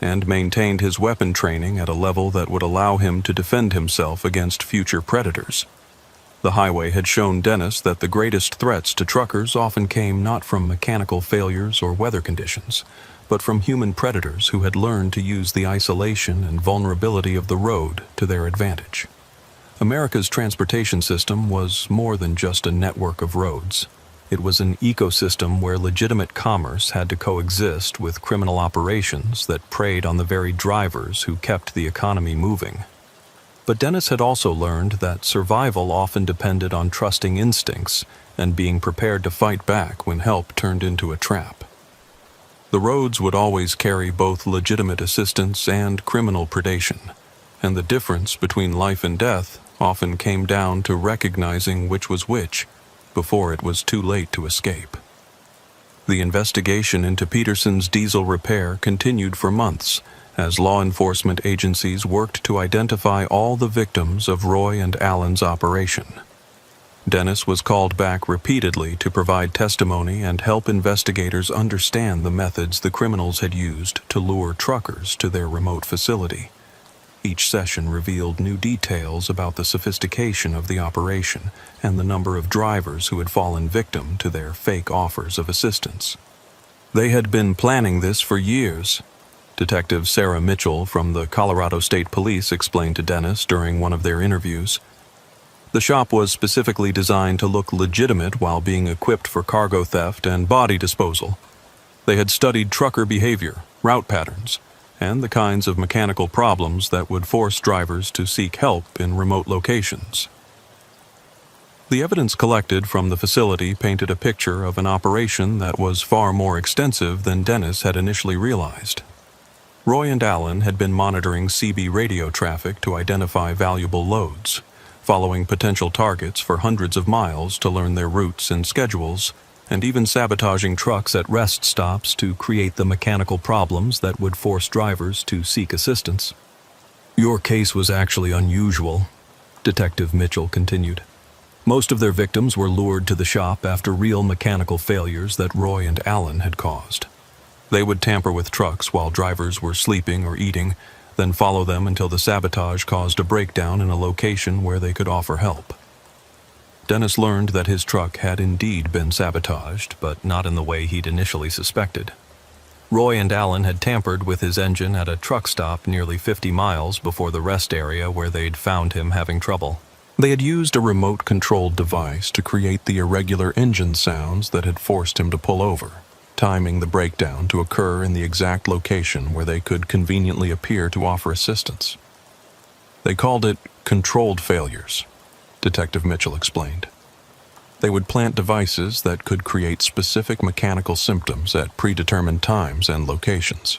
and maintained his weapon training at a level that would allow him to defend himself against future predators. The highway had shown Dennis that the greatest threats to truckers often came not from mechanical failures or weather conditions, but from human predators who had learned to use the isolation and vulnerability of the road to their advantage. America's transportation system was more than just a network of roads. It was an ecosystem where legitimate commerce had to coexist with criminal operations that preyed on the very drivers who kept the economy moving. But Dennis had also learned that survival often depended on trusting instincts and being prepared to fight back when help turned into a trap. The roads would always carry both legitimate assistance and criminal predation, and the difference between life and death often came down to recognizing which was which before it was too late to escape. The investigation into Peterson's diesel repair continued for months as law enforcement agencies worked to identify all the victims of Roy and Alan's operation. Dennis was called back repeatedly to provide testimony and help investigators understand the methods the criminals had used to lure truckers to their remote facility. Each session revealed new details about the sophistication of the operation and the number of drivers who had fallen victim to their fake offers of assistance. They had been planning this for years. Detective Sarah Mitchell from the Colorado State Police explained to Dennis during one of their interviews. The shop was specifically designed to look legitimate while being equipped for cargo theft and body disposal. They had studied trucker behavior, route patterns, and the kinds of mechanical problems that would force drivers to seek help in remote locations. The evidence collected from the facility painted a picture of an operation that was far more extensive than Dennis had initially realized. Roy and Alan had been monitoring CB radio traffic to identify valuable loads, following potential targets for hundreds of miles to learn their routes and schedules, and even sabotaging trucks at rest stops to create the mechanical problems that would force drivers to seek assistance. "Your case was actually unusual," Detective Mitchell continued. "Most of their victims were lured to the shop after real mechanical failures that Roy and Alan had caused. They would tamper with trucks while drivers were sleeping or eating, then follow them until the sabotage caused a breakdown in a location where they could offer help." Dennis learned that his truck had indeed been sabotaged, but not in the way he'd initially suspected. Roy and Alan had tampered with his engine at a truck stop nearly 50 miles before the rest area where they'd found him having trouble. They had used a remote-controlled device to create the irregular engine sounds that had forced him to pull over, timing the breakdown to occur in the exact location where they could conveniently appear to offer assistance. They called it controlled failures, Detective Mitchell explained. They would plant devices that could create specific mechanical symptoms at predetermined times and locations.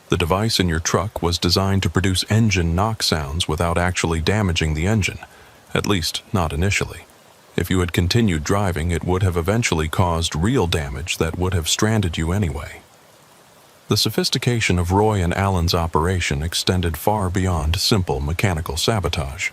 The device in your truck was designed to produce engine knock sounds without actually damaging the engine, at least not initially. If you had continued driving, it would have eventually caused real damage that would have stranded you anyway. The sophistication of Roy and Alan's operation extended far beyond simple mechanical sabotage.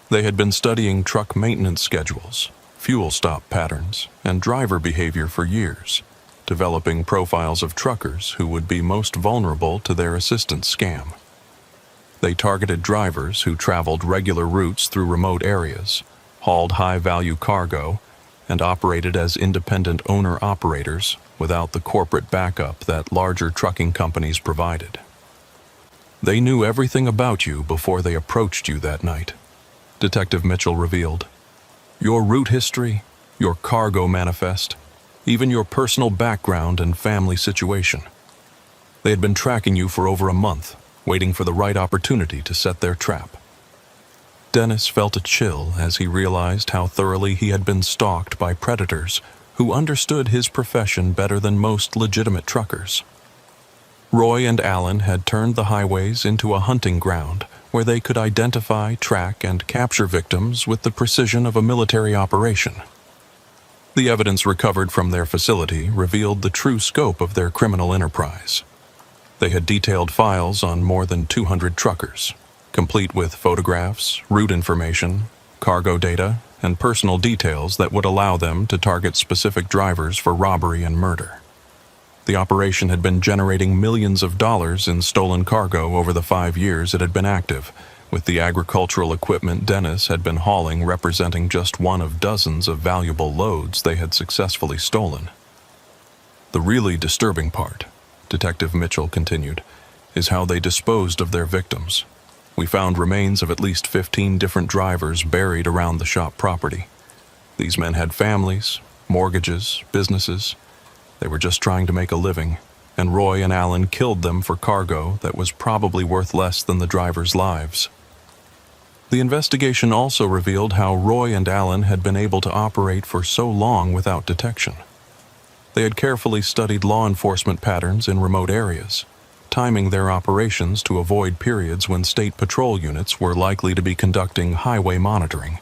They had been studying truck maintenance schedules, fuel stop patterns, and driver behavior for years, developing profiles of truckers who would be most vulnerable to their assistance scam. They targeted drivers who traveled regular routes through remote areas, hauled high-value cargo, and operated as independent owner-operators without the corporate backup that larger trucking companies provided. They knew everything about you before they approached you that night, Detective Mitchell revealed. Your route history, your cargo manifest, even your personal background and family situation. They had been tracking you for over a month, waiting for the right opportunity to set their trap. Dennis felt a chill as he realized how thoroughly he had been stalked by predators who understood his profession better than most legitimate truckers. Roy and Alan had turned the highways into a hunting ground where they could identify, track, and capture victims with the precision of a military operation. The evidence recovered from their facility revealed the true scope of their criminal enterprise. They had detailed files on more than 200 truckers, complete with photographs, route information, cargo data, and personal details that would allow them to target specific drivers for robbery and murder. The operation had been generating millions of dollars in stolen cargo over the 5 years it had been active, with the agricultural equipment Dennis had been hauling representing just one of dozens of valuable loads they had successfully stolen. The really disturbing part, Detective Mitchell continued, is how they disposed of their victims. We found remains of at least 15 different drivers buried around the shop property. These men had families, mortgages, businesses. They were just trying to make a living, and Roy and Alan killed them for cargo that was probably worth less than the drivers' lives. The investigation also revealed how Roy and Alan had been able to operate for so long without detection. They had carefully studied law enforcement patterns in remote areas, timing their operations to avoid periods when state patrol units were likely to be conducting highway monitoring.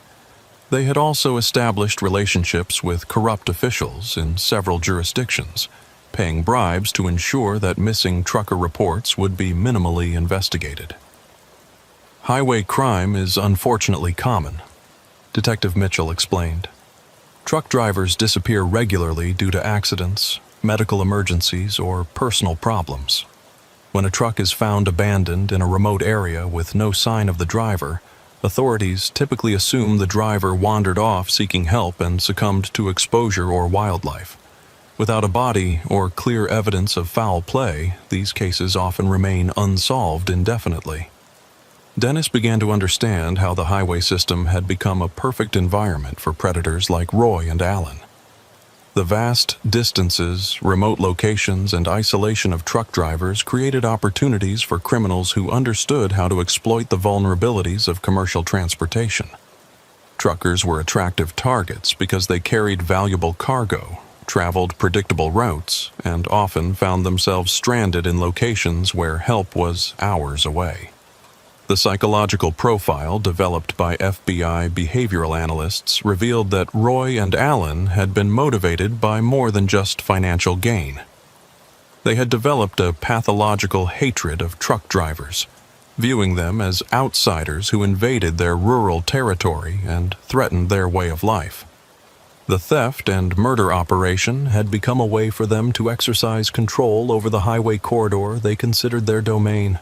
They had also established relationships with corrupt officials in several jurisdictions, paying bribes to ensure that missing trucker reports would be minimally investigated. Highway crime is unfortunately common, Detective Mitchell explained. Truck drivers disappear regularly due to accidents, medical emergencies, or personal problems. When a truck is found abandoned in a remote area with no sign of the driver, authorities typically assume the driver wandered off seeking help and succumbed to exposure or wildlife. Without a body or clear evidence of foul play, these cases often remain unsolved indefinitely. Dennis began to understand how the highway system had become a perfect environment for predators like Roy and Alan. The vast distances, remote locations, and isolation of truck drivers created opportunities for criminals who understood how to exploit the vulnerabilities of commercial transportation. Truckers were attractive targets because they carried valuable cargo, traveled predictable routes, and often found themselves stranded in locations where help was hours away. The psychological profile developed by FBI behavioral analysts revealed that Roy and Alan had been motivated by more than just financial gain. They had developed a pathological hatred of truck drivers, viewing them as outsiders who invaded their rural territory and threatened their way of life. The theft and murder operation had become a way for them to exercise control over the highway corridor they considered their domain.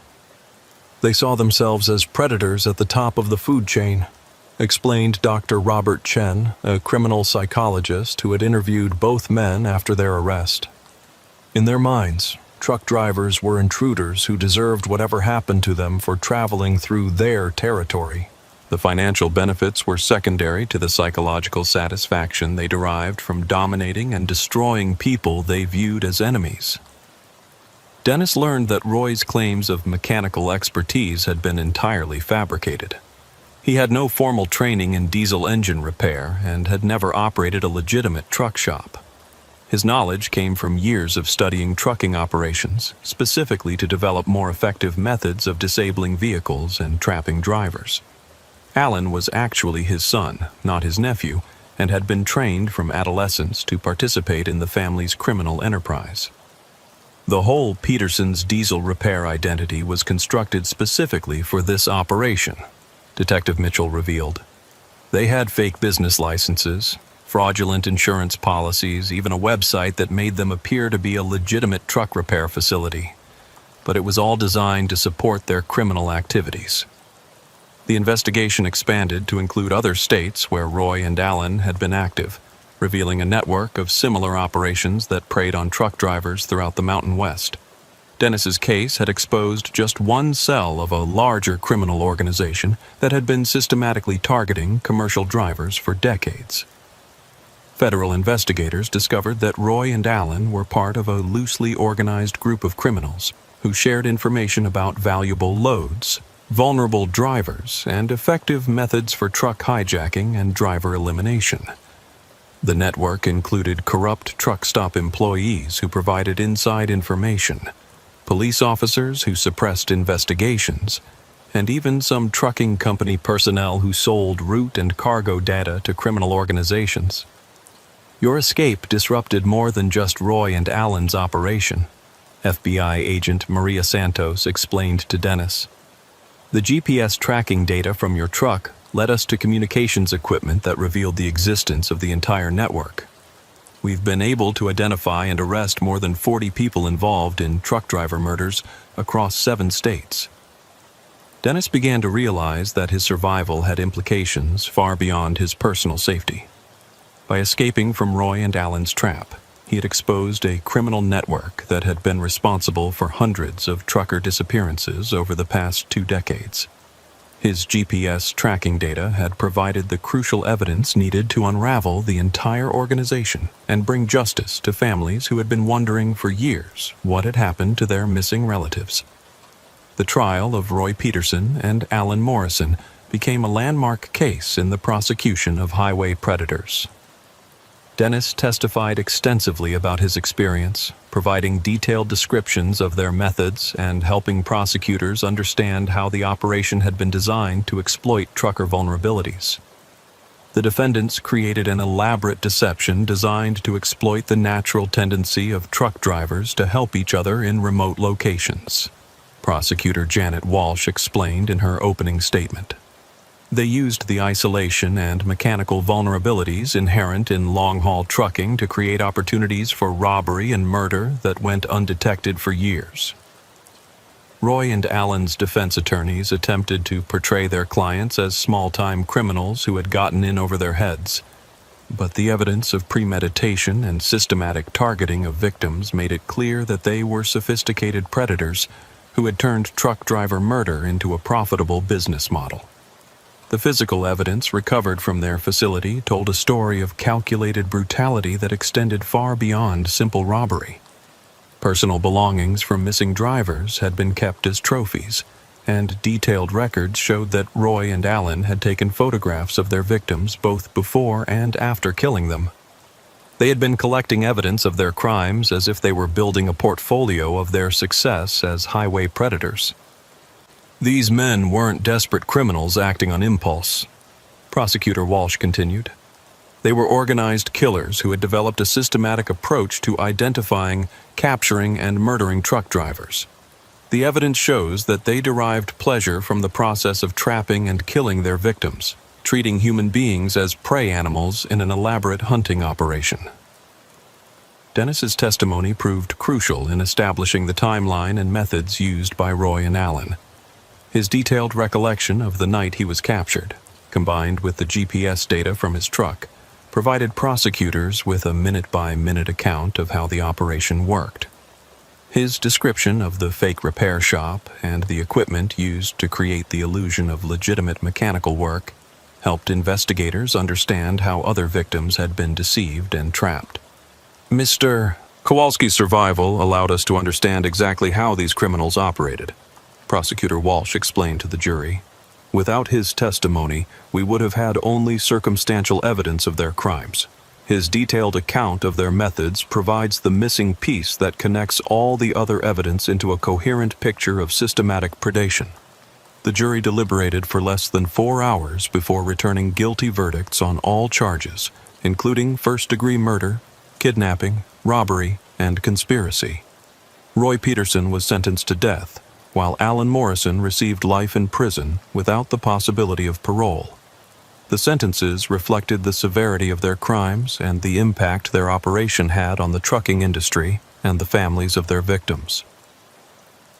They saw themselves as predators at the top of the food chain, explained Dr. Robert Chen, a criminal psychologist who had interviewed both men after their arrest. In their minds, truck drivers were intruders who deserved whatever happened to them for traveling through their territory. The financial benefits were secondary to the psychological satisfaction they derived from dominating and destroying people they viewed as enemies. Dennis learned that Roy's claims of mechanical expertise had been entirely fabricated. He had no formal training in diesel engine repair and had never operated a legitimate truck shop. His knowledge came from years of studying trucking operations, specifically to develop more effective methods of disabling vehicles and trapping drivers. Alan was actually his son, not his nephew, and had been trained from adolescence to participate in the family's criminal enterprise. The whole Peterson's diesel repair identity was constructed specifically for this operation, Detective Mitchell revealed. They had fake business licenses, fraudulent insurance policies, even a website that made them appear to be a legitimate truck repair facility. But it was all designed to support their criminal activities. The investigation expanded to include other states where Roy and Alan had been active, revealing a network of similar operations that preyed on truck drivers throughout the Mountain West. Dennis's case had exposed just one cell of a larger criminal organization that had been systematically targeting commercial drivers for decades. Federal investigators discovered that Roy and Alan were part of a loosely organized group of criminals who shared information about valuable loads, vulnerable drivers, and effective methods for truck hijacking and driver elimination. The network included corrupt truck stop employees who provided inside information, police officers who suppressed investigations, and even some trucking company personnel who sold route and cargo data to criminal organizations. Your escape disrupted more than just Roy and Alan's operation, FBI agent Maria Santos explained to Dennis. The GPS tracking data from your truck led us to communications equipment that revealed the existence of the entire network. We've been able to identify and arrest more than 40 people involved in truck driver murders across 7 states. Dennis began to realize that his survival had implications far beyond his personal safety. By escaping from Roy and Alan's trap, he he had exposed a criminal network that had been responsible for hundreds of trucker disappearances over the past 2 decades. His GPS tracking data had provided the crucial evidence needed to unravel the entire organization and bring justice to families who had been wondering for years what had happened to their missing relatives. The trial of Roy Peterson and Alan Morrison became a landmark case in the prosecution of highway predators. Dennis testified extensively about his experience, providing detailed descriptions of their methods and helping prosecutors understand how the operation had been designed to exploit trucker vulnerabilities. The defendants created an elaborate deception designed to exploit the natural tendency of truck drivers to help each other in remote locations. Prosecutor Janet Walsh explained in her opening statement. They used the isolation and mechanical vulnerabilities inherent in long-haul trucking to create opportunities for robbery and murder that went undetected for years. Roy and Alan's defense attorneys attempted to portray their clients as small-time criminals who had gotten in over their heads, but the evidence of premeditation and systematic targeting of victims made it clear that they were sophisticated predators who had turned truck driver murder into a profitable business model. The physical evidence recovered from their facility told a story of calculated brutality that extended far beyond simple robbery. Personal belongings from missing drivers had been kept as trophies, and detailed records showed that Roy and Alan had taken photographs of their victims both before and after killing them. They had been collecting evidence of their crimes as if they were building a portfolio of their success as highway predators. These men weren't desperate criminals acting on impulse, Prosecutor Walsh continued. They were organized killers who had developed a systematic approach to identifying, capturing, and murdering truck drivers. The evidence shows that they derived pleasure from the process of trapping and killing their victims, treating human beings as prey animals in an elaborate hunting operation. Dennis's testimony proved crucial in establishing the timeline and methods used by Roy and Alan. His detailed recollection of the night he was captured, combined with the GPS data from his truck, provided prosecutors with a minute-by-minute account of how the operation worked. His description of the fake repair shop and the equipment used to create the illusion of legitimate mechanical work helped investigators understand how other victims had been deceived and trapped. Mr. Kowalski's survival allowed us to understand exactly how these criminals operated, Prosecutor Walsh explained to the jury. Without his testimony, we would have had only circumstantial evidence of their crimes. His detailed account of their methods provides the missing piece that connects all the other evidence into a coherent picture of systematic predation. The jury deliberated for less than 4 hours before returning guilty verdicts on all charges, including first-degree murder, kidnapping, robbery, and conspiracy. Roy Peterson was sentenced to death, while Alan Morrison received life in prison without the possibility of parole. The sentences reflected the severity of their crimes and the impact their operation had on the trucking industry and the families of their victims.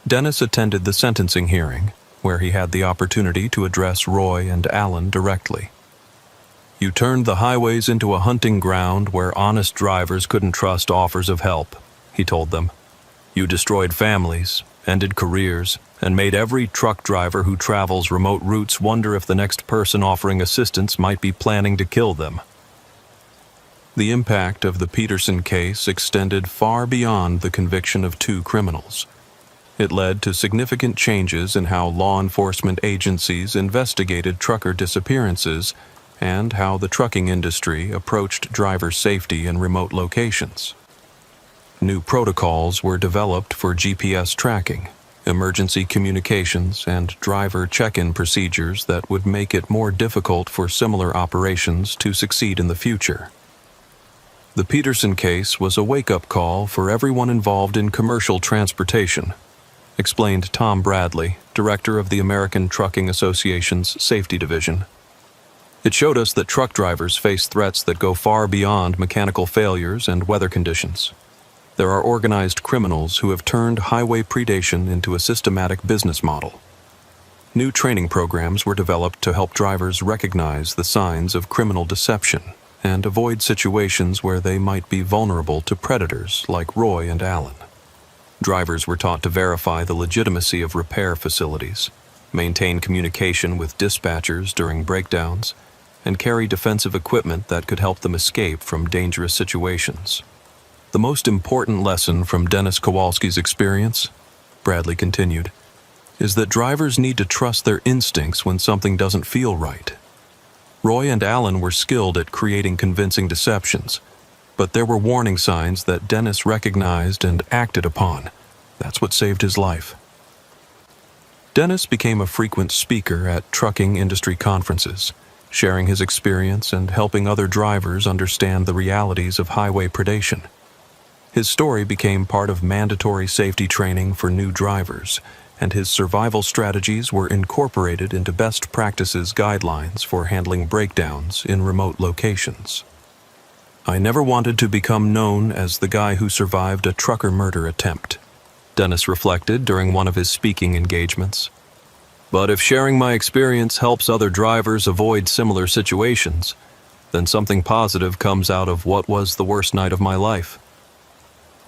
Dennis attended the sentencing hearing, where he had the opportunity to address Roy and Alan directly. You turned the highways into a hunting ground where honest drivers couldn't trust offers of help, he told them. You destroyed families, ended careers, and made every truck driver who travels remote routes wonder if the next person offering assistance might be planning to kill them. The impact of the Peterson case extended far beyond the conviction of 2 criminals. It led to significant changes in how law enforcement agencies investigated trucker disappearances and how the trucking industry approached driver safety in remote locations. New protocols were developed for GPS tracking, emergency communications, and driver check-in procedures that would make it more difficult for similar operations to succeed in the future. The Peterson case was a wake-up call for everyone involved in commercial transportation, explained Tom Bradley, director of the American Trucking Association's Safety Division. It showed us that truck drivers face threats that go far beyond mechanical failures and weather conditions. There are organized criminals who have turned highway predation into a systematic business model. New training programs were developed to help drivers recognize the signs of criminal deception and avoid situations where they might be vulnerable to predators like Roy and Alan. Drivers were taught to verify the legitimacy of repair facilities, maintain communication with dispatchers during breakdowns, and carry defensive equipment that could help them escape from dangerous situations. The most important lesson from Dennis Kowalski's experience, Bradley continued, is that drivers need to trust their instincts when something doesn't feel right. Roy and Alan were skilled at creating convincing deceptions, but there were warning signs that Dennis recognized and acted upon. That's what saved his life. Dennis became a frequent speaker at trucking industry conferences, sharing his experience and helping other drivers understand the realities of highway predation. His story became part of mandatory safety training for new drivers, and his survival strategies were incorporated into best practices guidelines for handling breakdowns in remote locations. "I never wanted to become known as the guy who survived a trucker murder attempt," Dennis reflected during one of his speaking engagements. "But if sharing my experience helps other drivers avoid similar situations, then something positive comes out of what was the worst night of my life."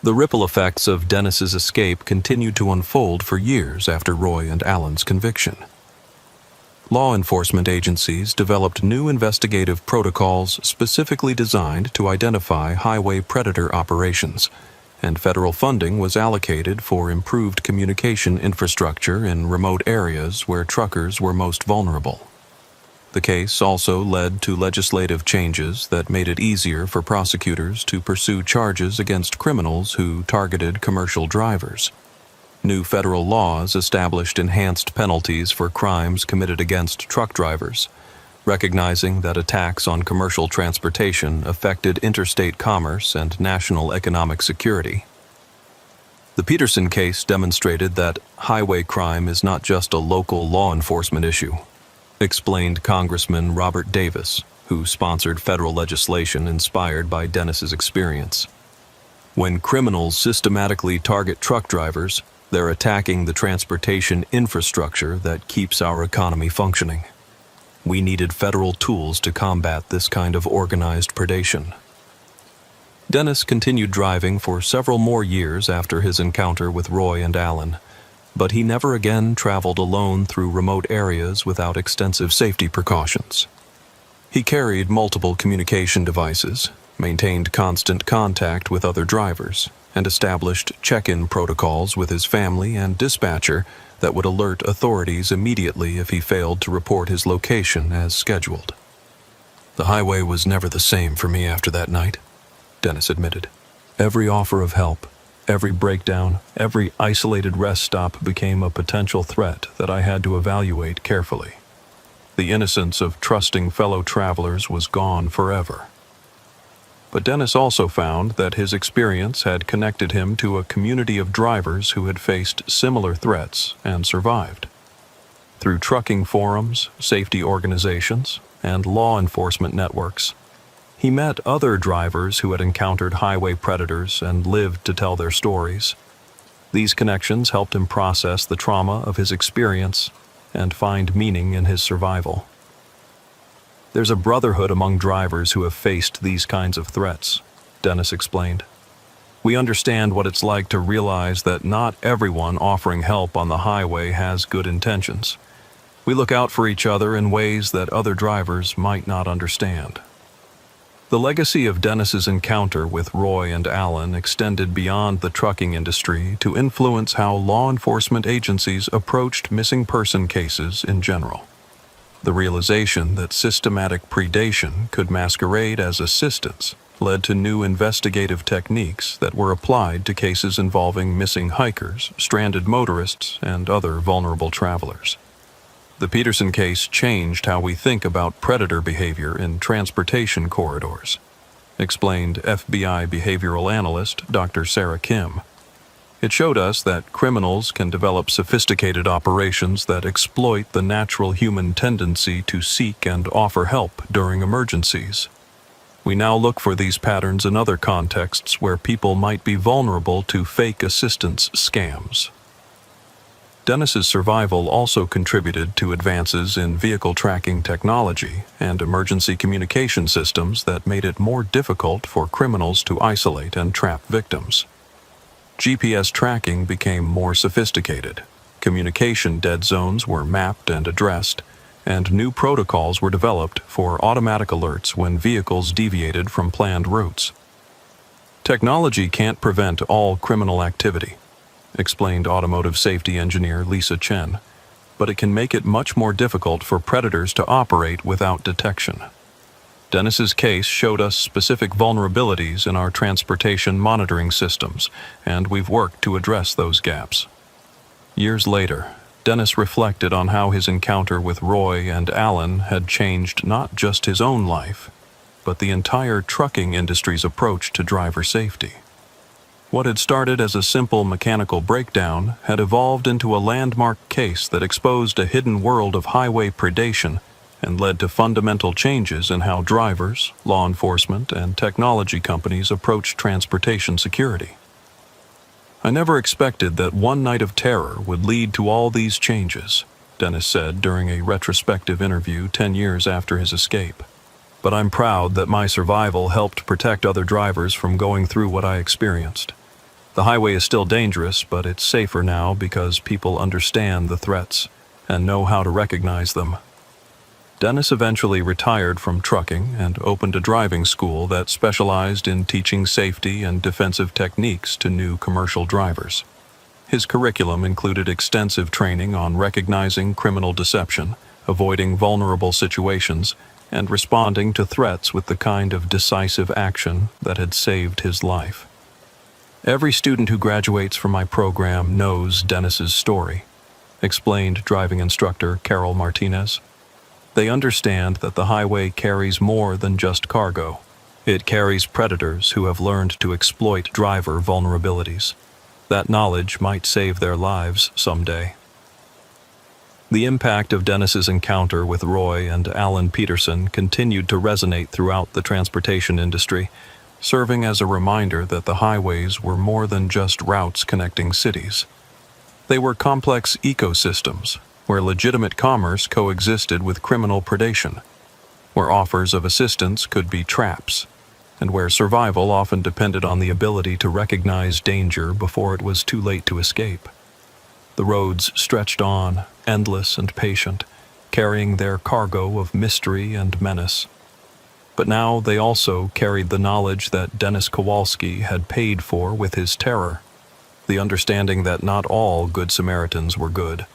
The ripple effects of Dennis's escape continued to unfold for years after Roy and Alan's conviction. Law enforcement agencies developed new investigative protocols specifically designed to identify highway predator operations, and federal funding was allocated for improved communication infrastructure in remote areas where truckers were most vulnerable. The case also led to legislative changes that made it easier for prosecutors to pursue charges against criminals who targeted commercial drivers. New federal laws established enhanced penalties for crimes committed against truck drivers, recognizing that attacks on commercial transportation affected interstate commerce and national economic security. The Peterson case demonstrated that highway crime is not just a local law enforcement issue, explained Congressman Robert Davis, who sponsored federal legislation inspired by Dennis's experience. When criminals systematically target truck drivers, they're attacking the transportation infrastructure that keeps our economy functioning. We needed federal tools to combat this kind of organized predation. Dennis continued driving for several more years after his encounter with Roy and Alan, but he never again traveled alone through remote areas without extensive safety precautions. He carried multiple communication devices, maintained constant contact with other drivers, and established check-in protocols with his family and dispatcher that would alert authorities immediately if he failed to report his location as scheduled. "The highway was never the same for me after that night," Dennis admitted. "Every offer of help, every breakdown, every isolated rest stop became a potential threat that I had to evaluate carefully. The innocence of trusting fellow travelers was gone forever." But Dennis also found that his experience had connected him to a community of drivers who had faced similar threats and survived. Through trucking forums, safety organizations, and law enforcement networks, he met other drivers who had encountered highway predators and lived to tell their stories. These connections helped him process the trauma of his experience and find meaning in his survival. "There's a brotherhood among drivers who have faced these kinds of threats," Dennis explained. "We understand what it's like to realize that not everyone offering help on the highway has good intentions. We look out for each other in ways that other drivers might not understand." The legacy of Dennis's encounter with Roy and Alan extended beyond the trucking industry to influence how law enforcement agencies approached missing person cases in general. The realization that systematic predation could masquerade as assistance led to new investigative techniques that were applied to cases involving missing hikers, stranded motorists, and other vulnerable travelers. The Peterson case changed how we think about predator behavior in transportation corridors, explained FBI behavioral analyst Dr. Sarah Kim. It showed us that criminals can develop sophisticated operations that exploit the natural human tendency to seek and offer help during emergencies. We now look for these patterns in other contexts where people might be vulnerable to fake assistance scams. Dennis's survival also contributed to advances in vehicle tracking technology and emergency communication systems that made it more difficult for criminals to isolate and trap victims. GPS tracking became more sophisticated. Communication dead zones were mapped and addressed, and new protocols were developed for automatic alerts when vehicles deviated from planned routes. Technology can't prevent all criminal activity, explained automotive safety engineer Lisa Chen, but it can make it much more difficult for predators to operate without detection. Dennis's case showed us specific vulnerabilities in our transportation monitoring systems, and we've worked to address those gaps. Years later, Dennis reflected on how his encounter with Roy and Alan had changed not just his own life, but the entire trucking industry's approach to driver safety. What had started as a simple mechanical breakdown had evolved into a landmark case that exposed a hidden world of highway predation and led to fundamental changes in how drivers, law enforcement, and technology companies approach transportation security. "I never expected that one night of terror would lead to all these changes," Dennis said during a retrospective interview 10 years after his escape. "But I'm proud that my survival helped protect other drivers from going through what I experienced. The highway is still dangerous, but it's safer now because people understand the threats and know how to recognize them." Dennis eventually retired from trucking and opened a driving school that specialized in teaching safety and defensive techniques to new commercial drivers. His curriculum included extensive training on recognizing criminal deception, avoiding vulnerable situations, and responding to threats with the kind of decisive action that had saved his life. "Every student who graduates from my program knows Dennis's story," explained driving instructor Carol Martinez. "They understand that the highway carries more than just cargo. It carries predators who have learned to exploit driver vulnerabilities. That knowledge might save their lives someday." The impact of Dennis's encounter with Roy and Alan Peterson continued to resonate throughout the transportation industry, serving as a reminder that the highways were more than just routes connecting cities. They were complex ecosystems where legitimate commerce coexisted with criminal predation, where offers of assistance could be traps, and where survival often depended on the ability to recognize danger before it was too late to escape. The roads stretched on, endless and patient, carrying their cargo of mystery and menace. But now they also carried the knowledge that Dennis Kowalski had paid for with his terror, the understanding that not all Good Samaritans were good,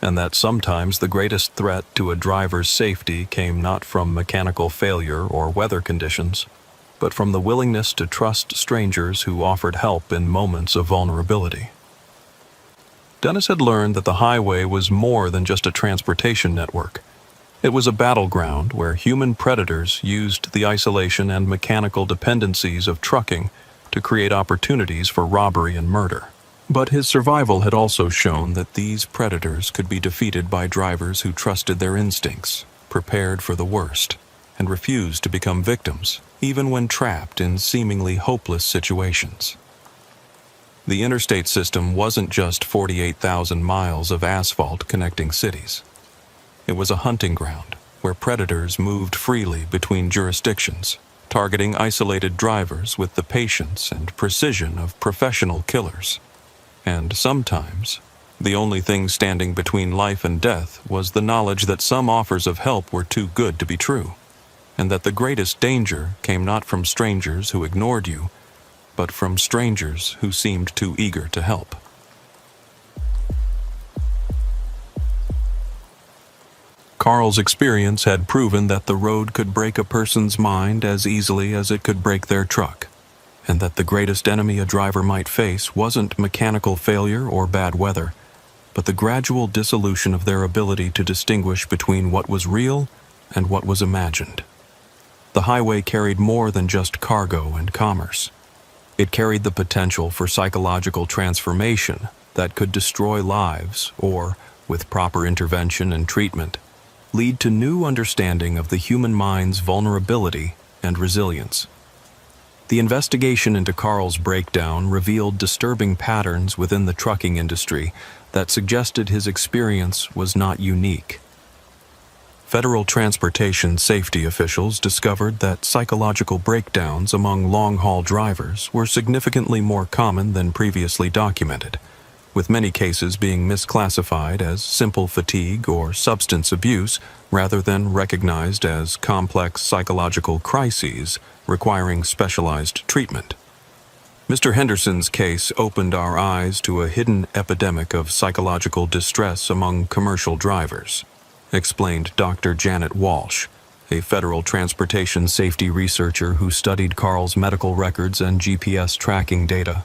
and that sometimes the greatest threat to a driver's safety came not from mechanical failure or weather conditions, but from the willingness to trust strangers who offered help in moments of vulnerability. Dennis had learned that the highway was more than just a transportation network. It was a battleground where human predators used the isolation and mechanical dependencies of trucking to create opportunities for robbery and murder. But his survival had also shown that these predators could be defeated by drivers who trusted their instincts, prepared for the worst, and refused to become victims, even when trapped in seemingly hopeless situations. The interstate system wasn't just 48,000 miles of asphalt connecting cities. It was a hunting ground where predators moved freely between jurisdictions, targeting isolated drivers with the patience and precision of professional killers. And sometimes, the only thing standing between life and death was the knowledge that some offers of help were too good to be true, and that the greatest danger came not from strangers who ignored you, but from strangers who seemed too eager to help. Carl's experience had proven that the road could break a person's mind as easily as it could break their truck, and that the greatest enemy a driver might face wasn't mechanical failure or bad weather, but the gradual dissolution of their ability to distinguish between what was real and what was imagined. The highway carried more than just cargo and commerce. It carried the potential for psychological transformation that could destroy lives or, with proper intervention and treatment, lead to new understanding of the human mind's vulnerability and resilience. The investigation into Carl's breakdown revealed disturbing patterns within the trucking industry that suggested his experience was not unique. Federal transportation safety officials discovered that psychological breakdowns among long-haul drivers were significantly more common than previously documented, with many cases being misclassified as simple fatigue or substance abuse rather than recognized as complex psychological crises requiring specialized treatment. Mr. Henderson's case opened our eyes to a hidden epidemic of psychological distress among commercial drivers, explained Dr. Janet Walsh, a federal transportation safety researcher who studied Carl's medical records and GPS tracking data.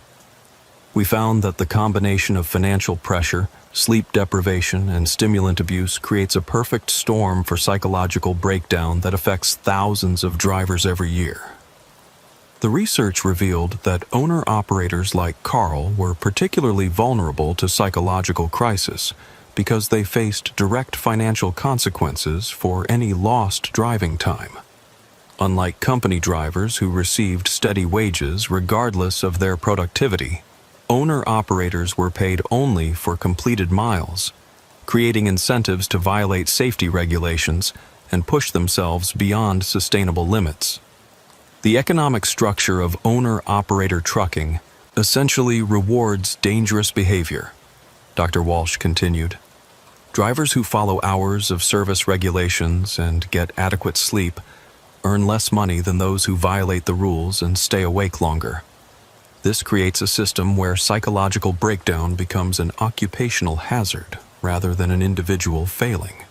We found that the combination of financial pressure, sleep deprivation, and stimulant abuse creates a perfect storm for psychological breakdown that affects thousands of drivers every year. The research revealed that owner-operators like Carl were particularly vulnerable to psychological crisis because they faced direct financial consequences for any lost driving time. Unlike company drivers who received steady wages regardless of their productivity, owner-operators were paid only for completed miles, creating incentives to violate safety regulations and push themselves beyond sustainable limits. The economic structure of owner-operator trucking essentially rewards dangerous behavior, Dr. Walsh continued. Drivers who follow hours of service regulations and get adequate sleep earn less money than those who violate the rules and stay awake longer. This creates a system where psychological breakdown becomes an occupational hazard rather than an individual failing.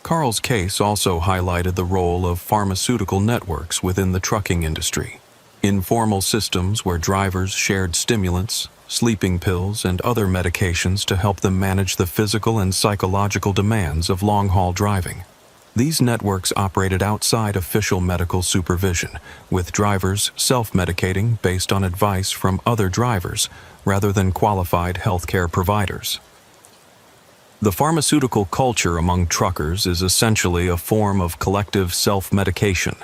Carl's case also highlighted the role of pharmaceutical networks within the trucking industry. Informal systems where drivers shared stimulants, sleeping pills, and other medications to help them manage the physical and psychological demands of long-haul driving. These networks operated outside official medical supervision, with drivers self-medicating based on advice from other drivers rather than qualified healthcare providers. The pharmaceutical culture among truckers is essentially a form of collective self-medication,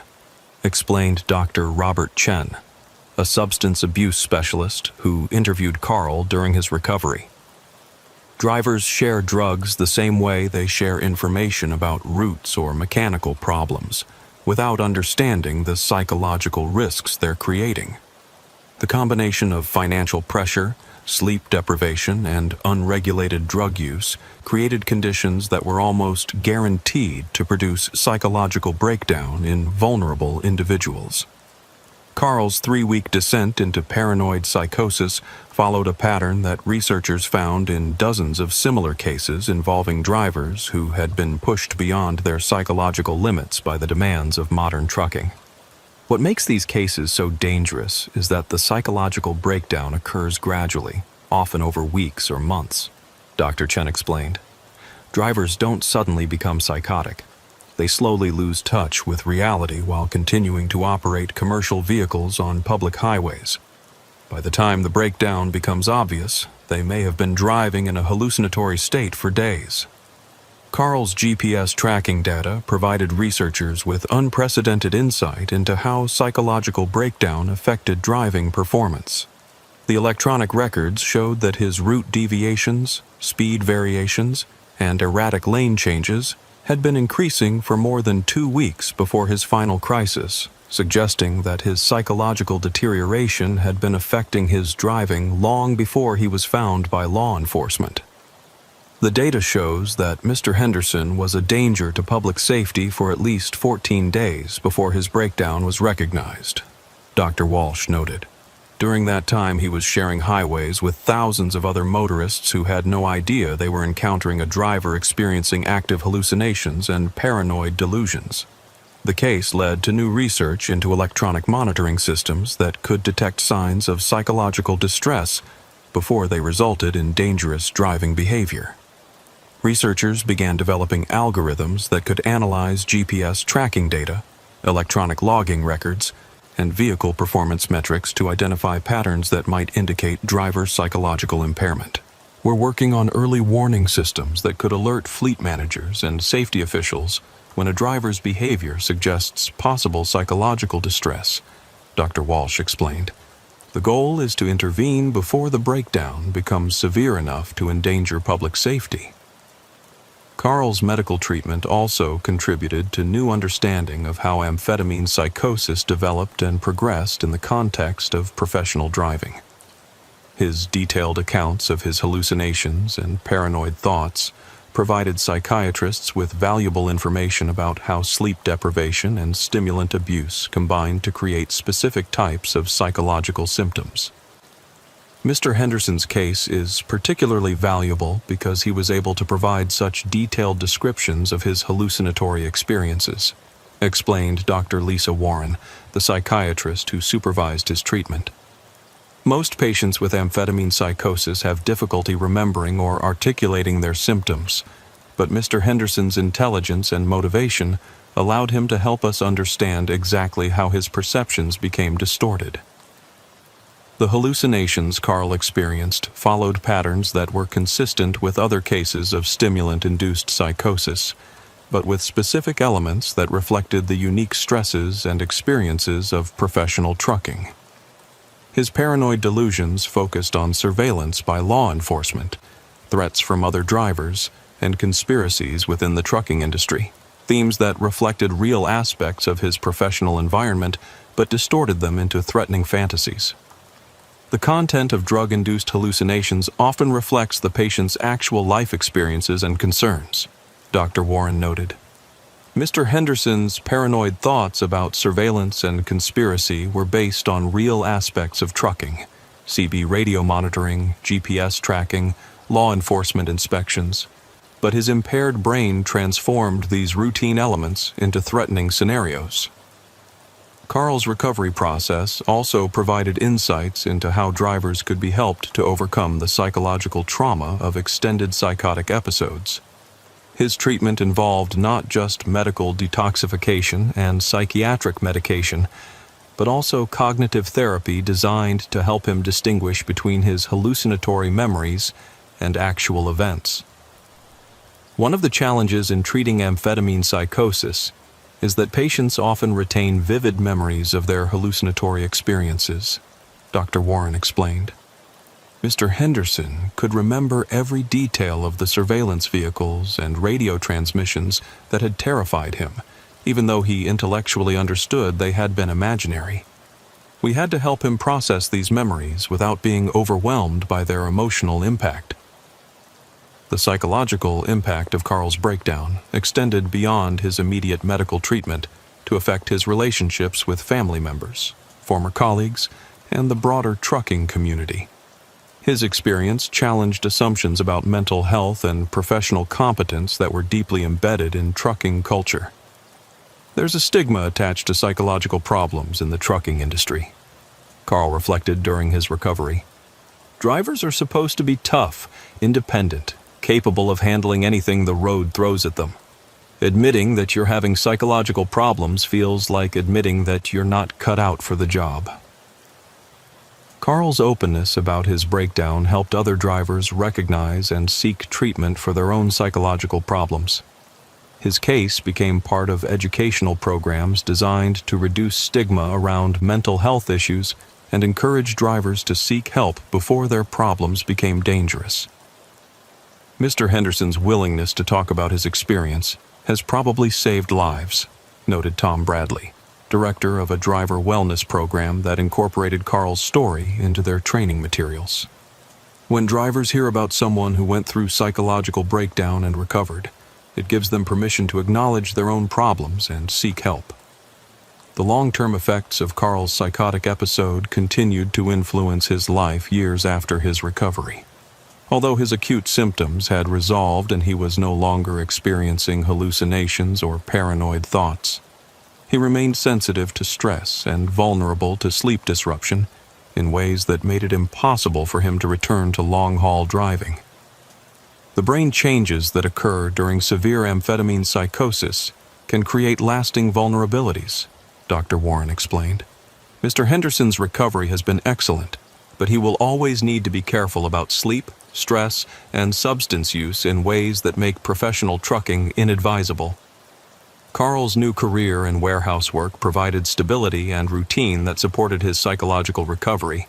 explained Dr. Robert Chen, a substance abuse specialist who interviewed Carl during his recovery. Drivers share drugs the same way they share information about routes or mechanical problems, without understanding the psychological risks they're creating. The combination of financial pressure, sleep deprivation, and unregulated drug use created conditions that were almost guaranteed to produce psychological breakdown in vulnerable individuals. Carl's 3-week descent into paranoid psychosis followed a pattern that researchers found in dozens of similar cases involving drivers who had been pushed beyond their psychological limits by the demands of modern trucking. What makes these cases so dangerous is that the psychological breakdown occurs gradually, often over weeks or months, Dr. Chen explained. Drivers don't suddenly become psychotic. They slowly lose touch with reality while continuing to operate commercial vehicles on public highways. By the time the breakdown becomes obvious, they may have been driving in a hallucinatory state for days. Carl's GPS tracking data provided researchers with unprecedented insight into how psychological breakdown affected driving performance. The electronic records showed that his route deviations, speed variations, and erratic lane changes had been increasing for more than 2 weeks before his final crisis, suggesting that his psychological deterioration had been affecting his driving long before he was found by law enforcement. The data shows that Mr. Henderson was a danger to public safety for at least 14 days before his breakdown was recognized, Dr. Walsh noted. During that time, he was sharing highways with thousands of other motorists who had no idea they were encountering a driver experiencing active hallucinations and paranoid delusions. The case led to new research into electronic monitoring systems that could detect signs of psychological distress before they resulted in dangerous driving behavior. Researchers began developing algorithms that could analyze GPS tracking data, electronic logging records, and vehicle performance metrics to identify patterns that might indicate driver psychological impairment. We're working on early warning systems that could alert fleet managers and safety officials when a driver's behavior suggests possible psychological distress, Dr. Walsh explained. The goal is to intervene before the breakdown becomes severe enough to endanger public safety. Carl's medical treatment also contributed to new understanding of how amphetamine psychosis developed and progressed in the context of professional driving. His detailed accounts of his hallucinations and paranoid thoughts provided psychiatrists with valuable information about how sleep deprivation and stimulant abuse combined to create specific types of psychological symptoms. Mr. Henderson's case is particularly valuable because he was able to provide such detailed descriptions of his hallucinatory experiences, explained Dr. Lisa Warren, the psychiatrist who supervised his treatment. Most patients with amphetamine psychosis have difficulty remembering or articulating their symptoms, but Mr. Henderson's intelligence and motivation allowed him to help us understand exactly how his perceptions became distorted. The hallucinations Carl experienced followed patterns that were consistent with other cases of stimulant-induced psychosis, but with specific elements that reflected the unique stresses and experiences of professional trucking. His paranoid delusions focused on surveillance by law enforcement, threats from other drivers, and conspiracies within the trucking industry, themes that reflected real aspects of his professional environment but distorted them into threatening fantasies. The content of drug-induced hallucinations often reflects the patient's actual life experiences and concerns, Dr. Warren noted. Mr. Henderson's paranoid thoughts about surveillance and conspiracy were based on real aspects of trucking, CB radio monitoring, GPS tracking, law enforcement inspections, but his impaired brain transformed these routine elements into threatening scenarios. Carl's recovery process also provided insights into how drivers could be helped to overcome the psychological trauma of extended psychotic episodes. His treatment involved not just medical detoxification and psychiatric medication, but also cognitive therapy designed to help him distinguish between his hallucinatory memories and actual events. One of the challenges in treating amphetamine psychosis is that patients often retain vivid memories of their hallucinatory experiences, Dr. Warren explained. Mr. Henderson could remember every detail of the surveillance vehicles and radio transmissions that had terrified him, even though he intellectually understood they had been imaginary. We had to help him process these memories without being overwhelmed by their emotional impact. The psychological impact of Carl's breakdown extended beyond his immediate medical treatment to affect his relationships with family members, former colleagues, and the broader trucking community. His experience challenged assumptions about mental health and professional competence that were deeply embedded in trucking culture. There's a stigma attached to psychological problems in the trucking industry, Carl reflected during his recovery. Drivers are supposed to be tough, independent, capable of handling anything the road throws at them. Admitting that you're having psychological problems feels like admitting that you're not cut out for the job. Carl's openness about his breakdown helped other drivers recognize and seek treatment for their own psychological problems. His case became part of educational programs designed to reduce stigma around mental health issues and encourage drivers to seek help before their problems became dangerous. Mr. Henderson's willingness to talk about his experience has probably saved lives, noted Tom Bradley, director of a driver wellness program that incorporated Carl's story into their training materials. When drivers hear about someone who went through psychological breakdown and recovered, it gives them permission to acknowledge their own problems and seek help. The long-term effects of Carl's psychotic episode continued to influence his life years after his recovery. Although his acute symptoms had resolved and he was no longer experiencing hallucinations or paranoid thoughts, he remained sensitive to stress and vulnerable to sleep disruption in ways that made it impossible for him to return to long-haul driving. The brain changes that occur during severe amphetamine psychosis can create lasting vulnerabilities, Dr. Warren explained. Mr. Henderson's recovery has been excellent, but he will always need to be careful about sleep, stress, and substance use in ways that make professional trucking inadvisable. Carl's new career in warehouse work provided stability and routine that supported his psychological recovery,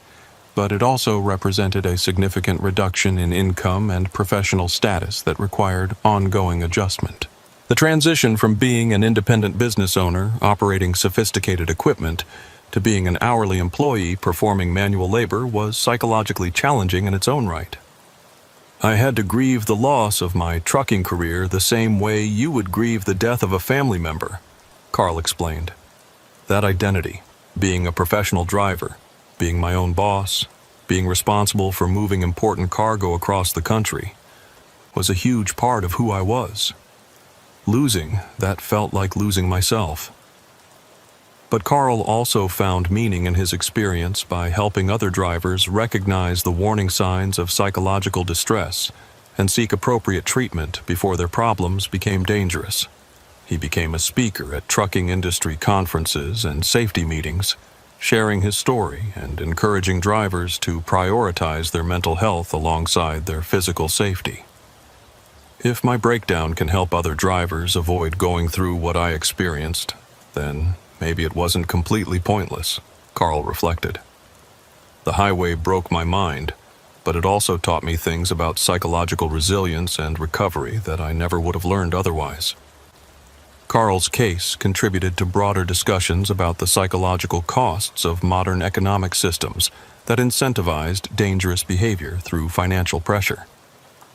but it also represented a significant reduction in income and professional status that required ongoing adjustment. The transition from being an independent business owner operating sophisticated equipment to being an hourly employee performing manual labor was psychologically challenging in its own right. I had to grieve the loss of my trucking career the same way you would grieve the death of a family member, Carl explained. That identity, being a professional driver, being my own boss, being responsible for moving important cargo across the country, was a huge part of who I was. Losing that felt like losing myself. But Carl also found meaning in his experience by helping other drivers recognize the warning signs of psychological distress and seek appropriate treatment before their problems became dangerous. He became a speaker at trucking industry conferences and safety meetings, sharing his story and encouraging drivers to prioritize their mental health alongside their physical safety. If my breakdown can help other drivers avoid going through what I experienced, then maybe it wasn't completely pointless, Carl reflected. The highway broke my mind, but it also taught me things about psychological resilience and recovery that I never would have learned otherwise. Carl's case contributed to broader discussions about the psychological costs of modern economic systems that incentivized dangerous behavior through financial pressure.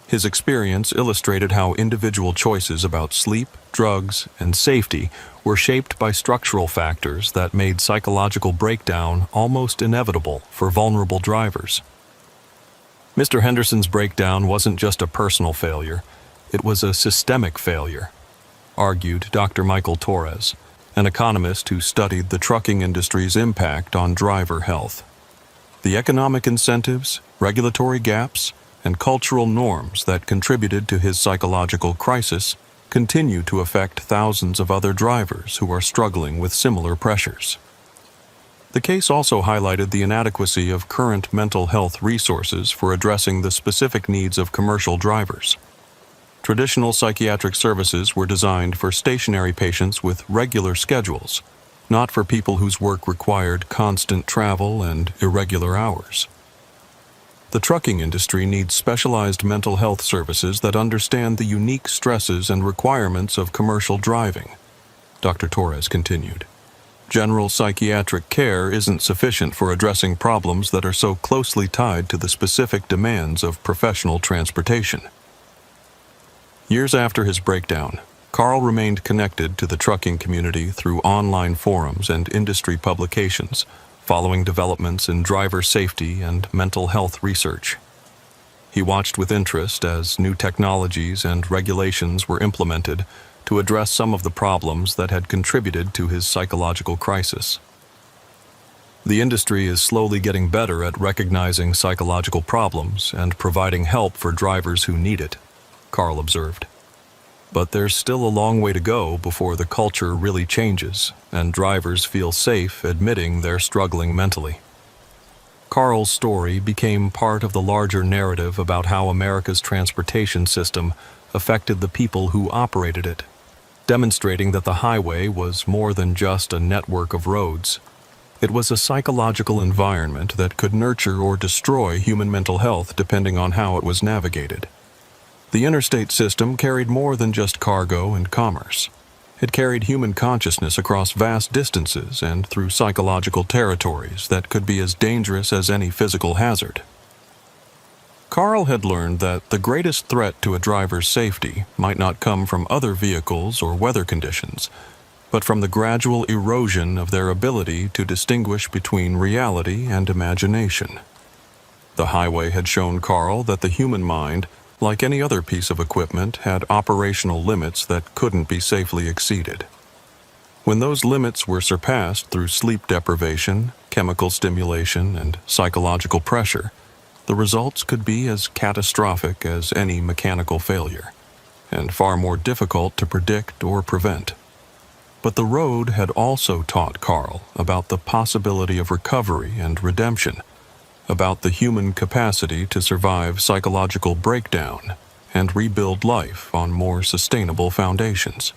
His experience illustrated how individual choices about sleep, drugs, and safety were shaped by structural factors that made psychological breakdown almost inevitable for vulnerable drivers. Mr. Henderson's breakdown wasn't just a personal failure, it was a systemic failure, argued Dr. Michael Torres, an economist who studied the trucking industry's impact on driver health. The economic incentives, regulatory gaps, and cultural norms that contributed to his psychological crisis continue to affect thousands of other drivers who are struggling with similar pressures. The case also highlighted the inadequacy of current mental health resources for addressing the specific needs of commercial drivers. Traditional psychiatric services were designed for stationary patients with regular schedules, not for people whose work required constant travel and irregular hours. The trucking industry needs specialized mental health services that understand the unique stresses and requirements of commercial driving, Dr. Torres continued. General psychiatric care isn't sufficient for addressing problems that are so closely tied to the specific demands of professional transportation. Years after his breakdown, Carl remained connected to the trucking community through online forums and industry publications, following developments in driver safety and mental health research. He watched with interest as new technologies and regulations were implemented to address some of the problems that had contributed to his psychological crisis. The industry is slowly getting better at recognizing psychological problems and providing help for drivers who need it, Carl observed. But there's still a long way to go before the culture really changes and drivers feel safe admitting they're struggling mentally. Carl's story became part of the larger narrative about how America's transportation system affected the people who operated it, demonstrating that the highway was more than just a network of roads. It was a psychological environment that could nurture or destroy human mental health depending on how it was navigated. The interstate system carried more than just cargo and commerce. It carried human consciousness across vast distances and through psychological territories that could be as dangerous as any physical hazard. Carl had learned that the greatest threat to a driver's safety might not come from other vehicles or weather conditions, but from the gradual erosion of their ability to distinguish between reality and imagination. The highway had shown Carl that the human mind, like any other piece of equipment, had operational limits that couldn't be safely exceeded. When those limits were surpassed through sleep deprivation, chemical stimulation, and psychological pressure, the results could be as catastrophic as any mechanical failure, and far more difficult to predict or prevent. But the road had also taught Carl about the possibility of recovery and redemption, about the human capacity to survive psychological breakdown and rebuild life on more sustainable foundations.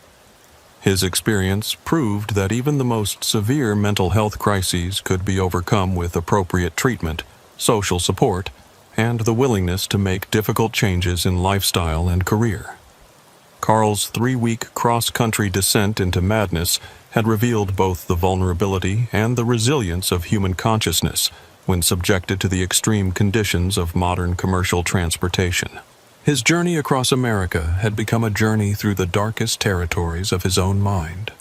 His experience proved that even the most severe mental health crises could be overcome with appropriate treatment, social support, and the willingness to make difficult changes in lifestyle and career. Carl's 3-week cross-country descent into madness had revealed both the vulnerability and the resilience of human consciousness when subjected to the extreme conditions of modern commercial transportation. His journey across America had become a journey through the darkest territories of his own mind,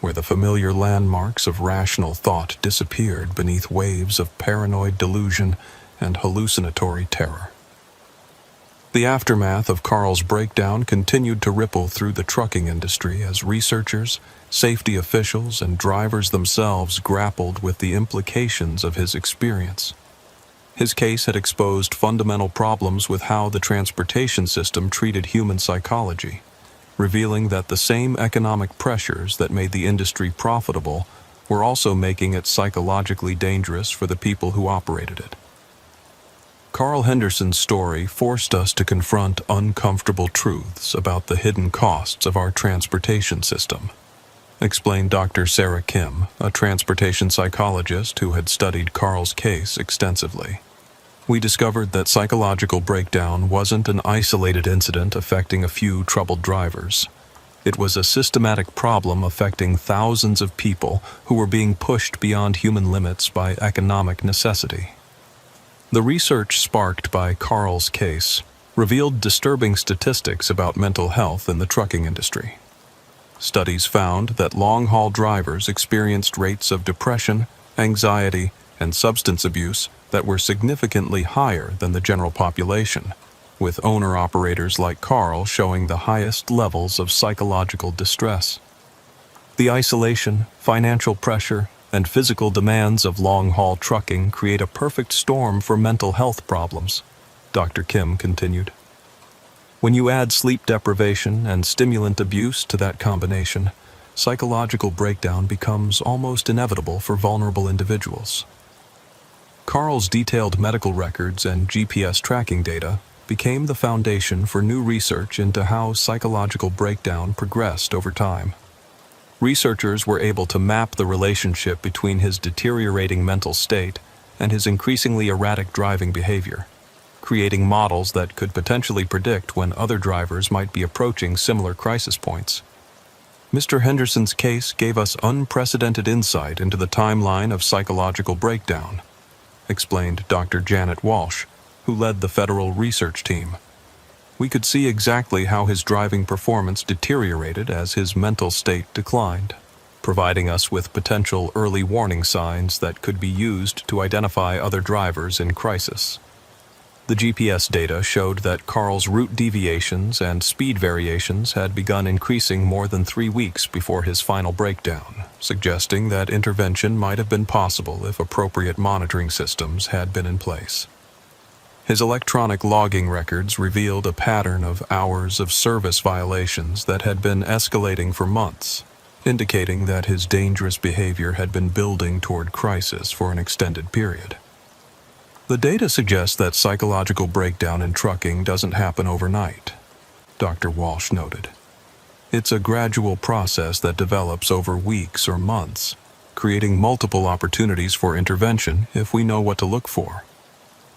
where the familiar landmarks of rational thought disappeared beneath waves of paranoid delusion and hallucinatory terror. The aftermath of Carl's breakdown continued to ripple through the trucking industry as researchers, safety officials, and drivers themselves grappled with the implications of his experience. His case had exposed fundamental problems with how the transportation system treated human psychology, revealing that the same economic pressures that made the industry profitable were also making it psychologically dangerous for the people who operated it. Carl Henderson's story forced us to confront uncomfortable truths about the hidden costs of our transportation system, explained Dr. Sarah Kim, a transportation psychologist who had studied Carl's case extensively. We discovered that psychological breakdown wasn't an isolated incident affecting a few troubled drivers. It was a systematic problem affecting thousands of people who were being pushed beyond human limits by economic necessity. The research sparked by Carl's case revealed disturbing statistics about mental health in the trucking industry. Studies found that long-haul drivers experienced rates of depression, anxiety, and substance abuse that were significantly higher than the general population, with owner-operators like Carl showing the highest levels of psychological distress. The isolation, financial pressure, and physical demands of long-haul trucking create a perfect storm for mental health problems, Dr. Kim continued. When you add sleep deprivation and stimulant abuse to that combination, psychological breakdown becomes almost inevitable for vulnerable individuals. Carl's detailed medical records and GPS tracking data became the foundation for new research into how psychological breakdown progressed over time. Researchers were able to map the relationship between his deteriorating mental state and his increasingly erratic driving behavior, creating models that could potentially predict when other drivers might be approaching similar crisis points. Mr. Henderson's case gave us unprecedented insight into the timeline of psychological breakdown, explained Dr. Janet Walsh, who led the federal research team. We could see exactly how his driving performance deteriorated as his mental state declined, providing us with potential early warning signs that could be used to identify other drivers in crisis. The GPS data showed that Carl's route deviations and speed variations had begun increasing more than 3 weeks before his final breakdown, suggesting that intervention might have been possible if appropriate monitoring systems had been in place. His electronic logging records revealed a pattern of hours of service violations that had been escalating for months, indicating that his dangerous behavior had been building toward crisis for an extended period. The data suggests that psychological breakdown in trucking doesn't happen overnight, Dr. Walsh noted. It's a gradual process that develops over weeks or months, creating multiple opportunities for intervention if we know what to look for.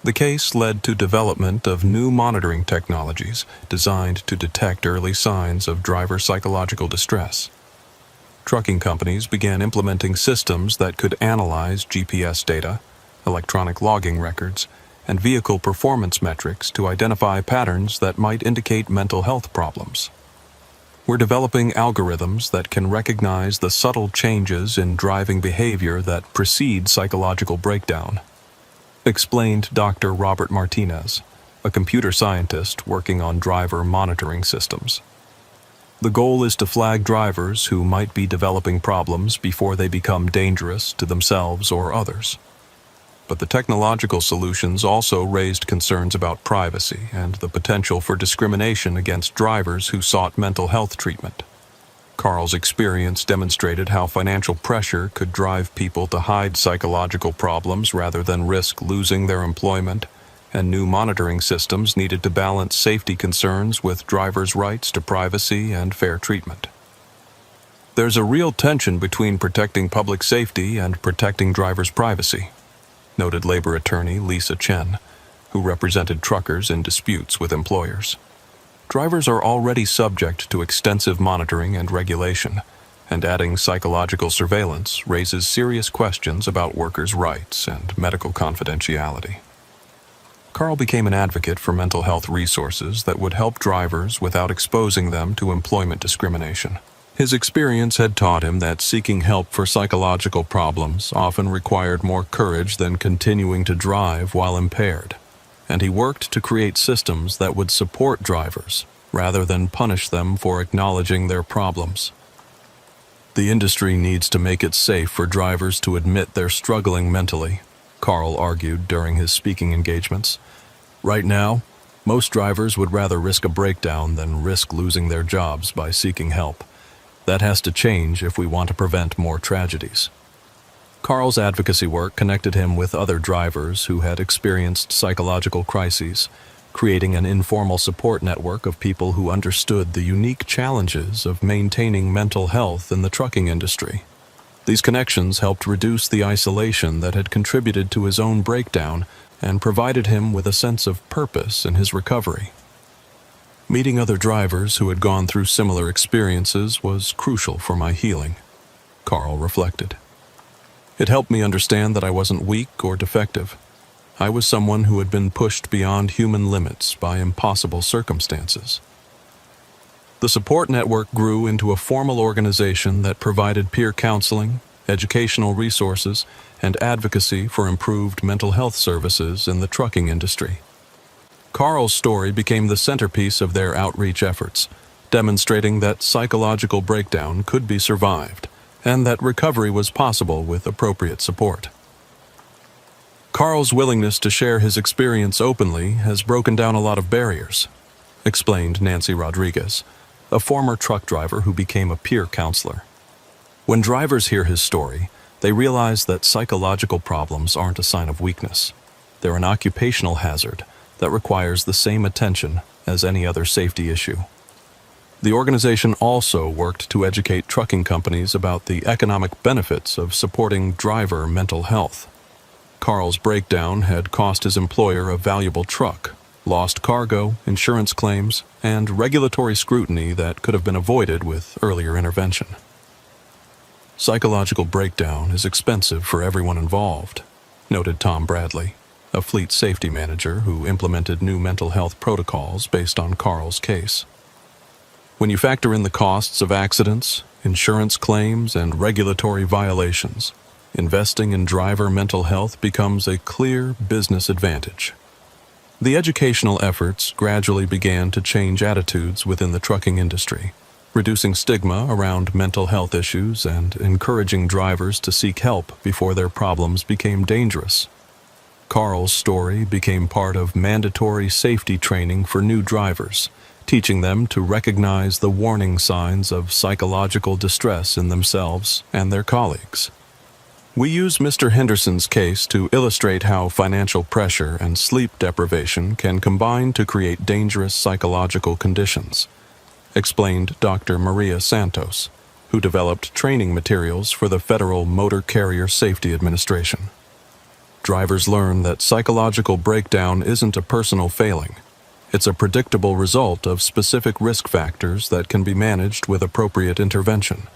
The case led to development of new monitoring technologies designed to detect early signs of driver psychological distress. Trucking companies began implementing systems that could analyze GPS data, electronic logging records, and vehicle performance metrics to identify patterns that might indicate mental health problems. We're developing algorithms that can recognize the subtle changes in driving behavior that precede psychological breakdown, explained Dr. Robert Martinez, a computer scientist working on driver monitoring systems. The goal is to flag drivers who might be developing problems before they become dangerous to themselves or others. But the technological solutions also raised concerns about privacy and the potential for discrimination against drivers who sought mental health treatment. Carl's experience demonstrated how financial pressure could drive people to hide psychological problems rather than risk losing their employment, and new monitoring systems needed to balance safety concerns with drivers' rights to privacy and fair treatment. There's a real tension between protecting public safety and protecting drivers' privacy, noted labor attorney Lisa Chen, who represented truckers in disputes with employers. Drivers are already subject to extensive monitoring and regulation, and adding psychological surveillance raises serious questions about workers' rights and medical confidentiality. Carl became an advocate for mental health resources that would help drivers without exposing them to employment discrimination. His experience had taught him that seeking help for psychological problems often required more courage than continuing to drive while impaired, and he worked to create systems that would support drivers rather than punish them for acknowledging their problems. The industry needs to make it safe for drivers to admit they're struggling mentally, Carl argued during his speaking engagements. Right now, most drivers would rather risk a breakdown than risk losing their jobs by seeking help. That has to change if we want to prevent more tragedies. Carl's advocacy work connected him with other drivers who had experienced psychological crises, creating an informal support network of people who understood the unique challenges of maintaining mental health in the trucking industry. These connections helped reduce the isolation that had contributed to his own breakdown and provided him with a sense of purpose in his recovery. Meeting other drivers who had gone through similar experiences was crucial for my healing, Carl reflected. It helped me understand that I wasn't weak or defective. I was someone who had been pushed beyond human limits by impossible circumstances. The support network grew into a formal organization that provided peer counseling, educational resources, and advocacy for improved mental health services in the trucking industry. Carl's story became the centerpiece of their outreach efforts, demonstrating that psychological breakdown could be survived and that recovery was possible with appropriate support. Carl's willingness to share his experience openly has broken down a lot of barriers, explained Nancy Rodriguez, a former truck driver who became a peer counselor. When drivers hear his story, they realize that psychological problems aren't a sign of weakness. They're an occupational hazard that requires the same attention as any other safety issue. The organization also worked to educate trucking companies about the economic benefits of supporting driver mental health. Carl's breakdown had cost his employer a valuable truck, lost cargo, insurance claims, and regulatory scrutiny that could have been avoided with earlier intervention. Psychological breakdown is expensive for everyone involved, noted Tom Bradley, a fleet safety manager who implemented new mental health protocols based on Carl's case. When you factor in the costs of accidents, insurance claims, and regulatory violations, investing in driver mental health becomes a clear business advantage. The educational efforts gradually began to change attitudes within the trucking industry, reducing stigma around mental health issues and encouraging drivers to seek help before their problems became dangerous. Carl's story became part of mandatory safety training for new drivers, teaching them to recognize the warning signs of psychological distress in themselves and their colleagues. We use Mr. Henderson's case to illustrate how financial pressure and sleep deprivation can combine to create dangerous psychological conditions, explained Dr. Maria Santos, who developed training materials for the Federal Motor Carrier Safety Administration. Drivers learn that psychological breakdown isn't a personal failing. It's a predictable result of specific risk factors that can be managed with appropriate intervention.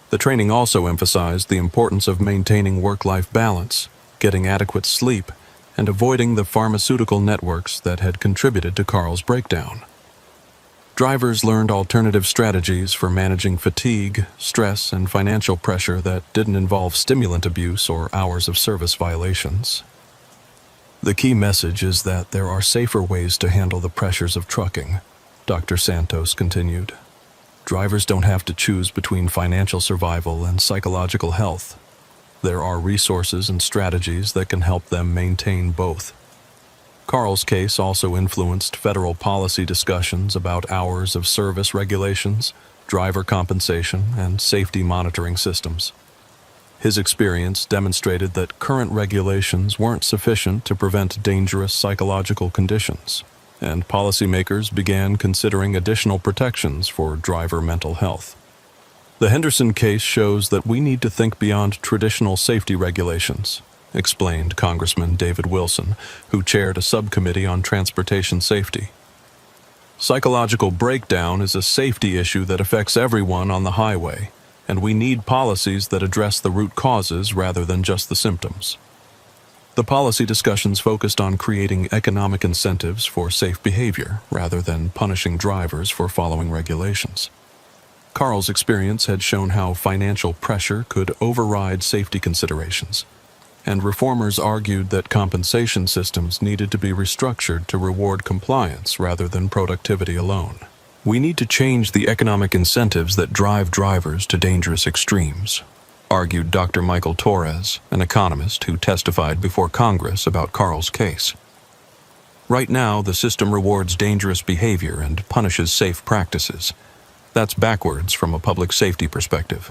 The training also emphasized the importance of maintaining work-life balance, getting adequate sleep, and avoiding the pharmaceutical networks that had contributed to Carl's breakdown. Drivers learned alternative strategies for managing fatigue, stress, and financial pressure that didn't involve stimulant abuse or hours of service violations. The key message is that there are safer ways to handle the pressures of trucking, Dr. Santos continued. Drivers don't have to choose between financial survival and psychological health. There are resources and strategies that can help them maintain both. Carl's case also influenced federal policy discussions about hours of service regulations, driver compensation, and safety monitoring systems. His experience demonstrated that current regulations weren't sufficient to prevent dangerous psychological conditions, and policymakers began considering additional protections for driver mental health. The Henderson case shows that we need to think beyond traditional safety regulations, explained Congressman David Wilson, who chaired a subcommittee on transportation safety. Psychological breakdown is a safety issue that affects everyone on the highway, and we need policies that address the root causes rather than just the symptoms. The policy discussions focused on creating economic incentives for safe behavior rather than punishing drivers for following regulations. Carl's experience had shown how financial pressure could override safety considerations, and reformers argued that compensation systems needed to be restructured to reward compliance rather than productivity alone. We need to change the economic incentives that drive drivers to dangerous extremes, argued Dr. Michael Torres, an economist who testified before Congress about Carl's case. Right now, the system rewards dangerous behavior and punishes safe practices. That's backwards from a public safety perspective.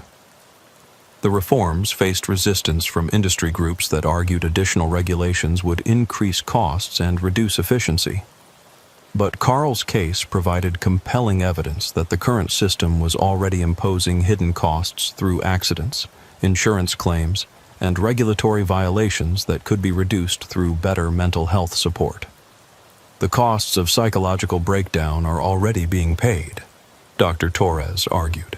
The reforms faced resistance from industry groups that argued additional regulations would increase costs and reduce efficiency. But Carl's case provided compelling evidence that the current system was already imposing hidden costs through accidents, insurance claims, and regulatory violations that could be reduced through better mental health support. The costs of psychological breakdown are already being paid, Dr. Torres argued.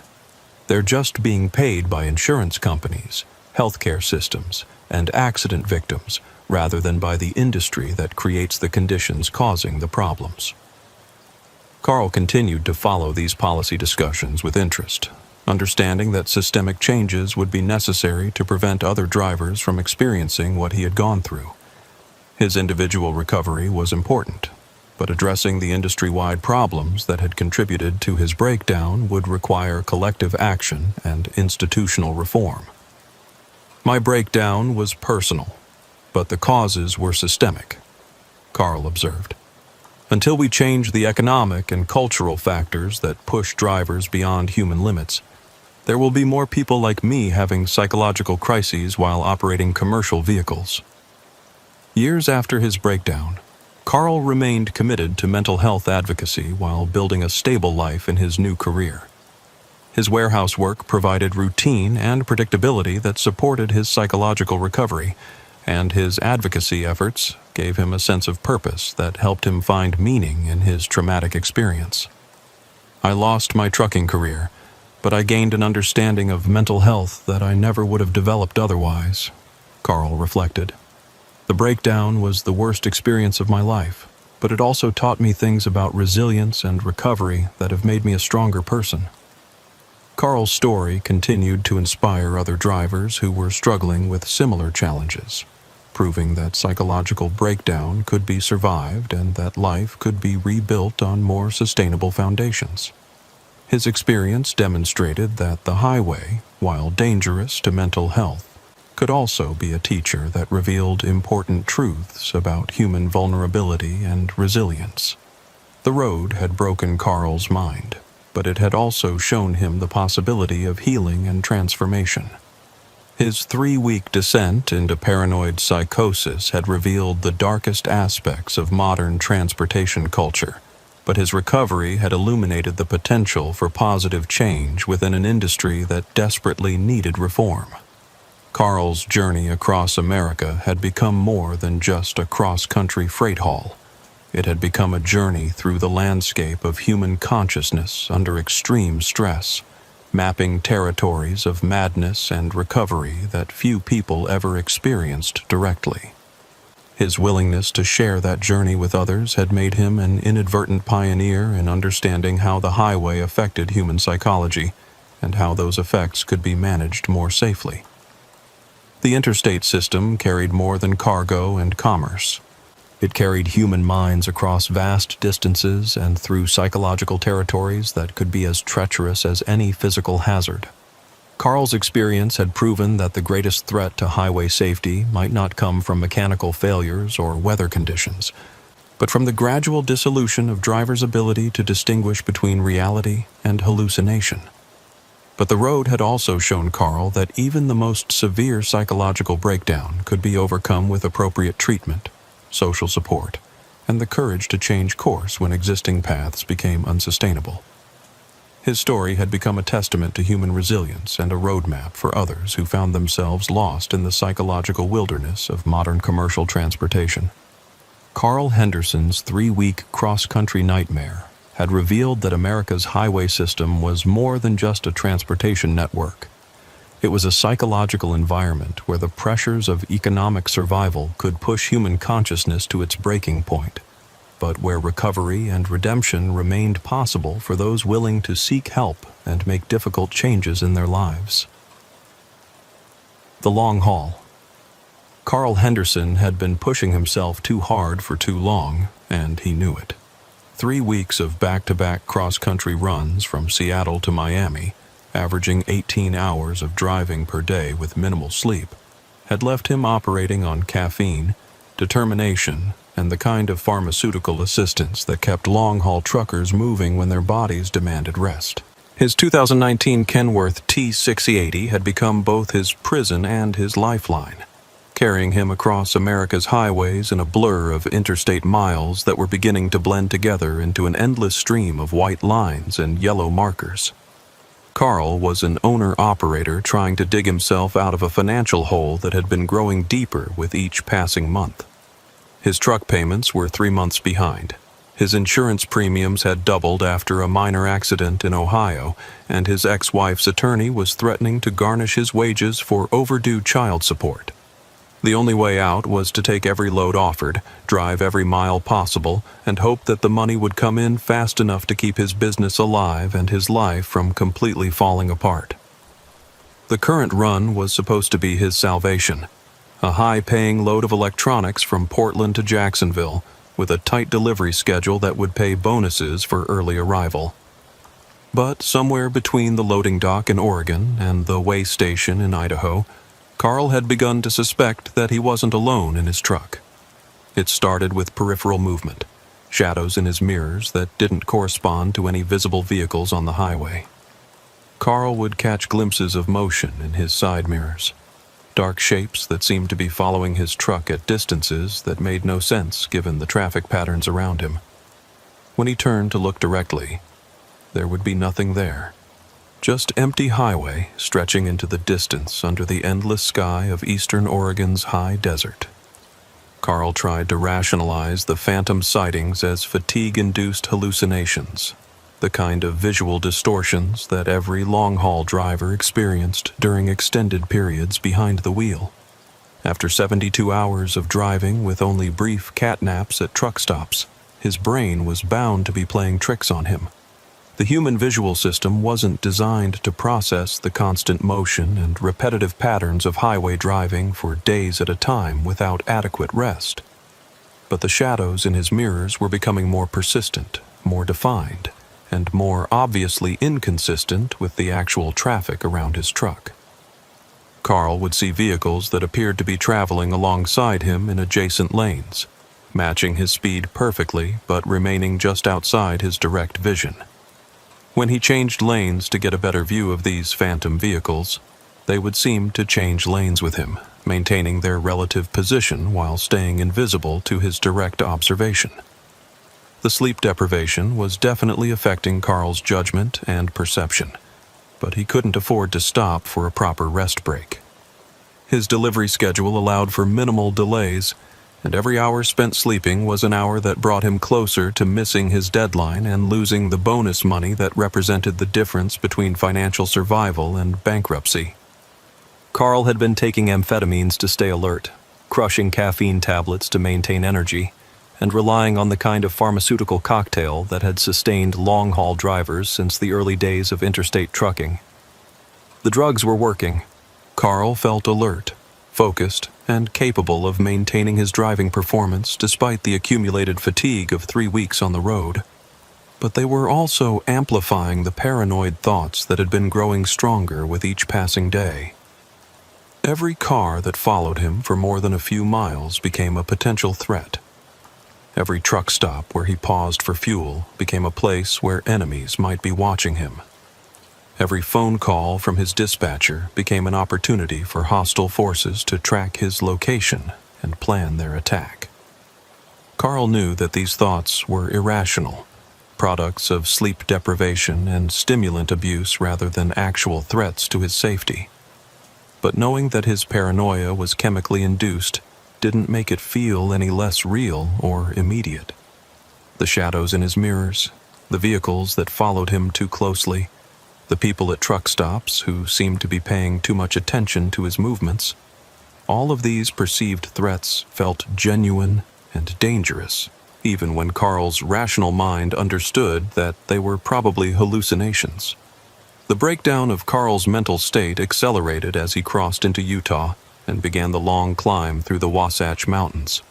They're just being paid by insurance companies, healthcare systems, and accident victims, rather than by the industry that creates the conditions causing the problems. Carl continued to follow these policy discussions with interest, understanding that systemic changes would be necessary to prevent other drivers from experiencing what he had gone through. His individual recovery was important, but addressing the industry-wide problems that had contributed to his breakdown would require collective action and institutional reform. My breakdown was personal, but the causes were systemic, Carl observed. Until we change the economic and cultural factors that push drivers beyond human limits, there will be more people like me having psychological crises while operating commercial vehicles. Years after his breakdown, Carl remained committed to mental health advocacy while building a stable life in his new career. His warehouse work provided routine and predictability that supported his psychological recovery, and his advocacy efforts gave him a sense of purpose that helped him find meaning in his traumatic experience. I lost my trucking career, but I gained an understanding of mental health that I never would have developed otherwise, Carl reflected. The breakdown was the worst experience of my life, but it also taught me things about resilience and recovery that have made me a stronger person. Carl's story continued to inspire other drivers who were struggling with similar challenges, proving that psychological breakdown could be survived and that life could be rebuilt on more sustainable foundations. His experience demonstrated that the highway, while dangerous to mental health, could also be a teacher that revealed important truths about human vulnerability and resilience. The road had broken Carl's mind, but it had also shown him the possibility of healing and transformation. His 3-week descent into paranoid psychosis had revealed the darkest aspects of modern transportation culture, but his recovery had illuminated the potential for positive change within an industry that desperately needed reform. Carl's journey across America had become more than just a cross-country freight haul. It had become a journey through the landscape of human consciousness under extreme stress, mapping territories of madness and recovery that few people ever experienced directly. His willingness to share that journey with others had made him an inadvertent pioneer in understanding how the highway affected human psychology and how those effects could be managed more safely. The interstate system carried more than cargo and commerce. It carried human minds across vast distances and through psychological territories that could be as treacherous as any physical hazard. Carl's experience had proven that the greatest threat to highway safety might not come from mechanical failures or weather conditions, but from the gradual dissolution of drivers' ability to distinguish between reality and hallucination. But the road had also shown Carl that even the most severe psychological breakdown could be overcome with appropriate treatment, social support, and the courage to change course when existing paths became unsustainable. His story had become a testament to human resilience and a roadmap for others who found themselves lost in the psychological wilderness of modern commercial transportation. Carl Henderson's 3-week cross-country nightmare had revealed that America's highway system was more than just a transportation network. It was a psychological environment where the pressures of economic survival could push human consciousness to its breaking point, but where recovery and redemption remained possible for those willing to seek help and make difficult changes in their lives. The long haul. Carl Henderson had been pushing himself too hard for too long, and he knew it. 3 weeks of back-to-back cross-country runs from Seattle to Miami, averaging 18 hours of driving per day with minimal sleep, had left him operating on caffeine, determination, and the kind of pharmaceutical assistance that kept long-haul truckers moving when their bodies demanded rest. His 2019 Kenworth T680 had become both his prison and his lifeline, carrying him across America's highways in a blur of interstate miles that were beginning to blend together into an endless stream of white lines and yellow markers. Carl was an owner-operator trying to dig himself out of a financial hole that had been growing deeper with each passing month. His truck payments were 3 months behind. His insurance premiums had doubled after a minor accident in Ohio, and his ex-wife's attorney was threatening to garnish his wages for overdue child support. The only way out was to take every load offered, drive every mile possible, and hope that the money would come in fast enough to keep his business alive and his life from completely falling apart. The current run was supposed to be his salvation. A high-paying load of electronics from Portland to Jacksonville, with a tight delivery schedule that would pay bonuses for early arrival. But somewhere between the loading dock in Oregon and the weigh station in Idaho, Carl had begun to suspect that he wasn't alone in his truck. It started with peripheral movement, shadows in his mirrors that didn't correspond to any visible vehicles on the highway. Carl would catch glimpses of motion in his side mirrors, dark shapes that seemed to be following his truck at distances that made no sense given the traffic patterns around him. When he turned to look directly, there would be nothing there. Just empty highway stretching into the distance under the endless sky of eastern Oregon's high desert. Carl tried to rationalize the phantom sightings as fatigue-induced hallucinations, the kind of visual distortions that every long-haul driver experienced during extended periods behind the wheel. After 72 hours of driving with only brief catnaps at truck stops, his brain was bound to be playing tricks on him. The human visual system wasn't designed to process the constant motion and repetitive patterns of highway driving for days at a time without adequate rest. But the shadows in his mirrors were becoming more persistent, more defined, and more obviously inconsistent with the actual traffic around his truck. Carl would see vehicles that appeared to be traveling alongside him in adjacent lanes, matching his speed perfectly but remaining just outside his direct vision. When he changed lanes to get a better view of these phantom vehicles, they would seem to change lanes with him, maintaining their relative position while staying invisible to his direct observation. The sleep deprivation was definitely affecting Carl's judgment and perception, but he couldn't afford to stop for a proper rest break. His delivery schedule allowed for minimal delays, and every hour spent sleeping was an hour that brought him closer to missing his deadline and losing the bonus money that represented the difference between financial survival and bankruptcy. Carl had been taking amphetamines to stay alert, crushing caffeine tablets to maintain energy, and relying on the kind of pharmaceutical cocktail that had sustained long-haul drivers since the early days of interstate trucking. The drugs were working. Carl felt alert, focused, and capable of maintaining his driving performance despite the accumulated fatigue of 3 weeks on the road. But they were also amplifying the paranoid thoughts that had been growing stronger with each passing day. Every car that followed him for more than a few miles became a potential threat. Every truck stop where he paused for fuel became a place where enemies might be watching him. Every phone call from his dispatcher became an opportunity for hostile forces to track his location and plan their attack. Carl knew that these thoughts were irrational, byproducts of sleep deprivation and stimulant abuse rather than actual threats to his safety. But knowing that his paranoia was chemically induced didn't make it feel any less real or immediate. The shadows in his mirrors, the vehicles that followed him too closely, the people at truck stops who seemed to be paying too much attention to his movements, all of these perceived threats felt genuine and dangerous, even when Carl's rational mind understood that they were probably hallucinations. The breakdown of Carl's mental state accelerated as he crossed into Utah and began the long climb through the Wasatch Mountains.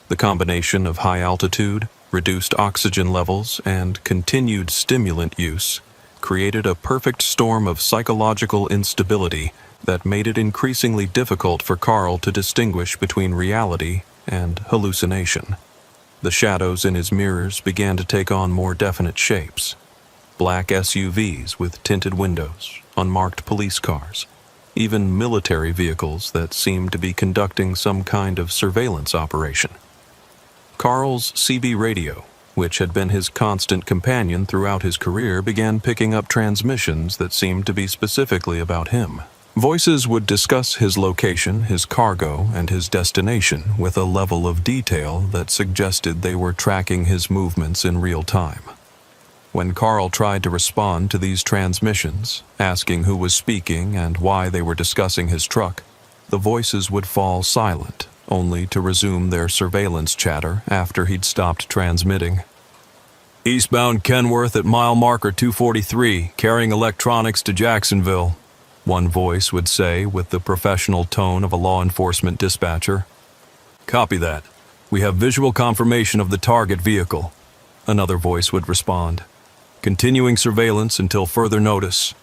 The combination of high altitude, reduced oxygen levels, and continued stimulant use created a perfect storm of psychological instability that made it increasingly difficult for Carl to distinguish between reality and hallucination. The shadows in his mirrors began to take on more definite shapes. Black SUVs with tinted windows, unmarked police cars, even military vehicles that seemed to be conducting some kind of surveillance operation. Carl's CB radio, which had been his constant companion throughout his career, began picking up transmissions that seemed to be specifically about him. Voices would discuss his location, his cargo, and his destination with a level of detail that suggested they were tracking his movements in real time. When Carl tried to respond to these transmissions, asking who was speaking and why they were discussing his truck, the voices would fall silent, only to resume their surveillance chatter after he'd stopped transmitting. "Eastbound Kenworth at mile marker 243, carrying electronics to Jacksonville," one voice would say with the professional tone of a law enforcement dispatcher. "Copy that. We have visual confirmation of the target vehicle," another voice would respond. "Continuing surveillance until further notice."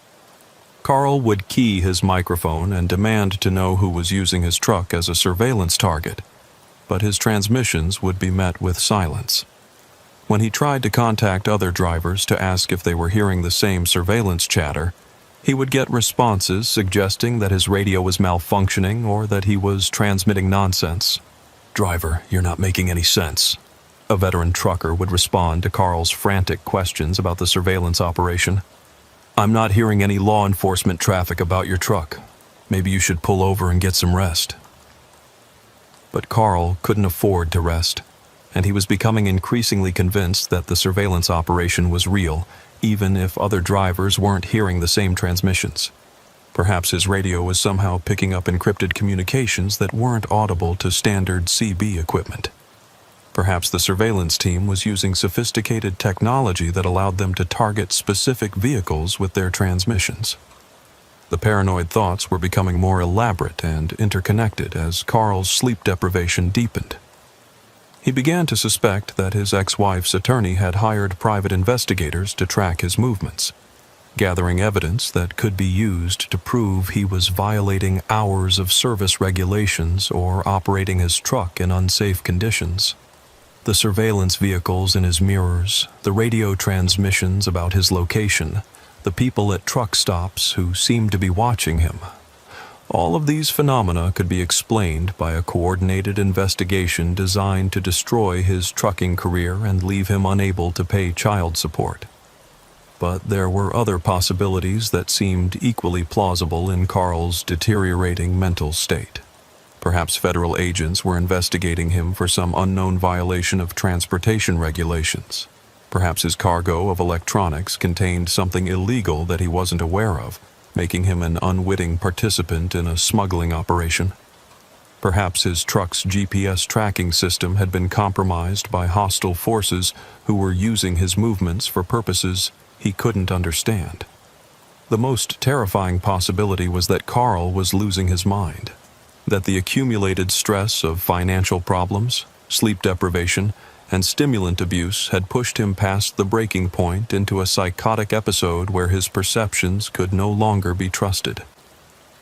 Carl would key his microphone and demand to know who was using his truck as a surveillance target, but his transmissions would be met with silence. When he tried to contact other drivers to ask if they were hearing the same surveillance chatter, he would get responses suggesting that his radio was malfunctioning or that he was transmitting nonsense. "Driver, you're not making any sense," a veteran trucker would respond to Carl's frantic questions about the surveillance operation. "I'm not hearing any law enforcement traffic about your truck. Maybe you should pull over and get some rest." But Carl couldn't afford to rest, and he was becoming increasingly convinced that the surveillance operation was real, even if other drivers weren't hearing the same transmissions. Perhaps his radio was somehow picking up encrypted communications that weren't audible to standard CB equipment. Perhaps the surveillance team was using sophisticated technology that allowed them to target specific vehicles with their transmissions. The paranoid thoughts were becoming more elaborate and interconnected as Carl's sleep deprivation deepened. He began to suspect that his ex-wife's attorney had hired private investigators to track his movements, gathering evidence that could be used to prove he was violating hours of service regulations or operating his truck in unsafe conditions. The surveillance vehicles in his mirrors, the radio transmissions about his location, the people at truck stops who seemed to be watching him. All of these phenomena could be explained by a coordinated investigation designed to destroy his trucking career and leave him unable to pay child support. But there were other possibilities that seemed equally plausible in Carl's deteriorating mental state. Perhaps federal agents were investigating him for some unknown violation of transportation regulations. Perhaps his cargo of electronics contained something illegal that he wasn't aware of, making him an unwitting participant in a smuggling operation. Perhaps his truck's GPS tracking system had been compromised by hostile forces who were using his movements for purposes he couldn't understand. The most terrifying possibility was that Carl was losing his mind, that the accumulated stress of financial problems, sleep deprivation, and stimulant abuse had pushed him past the breaking point into a psychotic episode where his perceptions could no longer be trusted.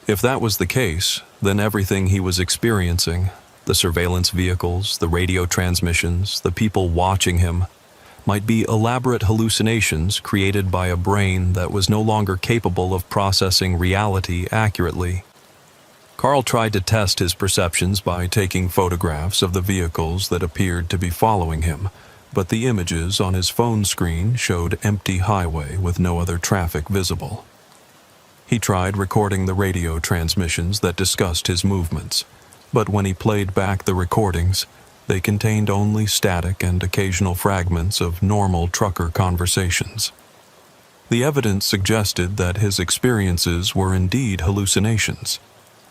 If that was the case, then everything he was experiencing, the surveillance vehicles, the radio transmissions, the people watching him, might be elaborate hallucinations created by a brain that was no longer capable of processing reality accurately. Carl tried to test his perceptions by taking photographs of the vehicles that appeared to be following him, but the images on his phone screen showed empty highway with no other traffic visible. He tried recording the radio transmissions that discussed his movements, but when he played back the recordings, they contained only static and occasional fragments of normal trucker conversations. The evidence suggested that his experiences were indeed hallucinations,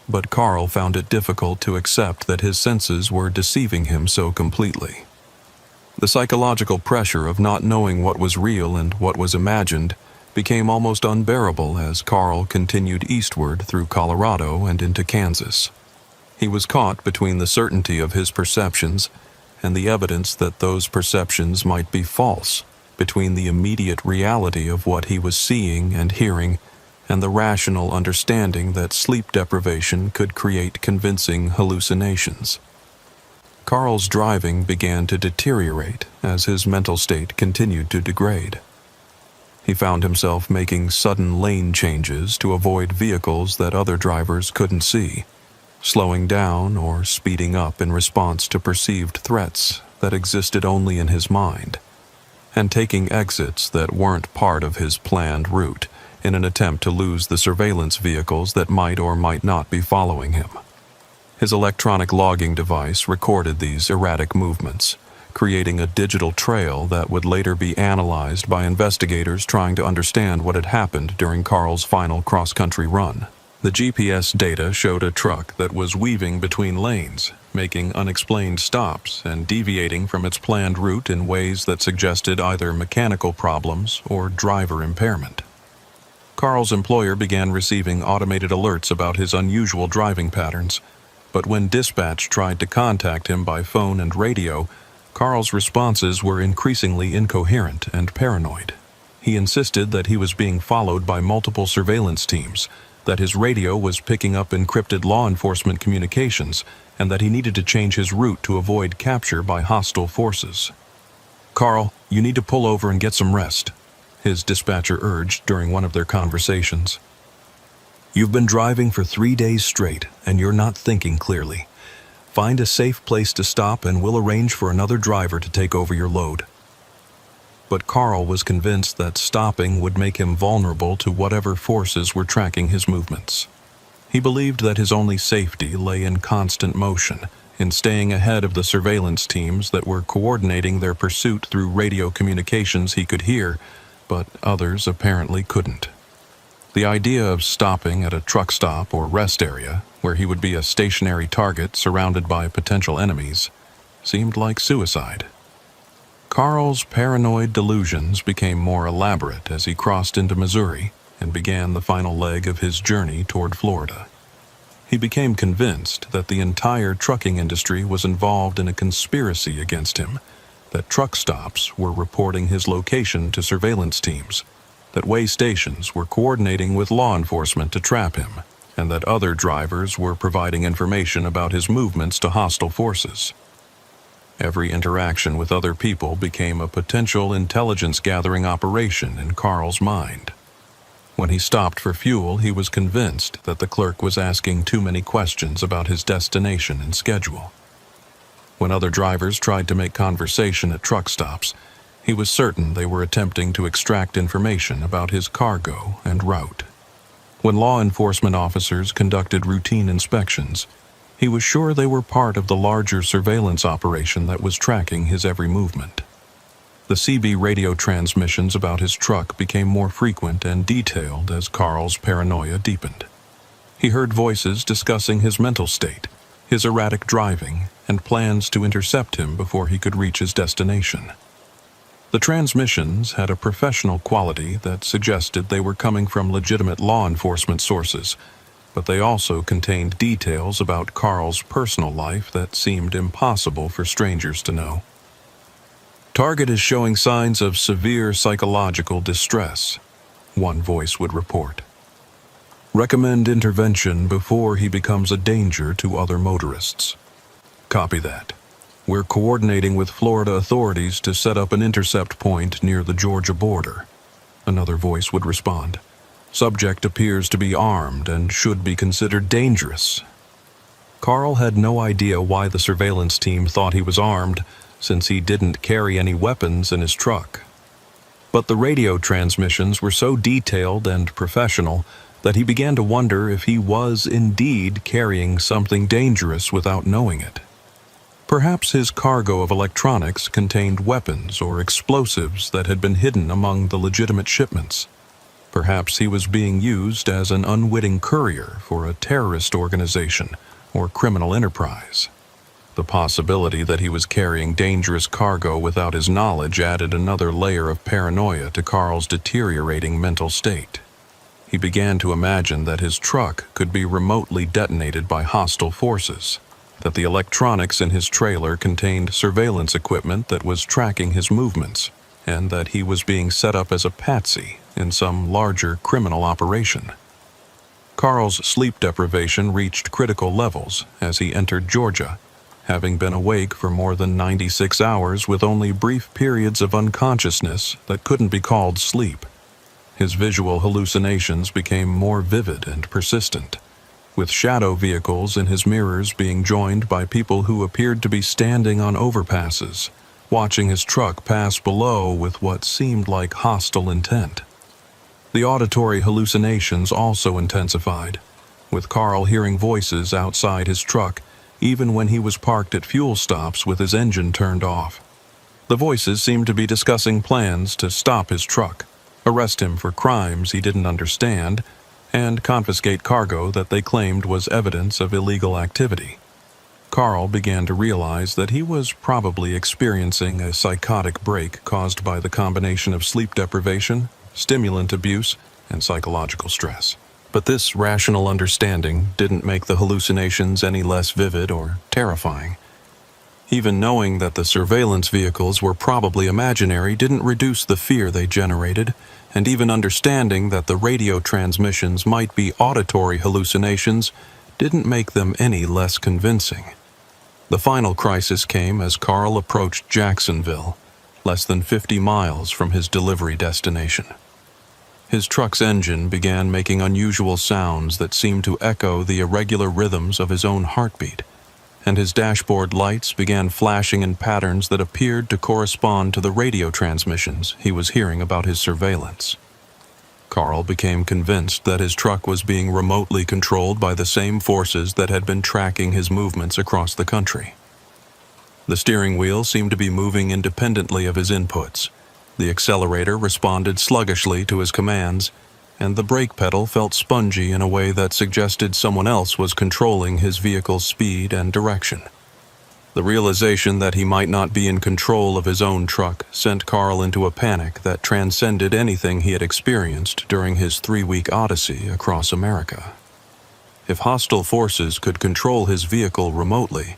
but Carl found it difficult to accept that his senses were deceiving him so completely. The psychological pressure of not knowing what was real and what was imagined became almost unbearable as Carl continued eastward through Colorado and into Kansas. He was caught between the certainty of his perceptions and the evidence that those perceptions might be false, between the immediate reality of what he was seeing and hearing and the rational understanding that sleep deprivation could create convincing hallucinations. Carl's driving began to deteriorate as his mental state continued to degrade. He found himself making sudden lane changes to avoid vehicles that other drivers couldn't see, slowing down or speeding up in response to perceived threats that existed only in his mind, and taking exits that weren't part of his planned route in an attempt to lose the surveillance vehicles that might or might not be following him. His electronic logging device recorded these erratic movements, creating a digital trail that would later be analyzed by investigators trying to understand what had happened during Carl's final cross-country run. The GPS data showed a truck that was weaving between lanes, making unexplained stops and deviating from its planned route in ways that suggested either mechanical problems or driver impairment. Carl's employer began receiving automated alerts about his unusual driving patterns, but when dispatch tried to contact him by phone and radio, Carl's responses were increasingly incoherent and paranoid. He insisted that he was being followed by multiple surveillance teams, that his radio was picking up encrypted law enforcement communications, and that he needed to change his route to avoid capture by hostile forces. "Carl, you need to pull over and get some rest," his dispatcher urged during one of their conversations. "You've been driving for 3 days straight, and you're not thinking clearly. Find a safe place to stop and we'll arrange for another driver to take over your load." But Carl was convinced that stopping would make him vulnerable to whatever forces were tracking his movements. He believed that his only safety lay in constant motion, in staying ahead of the surveillance teams that were coordinating their pursuit through radio communications he could hear, but others apparently couldn't. The idea of stopping at a truck stop or rest area, where he would be a stationary target surrounded by potential enemies, seemed like suicide. Carl's paranoid delusions became more elaborate as he crossed into Missouri and began the final leg of his journey toward Florida. He became convinced that the entire trucking industry was involved in a conspiracy against him, that truck stops were reporting his location to surveillance teams, that way stations were coordinating with law enforcement to trap him, and that other drivers were providing information about his movements to hostile forces. Every interaction with other people became a potential intelligence-gathering operation in Carl's mind. When he stopped for fuel, he was convinced that the clerk was asking too many questions about his destination and schedule. When other drivers tried to make conversation at truck stops, he was certain they were attempting to extract information about his cargo and route. When law enforcement officers conducted routine inspections, he was sure they were part of the larger surveillance operation that was tracking his every movement. The CB radio transmissions about his truck became more frequent and detailed as Carl's paranoia deepened. He heard voices discussing his mental state, his erratic driving, and plans to intercept him before he could reach his destination. The transmissions had a professional quality that suggested they were coming from legitimate law enforcement sources, but they also contained details about Carl's personal life that seemed impossible for strangers to know. "Target is showing signs of severe psychological distress," one voice would report. "Recommend intervention before he becomes a danger to other motorists." "Copy that. We're coordinating with Florida authorities to set up an intercept point near the Georgia border," another voice would respond. "Subject appears to be armed and should be considered dangerous." Carl had no idea why the surveillance team thought he was armed, since he didn't carry any weapons in his truck. But the radio transmissions were so detailed and professional that he began to wonder if he was indeed carrying something dangerous without knowing it. Perhaps his cargo of electronics contained weapons or explosives that had been hidden among the legitimate shipments. Perhaps he was being used as an unwitting courier for a terrorist organization or criminal enterprise. The possibility that he was carrying dangerous cargo without his knowledge added another layer of paranoia to Carl's deteriorating mental state. He began to imagine that his truck could be remotely detonated by hostile forces, that the electronics in his trailer contained surveillance equipment that was tracking his movements, and that he was being set up as a patsy in some larger criminal operation. Carl's sleep deprivation reached critical levels as he entered Georgia, having been awake for more than 96 hours with only brief periods of unconsciousness that couldn't be called sleep. His visual hallucinations became more vivid and persistent, with shadow vehicles in his mirrors being joined by people who appeared to be standing on overpasses, watching his truck pass below with what seemed like hostile intent. The auditory hallucinations also intensified, with Carl hearing voices outside his truck even when he was parked at fuel stops with his engine turned off. The voices seemed to be discussing plans to stop his truck, arrest him for crimes he didn't understand, and confiscate cargo that they claimed was evidence of illegal activity. Carl began to realize that he was probably experiencing a psychotic break caused by the combination of sleep deprivation, stimulant abuse, and psychological stress. But this rational understanding didn't make the hallucinations any less vivid or terrifying. Even knowing that the surveillance vehicles were probably imaginary didn't reduce the fear they generated, and even understanding that the radio transmissions might be auditory hallucinations didn't make them any less convincing. The final crisis came as Carl approached Jacksonville, less than 50 miles from his delivery destination. His truck's engine began making unusual sounds that seemed to echo the irregular rhythms of his own heartbeat, and his dashboard lights began flashing in patterns that appeared to correspond to the radio transmissions he was hearing about his surveillance. Carl became convinced that his truck was being remotely controlled by the same forces that had been tracking his movements across the country. The steering wheel seemed to be moving independently of his inputs. The accelerator responded sluggishly to his commands, and the brake pedal felt spongy in a way that suggested someone else was controlling his vehicle's speed and direction. The realization that he might not be in control of his own truck sent Carl into a panic that transcended anything he had experienced during his 3-week odyssey across America. If hostile forces could control his vehicle remotely,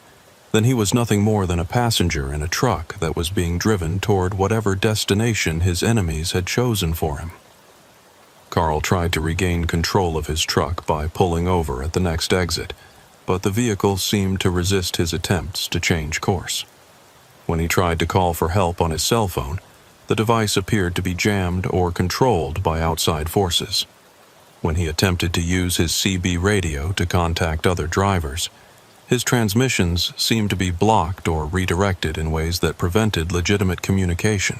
then he was nothing more than a passenger in a truck that was being driven toward whatever destination his enemies had chosen for him. Carl tried to regain control of his truck by pulling over at the next exit, but the vehicle seemed to resist his attempts to change course. When he tried to call for help on his cell phone, the device appeared to be jammed or controlled by outside forces. When he attempted to use his CB radio to contact other drivers, his transmissions seemed to be blocked or redirected in ways that prevented legitimate communication.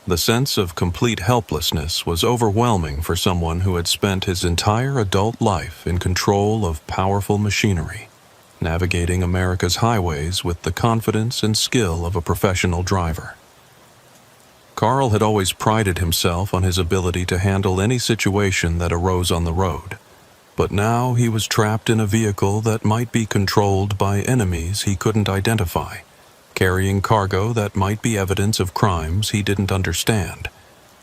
The sense of complete helplessness was overwhelming for someone who had spent his entire adult life in control of powerful machinery, navigating America's highways with the confidence and skill of a professional driver. Carl had always prided himself on his ability to handle any situation that arose on the road. But now he was trapped in a vehicle that might be controlled by enemies he couldn't identify, carrying cargo that might be evidence of crimes he didn't understand,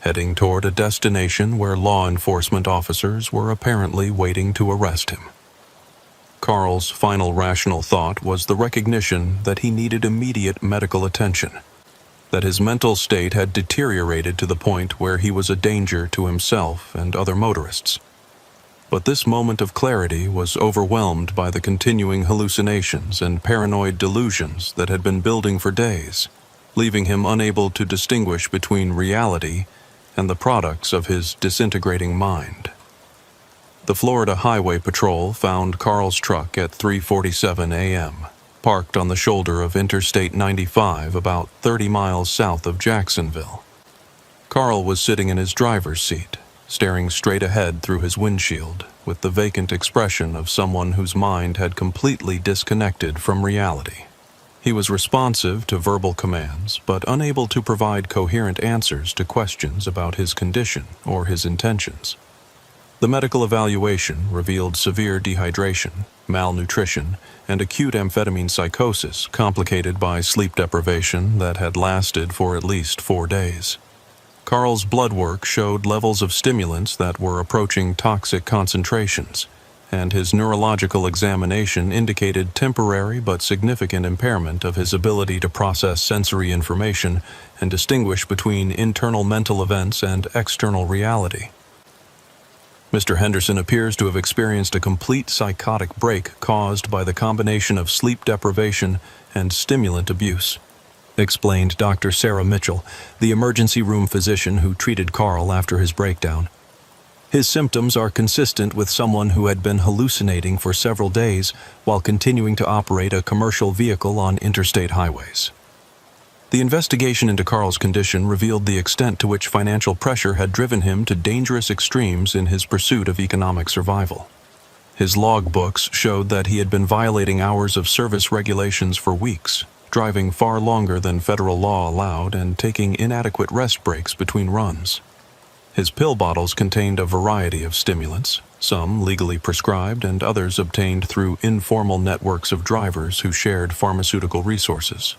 heading toward a destination where law enforcement officers were apparently waiting to arrest him. Carl's final rational thought was the recognition that he needed immediate medical attention, that his mental state had deteriorated to the point where he was a danger to himself and other motorists. But this moment of clarity was overwhelmed by the continuing hallucinations and paranoid delusions that had been building for days, leaving him unable to distinguish between reality and the products of his disintegrating mind. The Florida Highway Patrol found Carl's truck at 3:47 a.m., parked on the shoulder of Interstate 95 about 30 miles south of Jacksonville. Carl was sitting in his driver's seat, staring straight ahead through his windshield, with the vacant expression of someone whose mind had completely disconnected from reality. He was responsive to verbal commands, but unable to provide coherent answers to questions about his condition or his intentions. The medical evaluation revealed severe dehydration, malnutrition, and acute amphetamine psychosis complicated by sleep deprivation that had lasted for at least 4 days. Carl's blood work showed levels of stimulants that were approaching toxic concentrations, and his neurological examination indicated temporary but significant impairment of his ability to process sensory information and distinguish between internal mental events and external reality. Mr. Henderson appears to have experienced a complete psychotic break caused by the combination of sleep deprivation and stimulant abuse, explained Dr. Sarah Mitchell, the emergency room physician who treated Carl after his breakdown. His symptoms are consistent with someone who had been hallucinating for several days while continuing to operate a commercial vehicle on interstate highways. The investigation into Carl's condition revealed the extent to which financial pressure had driven him to dangerous extremes in his pursuit of economic survival. His logbooks showed that he had been violating hours of service regulations for weeks, driving far longer than federal law allowed and taking inadequate rest breaks between runs. His pill bottles contained a variety of stimulants, some legally prescribed and others obtained through informal networks of drivers who shared pharmaceutical resources.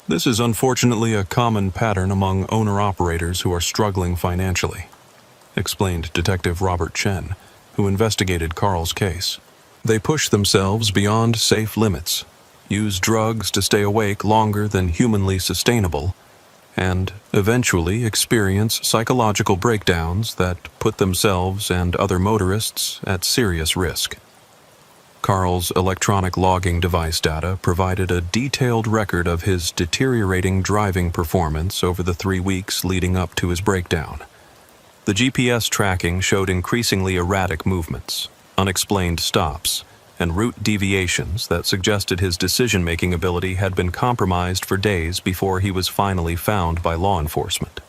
This is unfortunately a common pattern among owner-operators who are struggling financially, explained Detective Robert Chen, who investigated Carl's case. They push themselves beyond safe limits, use drugs to stay awake longer than humanly sustainable, and eventually experience psychological breakdowns that put themselves and other motorists at serious risk. Carl's electronic logging device data provided a detailed record of his deteriorating driving performance over the 3 weeks leading up to his breakdown. The GPS tracking showed increasingly erratic movements, unexplained stops, and route deviations that suggested his decision-making ability had been compromised for days before he was finally found by law enforcement.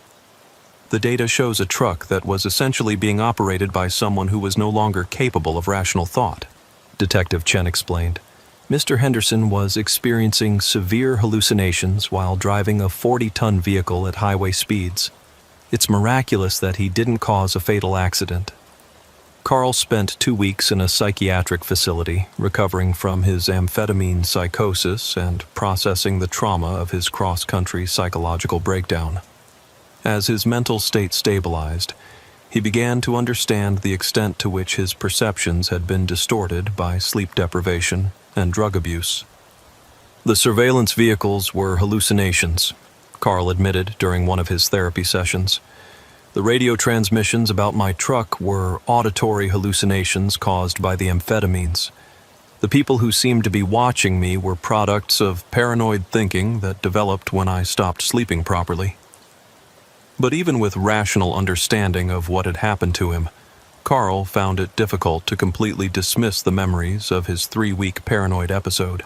The data shows a truck that was essentially being operated by someone who was no longer capable of rational thought, Detective Chen explained. Mr. Henderson was experiencing severe hallucinations while driving a 40-ton vehicle at highway speeds. It's miraculous that he didn't cause a fatal accident. Carl spent 2 weeks in a psychiatric facility, recovering from his amphetamine psychosis and processing the trauma of his cross-country psychological breakdown. As his mental state stabilized, he began to understand the extent to which his perceptions had been distorted by sleep deprivation and drug abuse. The surveillance vehicles were hallucinations, Carl admitted during one of his therapy sessions. The radio transmissions about my truck were auditory hallucinations caused by the amphetamines. The people who seemed to be watching me were products of paranoid thinking that developed when I stopped sleeping properly. But even with rational understanding of what had happened to him, Carl found it difficult to completely dismiss the memories of his 3-week paranoid episode.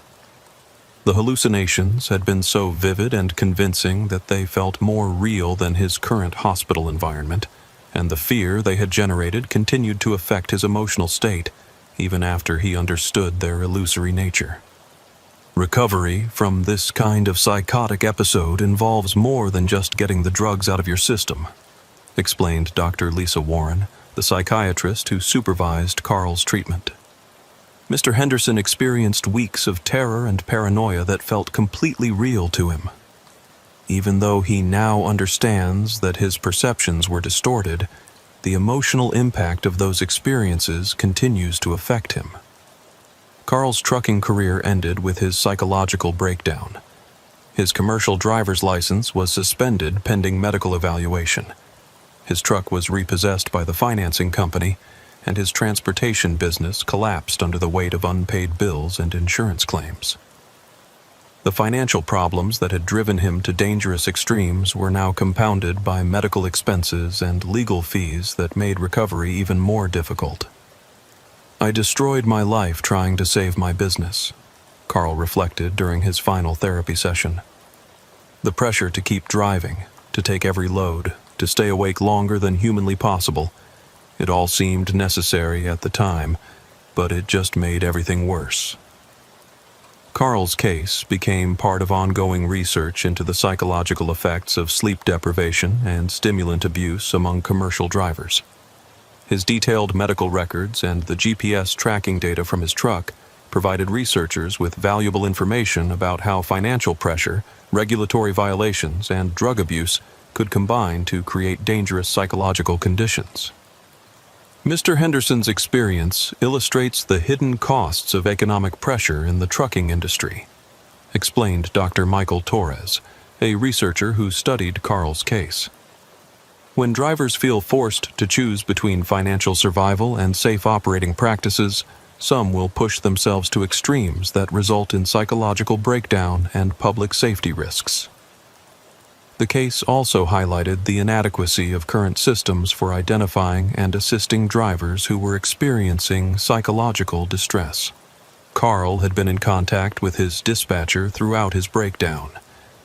The hallucinations had been so vivid and convincing that they felt more real than his current hospital environment, and the fear they had generated continued to affect his emotional state, even after he understood their illusory nature. Recovery from this kind of psychotic episode involves more than just getting the drugs out of your system, explained Dr. Lisa Warren, the psychiatrist who supervised Carl's treatment. Mr. Henderson experienced weeks of terror and paranoia that felt completely real to him. Even though he now understands that his perceptions were distorted, the emotional impact of those experiences continues to affect him. Carl's trucking career ended with his psychological breakdown. His commercial driver's license was suspended pending medical evaluation. His truck was repossessed by the financing company, and his transportation business collapsed under the weight of unpaid bills and insurance claims. The financial problems that had driven him to dangerous extremes were now compounded by medical expenses and legal fees that made recovery even more difficult. I destroyed my life trying to save my business, Carl reflected during his final therapy session. The pressure to keep driving, to take every load, to stay awake longer than humanly possible, it all seemed necessary at the time, but it just made everything worse. Carl's case became part of ongoing research into the psychological effects of sleep deprivation and stimulant abuse among commercial drivers. His detailed medical records and the GPS tracking data from his truck provided researchers with valuable information about how financial pressure, regulatory violations, and drug abuse could combine to create dangerous psychological conditions. Mr. Henderson's experience illustrates the hidden costs of economic pressure in the trucking industry, explained Dr. Michael Torres, a researcher who studied Carl's case. When drivers feel forced to choose between financial survival and safe operating practices, some will push themselves to extremes that result in psychological breakdown and public safety risks. The case also highlighted the inadequacy of current systems for identifying and assisting drivers who were experiencing psychological distress. Carl had been in contact with his dispatcher throughout his breakdown,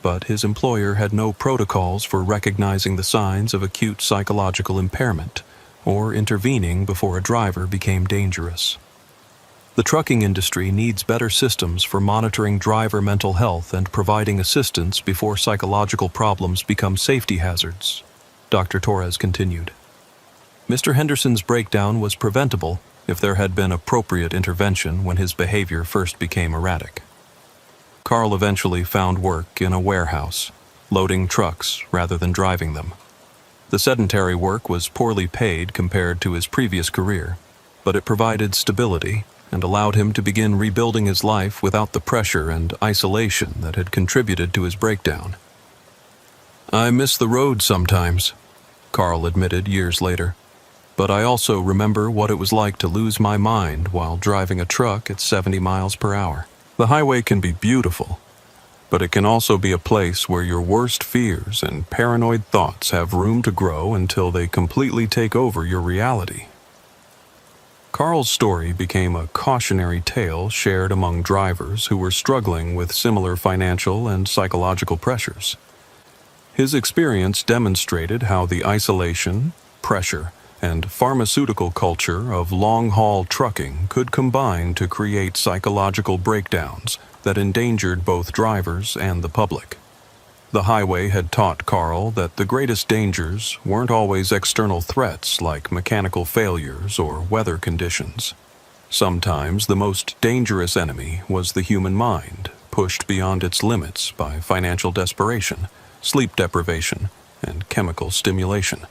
but his employer had no protocols for recognizing the signs of acute psychological impairment or intervening before a driver became dangerous. The trucking industry needs better systems for monitoring driver mental health and providing assistance before psychological problems become safety hazards, Dr. Torres continued. Mr. Henderson's breakdown was preventable if there had been appropriate intervention when his behavior first became erratic. Carl eventually found work in a warehouse, loading trucks rather than driving them. The sedentary work was poorly paid compared to his previous career, but it provided stability and allowed him to begin rebuilding his life without the pressure and isolation that had contributed to his breakdown. "I miss the road sometimes," Carl admitted years later, "but I also remember what it was like to lose my mind while driving a truck at 70 miles per hour. The highway can be beautiful, but it can also be a place where your worst fears and paranoid thoughts have room to grow until they completely take over your reality." Carl's story became a cautionary tale shared among drivers who were struggling with similar financial and psychological pressures. His experience demonstrated how the isolation, pressure, and pharmaceutical culture of long-haul trucking could combine to create psychological breakdowns that endangered both drivers and the public. The highway had taught Carl that the greatest dangers weren't always external threats like mechanical failures or weather conditions. Sometimes the most dangerous enemy was the human mind, pushed beyond its limits by financial desperation, sleep deprivation, and chemical stimulation.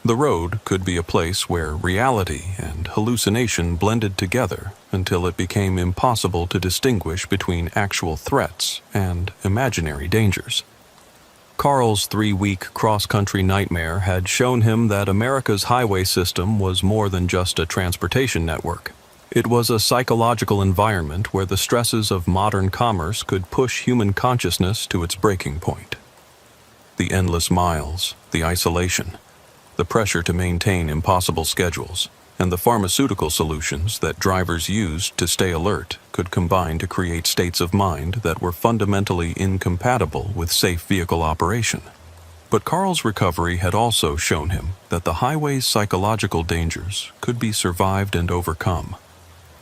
The road could be a place where reality and hallucination blended together until it became impossible to distinguish between actual threats and imaginary dangers. Carl's 3-week cross-country nightmare had shown him that America's highway system was more than just a transportation network. It was a psychological environment where the stresses of modern commerce could push human consciousness to its breaking point. The endless miles, the isolation, the pressure to maintain impossible schedules, and the pharmaceutical solutions that drivers used to stay alert could combine to create states of mind that were fundamentally incompatible with safe vehicle operation. But Carl's recovery had also shown him that the highway's psychological dangers could be survived and overcome.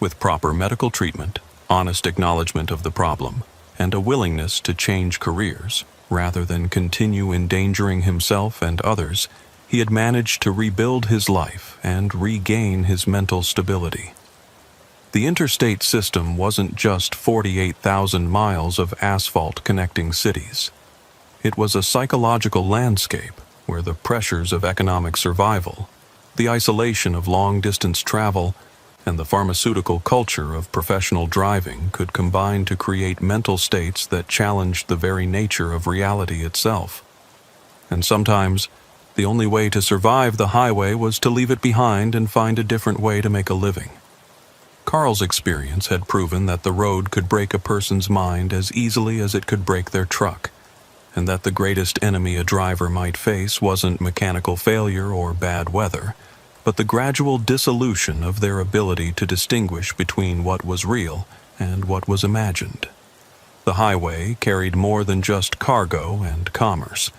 With proper medical treatment, honest acknowledgement of the problem, and a willingness to change careers, rather than continue endangering himself and others, he had managed to rebuild his life and regain his mental stability. The interstate system wasn't just 48,000 miles of asphalt connecting cities. It was a psychological landscape where the pressures of economic survival, the isolation of long-distance travel, and the pharmaceutical culture of professional driving could combine to create mental states that challenged the very nature of reality itself. And sometimes, the only way to survive the highway was to leave it behind and find a different way to make a living. Carl's experience had proven that the road could break a person's mind as easily as it could break their truck, and that the greatest enemy a driver might face wasn't mechanical failure or bad weather, but the gradual dissolution of their ability to distinguish between what was real and what was imagined. The highway carried more than just cargo and commerce.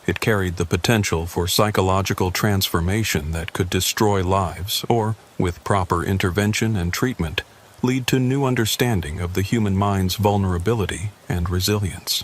It carried the potential for psychological transformation that could destroy lives or, with proper intervention and treatment, lead to new understanding of the human mind's vulnerability and resilience.